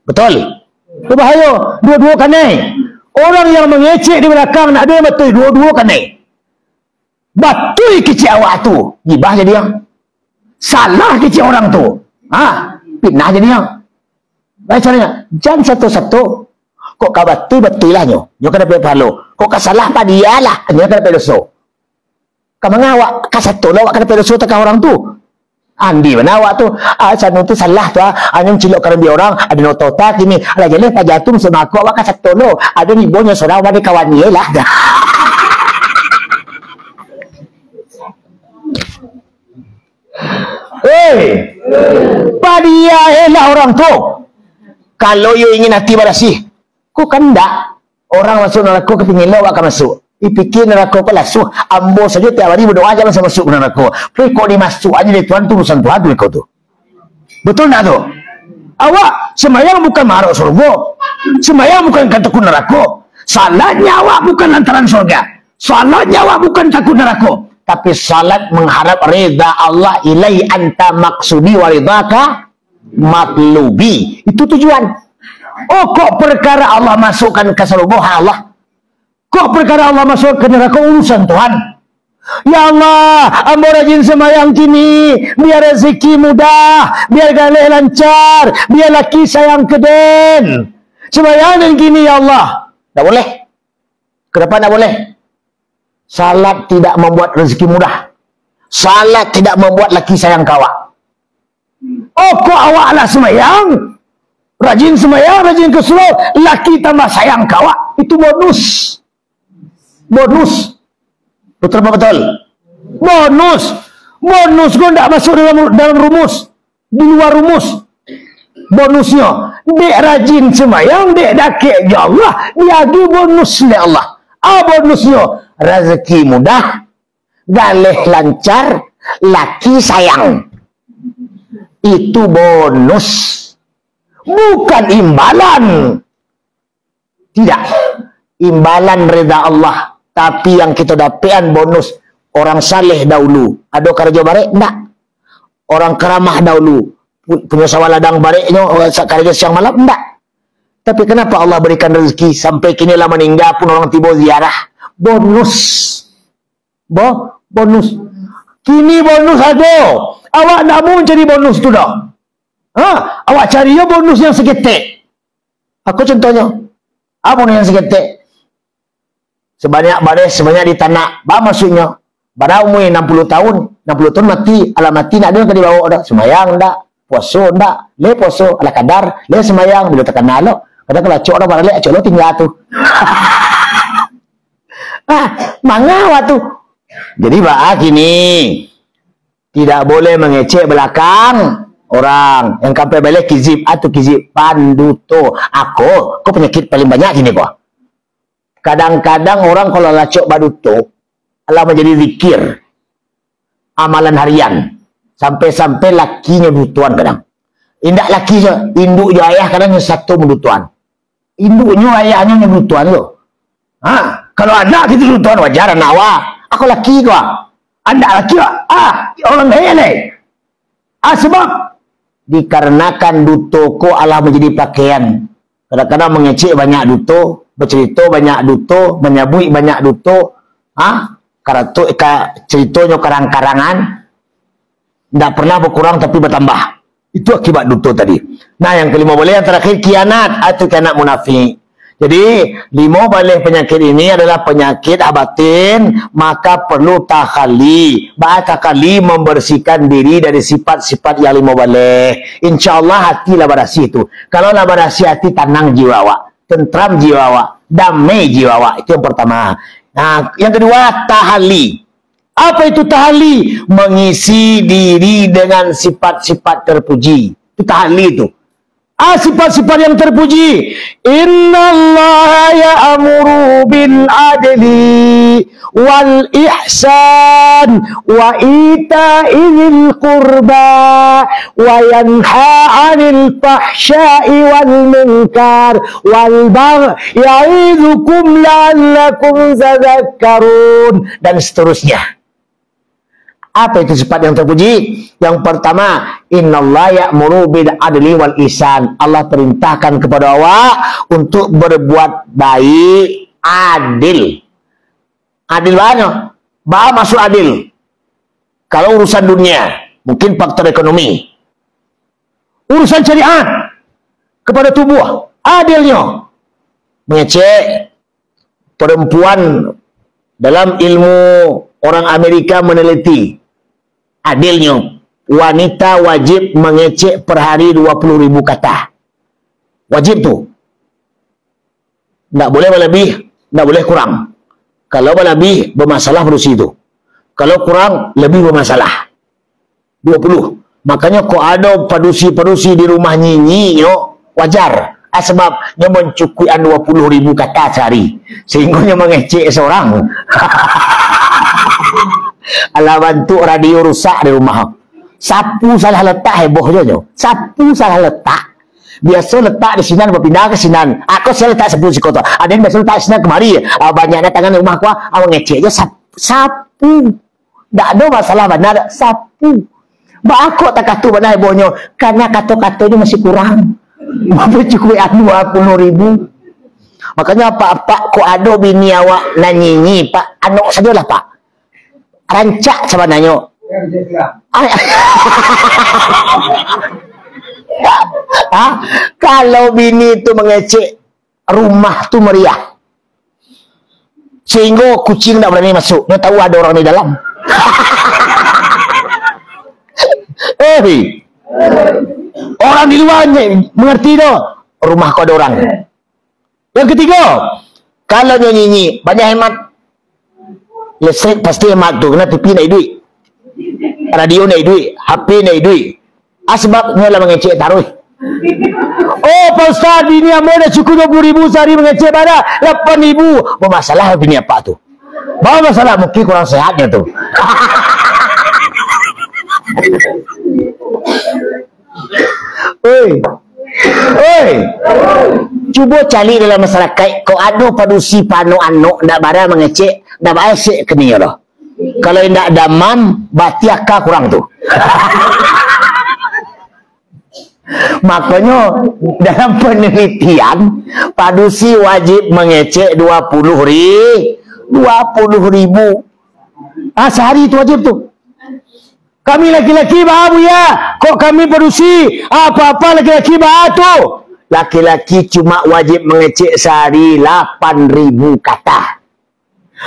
Speaker 1: Betul? Itu bahaya. Dua-dua kanai. Orang yang mengecek di belakang nak ada batu, dua-dua kanai. Batu kecik awak tu, gibah jadi yang. Salah kecil orang tu. Fitnah jadinya. Baik caranya. Jangan satu-satu. Kok kau betul lah nyo. Nyo kena pergi palo. Kok kau salah pa dia lah. Nyo kena pergi dosa. Kau mengawak. Kau satu lah awak kena pergi dosa tekan orang tu. Andi mana awak tu? Sana tu salah tu. Hanya cilok kerana dia orang. Ada notota kini. Alah jelas tak jatuh sama aku. Awak kau satu lah. Ada nibonya seorang. Awak ada kawan dia lah. Padia lah orang tu. Kalau you ingin hati bersih, kau kan tak. Orang masuk neraka kepingin lah awak akan masuk. Dipikir neraka kau lasuh. Ambo saja tiap hari berdoa jangan masuk ke neraka. Tapi kau dimasuk aja dari Tuhan tu urusan Tuhan tu kau tu. Betul tak tu? Awak semayang bukan marah surga. Semayang bukan takut neraka. Salahnya awak bukan lantaran surga. Salahnya awak bukan takut neraka. Tapi salat mengharap rida Allah ilai anta maksudi waridaka matlubi. Itu tujuan. Oh, kok perkara Allah masukkan ke surga Allah? Kok perkara Allah masuk ke neraka urusan Tuhan? Ya Allah, ambo rajin semayang kini, biar rezeki mudah, biar galih lancar, biar laki sayang keden. Semayang kini ya Allah. Tak boleh. Kenapa tak boleh? Salat tidak membuat rezeki mudah. Salat tidak membuat laki sayang kawak. Oh, kok awaklah semayang? Rajin semayang, rajin ke surau, laki tambah sayang kawak. Itu bonus. Bonus. Betul apa betul? Bonus. Bonus kau tidak masuk dalam rumus. Di luar rumus. Bonusnya. Dek rajin semayang, dek dakik ya Allah. Dia lagi bonus oleh Allah. Bonusnya. Rezeki mudah, galih lancar, laki sayang. Itu bonus. Bukan imbalan. Tidak. Imbalan reda Allah. Tapi yang kita dapatkan bonus. Orang saleh dahulu. Ada kerja barek? Tak. Orang keramah dahulu. Punya sawah ladang bareknya. Kerja siang malam? Tak. Tapi kenapa Allah berikan rezeki sampai kini lah meninggal pun orang tiba ziarah? Bonus. Bonus. Kini bonus ada. Awak nak mau cari bonus tu dah. Awak cari ya bonus yang seketik. Aku contohnya. Apa yang seketik? Sebanyak baris, sebanyak di tanah. Apa maksudnya? Pada umur 60 tahun. 60 tahun mati. Alah mati nak ada ke dibawa dah. Semayang dah. Puasa dah. Le puasa. Alah kadar. Le semayang. Bila tekan nalok. Kadang kalau cok dah balik. Cok lo tinggal tu. Mangawat tu. Jadi gini. Tidak boleh mengecek belakang orang. Yang sampai balik kizib atau kizib panduto. Kau penyakit paling banyak gini kau. Kadang-kadang orang kalau lacok baduto, Allah menjadi zikir. Amalan harian. Sampai-sampai lakinya butuan kadang. Indak laki je. Induk je ayah kadang satu butuan. Induknya ayahnya butuan tu. Kalau anak kita butuan wajar anak awak. Aku laki kau. Anda laki kau. Orang lain ni. Sebab dikarenakan duto ko Allah menjadi pakaian. Kadang-kadang mengecek banyak duto, bercerita banyak duto, menyabui banyak duto. Ceritanya karang-karangan. Tidak pernah berkurang tapi bertambah. Itu akibat duto tadi. Nah, yang kelima boleh, yang terakhir kianat atau kianat munafik. Jadi, 5 balik penyakit ini adalah penyakit batin, maka perlu takhali. Takhali membersihkan diri dari sifat-sifat yang 5 balik. InsyaAllah hatilah bersih itu. Kalau lah bersih hati, tenang jiwa awak. Tentram jiwa awak. Damai jiwa awak. Itu yang pertama. Nah, yang kedua, tahali. Apa itu tahali? Mengisi diri dengan sifat-sifat terpuji. Itu tahali itu. Sifat-sifat yang terpuji. Innallaha ya'muru bil adli wal ihsan wa ita'il qurba wa yanha 'anil fahsya'i wal munkar wal baghi ya'idzukum la'allakum tadhakkarun, dan seterusnya. Apa itu sifat yang terpuji? Yang pertama, innallaha ya'muru bil adli wal ihsan. Allah perintahkan kepada awak untuk berbuat baik, adil. Adil mana? Masuk adil. Kalau urusan dunia, Mungkin faktor ekonomi. Urusan syariat kepada tubuh, adilnya. Mengecek perempuan dalam ilmu orang Amerika meneliti. Adilnya, wanita wajib mengecek per hari 20.000 kata. Wajib tu. Tak boleh lebih, tak boleh kurang. Kalau lebih, bermasalah produksi itu. Kalau kurang, lebih bermasalah. 20. Makanya kok ada produksi di rumah nyinyi, wajar. Sebab dia mencukupikan 20.000 kata sehari. Sehingga dia mengecek seorang. Alah bantu radio rusak di rumah. Sapu salah letak heboh je. Sapu salah letak. Biasa letak di sini, berpindah ke sini. Aku saya letak sapu si kotor. Ada yang biasa letak di sini kemari. Banyaknya tangan di rumah aku. Aku ngecek je sapu. Tak ada masalah benar. Sapu. Aku tak kata benar hebohnya. Karena kata-katanya masih kurang. Mampu cukup 20.000. Makanya pak kok ada bini awak nanyinyi pak. Anak sajalah pak. Rancak sebenarnya. Kalau bini tu mengecek rumah tu meriah sehingga kucing tak berani masuk, dia tahu ada orang di dalam. Orang di luar mengerti tu rumah kau ada orang. Yang ketiga, kalau dia nyanyi banyak hemat. Listrik pasti hemat tu, kena TV naik duit, radio naik duit, HP naik duit. Sebab ni lah mengecek taruh. Oh Pak Ustaz, bini amba dah cukup 20.000 sehari mengecek pada 8.000. Bermasalah bini apa tu? Bawa masalah mungkin kurang sehatnya tu. Cuba cari dalam masyarakat. Kau ada padusi panu-anu nak barang mengecek, dah baik kena dah. Kalau tidak damam, berarti akal kurang tu. Makanya dalam penelitian padusi wajib mengecek 20.000 sehari itu wajib tu. Kami laki-laki bahabu ya. Kok kami padusi apa-apa laki-laki bahabu tu. Laki-laki cuma wajib mengecek sehari 8.000 kata.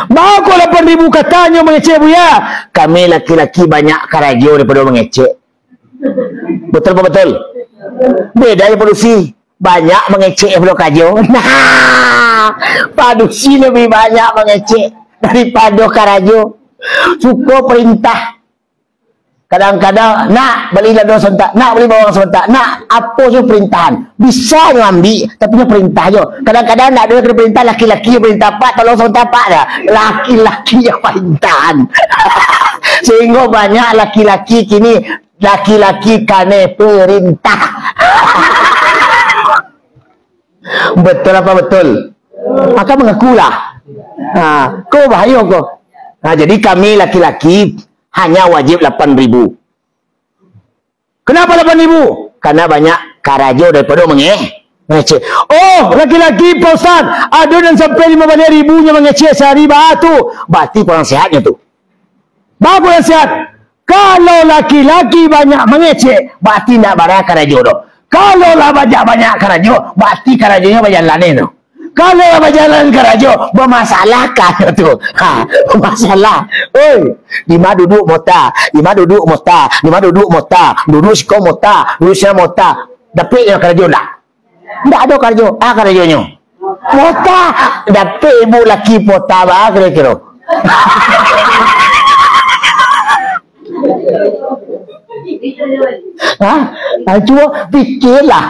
Speaker 1: Bahawa kok 8.000 katanya mengecek bu ya. Kami laki-laki banyak karajo daripada mengecek. Betul apa betul? Beda ya padusi. Banyak mengecek daripada karajo. Nah, padusi lebih banyak mengecek daripada karajo. Suka perintah. Kadang-kadang nak beli ladang serentak, nak beli bawang serentak, nak apa je perintahan. Bisa ngambil, tapi dia perintah je. Kadang-kadang nak ada kena perintah, laki-laki yang perintah pak, tolong serentak pak dah. Laki-laki yang perintahan. Sehingga banyak laki-laki kini, laki-laki kane perintah. Betul apa betul? Maka mengakulah. Kau bahaya kau. Jadi kami laki-laki hanya wajib 8.000. Kenapa 8.000? Karena banyak karajo daripada mengecek. Oh, laki-laki Pak Ustaz, ada dan sampai 15.000 nya mengecek sehari batu. Berarti kurang sehatnya tu. Bapak kurang sehat. Kalau laki-laki banyak mengecek, berarti nak barang karajo tu. Kalau lah banyak karajo, berarti karajonya berjalan tu. Kalau berjalan karajo, bermasalah kan tu. Bermasalah. Di mana duduk mota, di mana duduk mota, di mana duduk mota, duduk siko mota, duduk siko mota. Dapat yang karajo tak? Tak ada karajo. Karajonya. Mota. Dapat ibu laki mota bah kira-kira. Cuba fikirlah.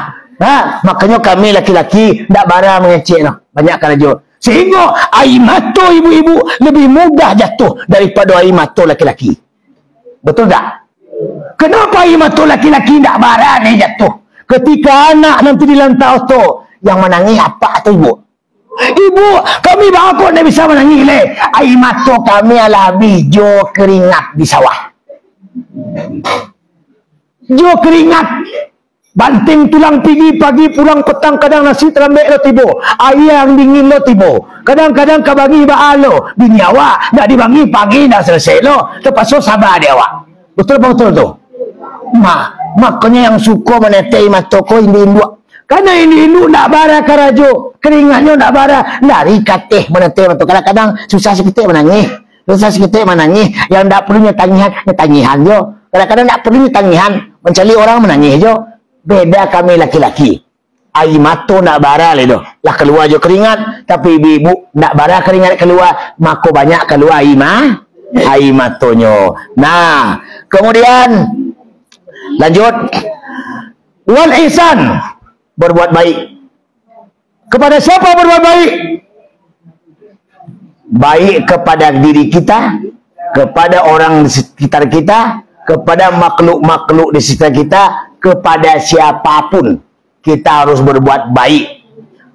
Speaker 1: Makanya kami laki-laki tak barang mengecek lah. Banyak karajo. Sehingga air mata ibu-ibu lebih mudah jatuh daripada air mata laki-laki. Betul tak? Kenapa air mata laki-laki tak barang ni jatuh? Ketika anak nanti dilantar auto, yang menangis apa atau ibu? Ibu, kami bapa tak bisa menangis le. Air mata kami adalah hijau keringat di sawah. Hijau keringat. Banting tulang pagi pulang petang, kadang nasi terambik lo tibo, air yang dingin lo tibo, kadang-kadang kabangi baal lo, bini awak nak dibangi pagi dah selesai lo, terpaksa sabar dia awak. Betul apa betul tu? Makanya yang suka menetai mata ko induk. Karena ini induk nak bara karajo. Keringatnya nak bara. Lari katih menetai mata. Kadang-kadang susah sikit menangis. Yang tak perlunya tangihan jo. Kadang-kadang tak perlunya tangihan. Mencari orang menangis jo. Beda kami laki-laki. Air mata nak bara le doh. Lah keluar jo keringat. Tapi ibu nak bara keringat keluar. Maka banyak keluar air matonyo. Nah, kemudian lanjut. Wal ihsan, berbuat baik. Kepada siapa berbuat baik? Baik kepada diri kita, kepada orang di sekitar kita, kepada makhluk-makhluk di sekitar kita, kepada siapapun kita harus berbuat baik.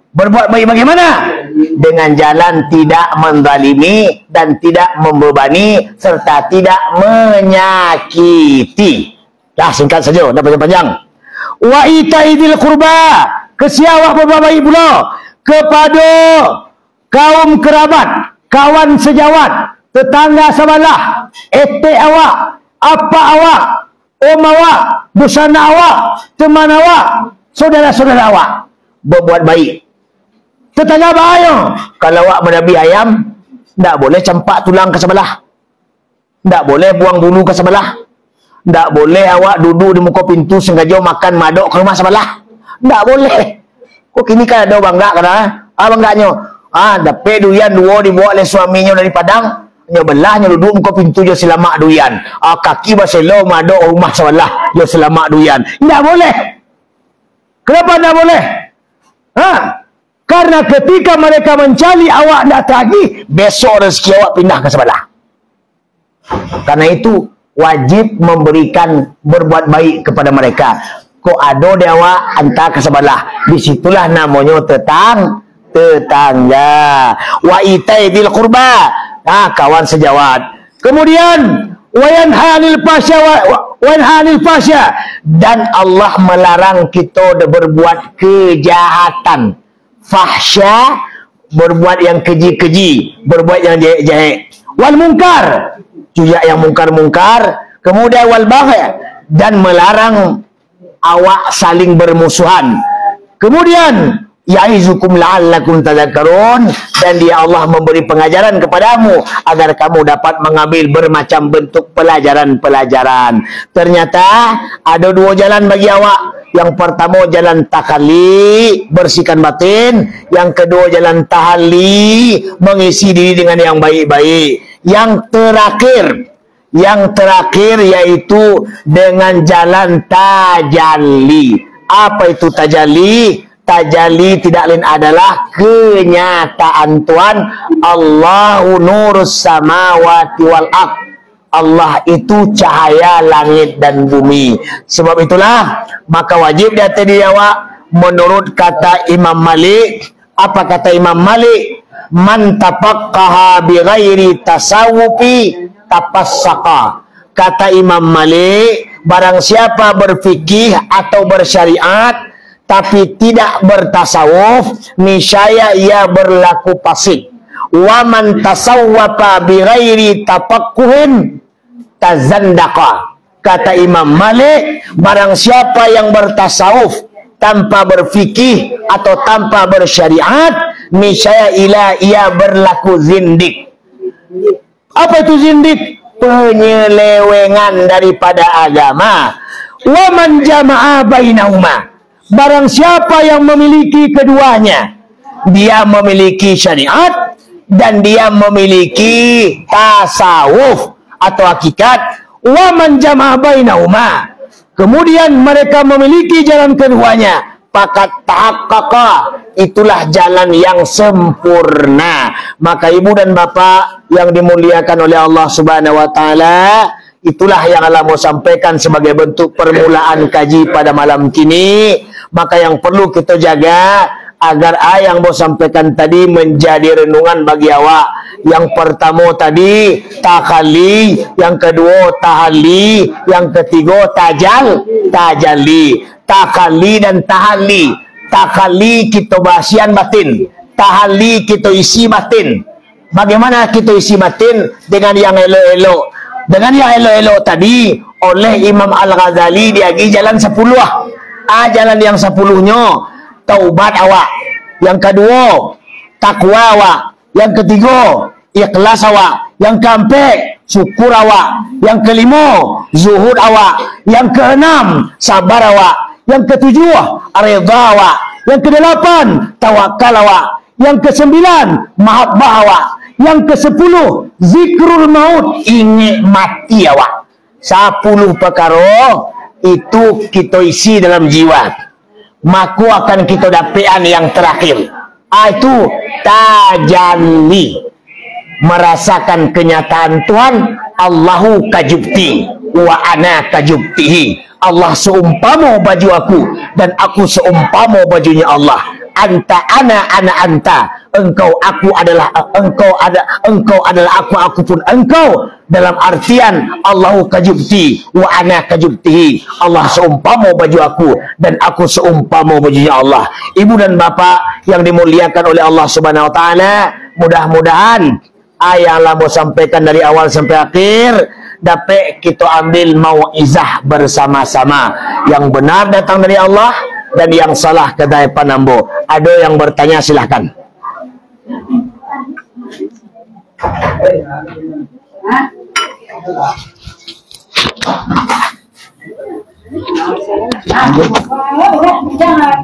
Speaker 1: Berbuat baik bagaimana? Dengan jalan tidak menzalimi dan tidak membebani serta tidak menyakiti. Dah singkat saja, dah panjang-panjang. Wa itaidil qurba, kesiawak berbuat baik pula kepada kaum kerabat, kawan sejawat, tetangga sebelah, etek awak, apa awak, om awak, busana awak, teman awak, saudara-saudara awak. Berbuat baik. Tetangga bahaya. Kalau awak menabi ayam, tak boleh campak tulang ke sebelah. Tak boleh buang bulu ke sebelah. Tak boleh awak duduk di muka pintu sengaja makan madok ke rumah sebelah. Tak boleh. Kok kini kan ada bangga kan? Bangganya. Dapat duyan dua dibawa oleh suaminya dari Padang. Nya belahnya duduk muka pintu je selamak duyan. Kaki baselo madok rumah sebelah. Je selamak duyan. Tak boleh. Kenapa tak boleh? Karena ketika mereka mencari awak nak tagih, besok rezeki awak pindah ke sebelah. Karena itu wajib memberikan berbuat baik kepada mereka. Kok ada dia awak hantar ke sebelah. Disitulah namanya tetangga. Wa itaidil qurba, kawan sejawat. Kemudian wayanhanil fasya, dan Allah melarang kita berbuat kejahatan. Fahsya, berbuat yang keji-keji, berbuat yang jahat. Wal munkar, cuyak yang mungkar-mungkar. Kemudian wal baghy, dan melarang awak saling bermusuhan. Kemudian ya'izukum la'allakum tadhakkarun, dan dia Allah memberi pengajaran kepadamu agar kamu dapat mengambil bermacam bentuk pelajaran-pelajaran. Ternyata ada dua jalan bagi awak. Yang pertama jalan takalli, bersihkan batin. Yang kedua jalan tahalli, mengisi diri dengan yang baik-baik. Yang terakhir yaitu dengan jalan tajalli. Apa itu tajalli? Tajalli tidak lain adalah kenyataan Tuhan. Allahu nurus samawati wal ardh. Allah itu cahaya langit dan bumi. Sebab itulah maka wajib di atas diri awak menurut kata Imam Malik. Apa kata Imam Malik? Man tafaqqaha bi ghairi tasawufi tapassaqa. Kata Imam Malik, barang siapa berfikih atau bersyariat tapi tidak bertasawuf, niscaya ia berlaku fasik. Wa man tasawwafa bi ghairi tafaqquhin tazandaqa. Kata Imam Malik, barang siapa yang bertasawuf tanpa berfikih atau tanpa bersyariat, niscaya ia berlaku zindik. Apa itu zindik? Penyelewengan daripada agama. Wa man jama'a bainahuma, barang siapa yang memiliki keduanya, dia memiliki syariat dan dia memiliki tasawuf atau hakikat. Wa man jama'a bainahuma, kemudian mereka memiliki jalan keduanya, fakat tahaqqaqa, itulah jalan yang sempurna. Maka ibu dan bapak yang dimuliakan oleh Allah Subhanahu wa taala, itulah yang Allah mau sampaikan sebagai bentuk permulaan kaji pada malam kini. Maka yang perlu kita jaga agar yang mau sampaikan tadi menjadi renungan bagi awak. Yang pertama tadi takalli, yang kedua tahalli, yang ketiga tajalli. Takalli dan tahalli. Takalli kita basian batin, tahalli kita isi batin. Bagaimana kita isi batin? Dengan yang elok-elok. Dengan yang elok-elok tadi oleh Imam Al-Ghazali diagi jalan 10 jalan yang 10-nya taubat awak, yang kedua takwa awak, yang ketiga ikhlas awak, yang keempat syukur awak, yang kelima zuhud awak, yang keenam sabar awak, yang ketujuh redha awak, yang kedelapan tawakal awak, yang kesembilan mahabbah awak, yang ke-10 zikrul maut, ingat mati awak. 10 perkara itu kita isi dalam jiwa, maka akan kita dapetan yang terakhir, itu tajalli, merasakan kenyataan Tuhan. Allahu kajubti wa ana kajubtihi, Allah seumpama baju aku dan aku seumpama bajunya Allah. Anta ana anta, engkau aku adalah engkau, engkau adalah aku pun engkau, dalam artian Allahu kajubti wa ana kajubtihi, Allah seumpama baju aku dan aku seumpama bajunya Allah. Ibu dan bapak yang dimuliakan oleh Allah Subhanahu wa taala, mudah-mudahan ayat yang mau sampaikan dari awal sampai akhir dapat kita ambil mauizah bersama-sama. Yang benar datang dari Allah dan yang salah kedai Panambo. Ada yang bertanya, silahkan. Jangan.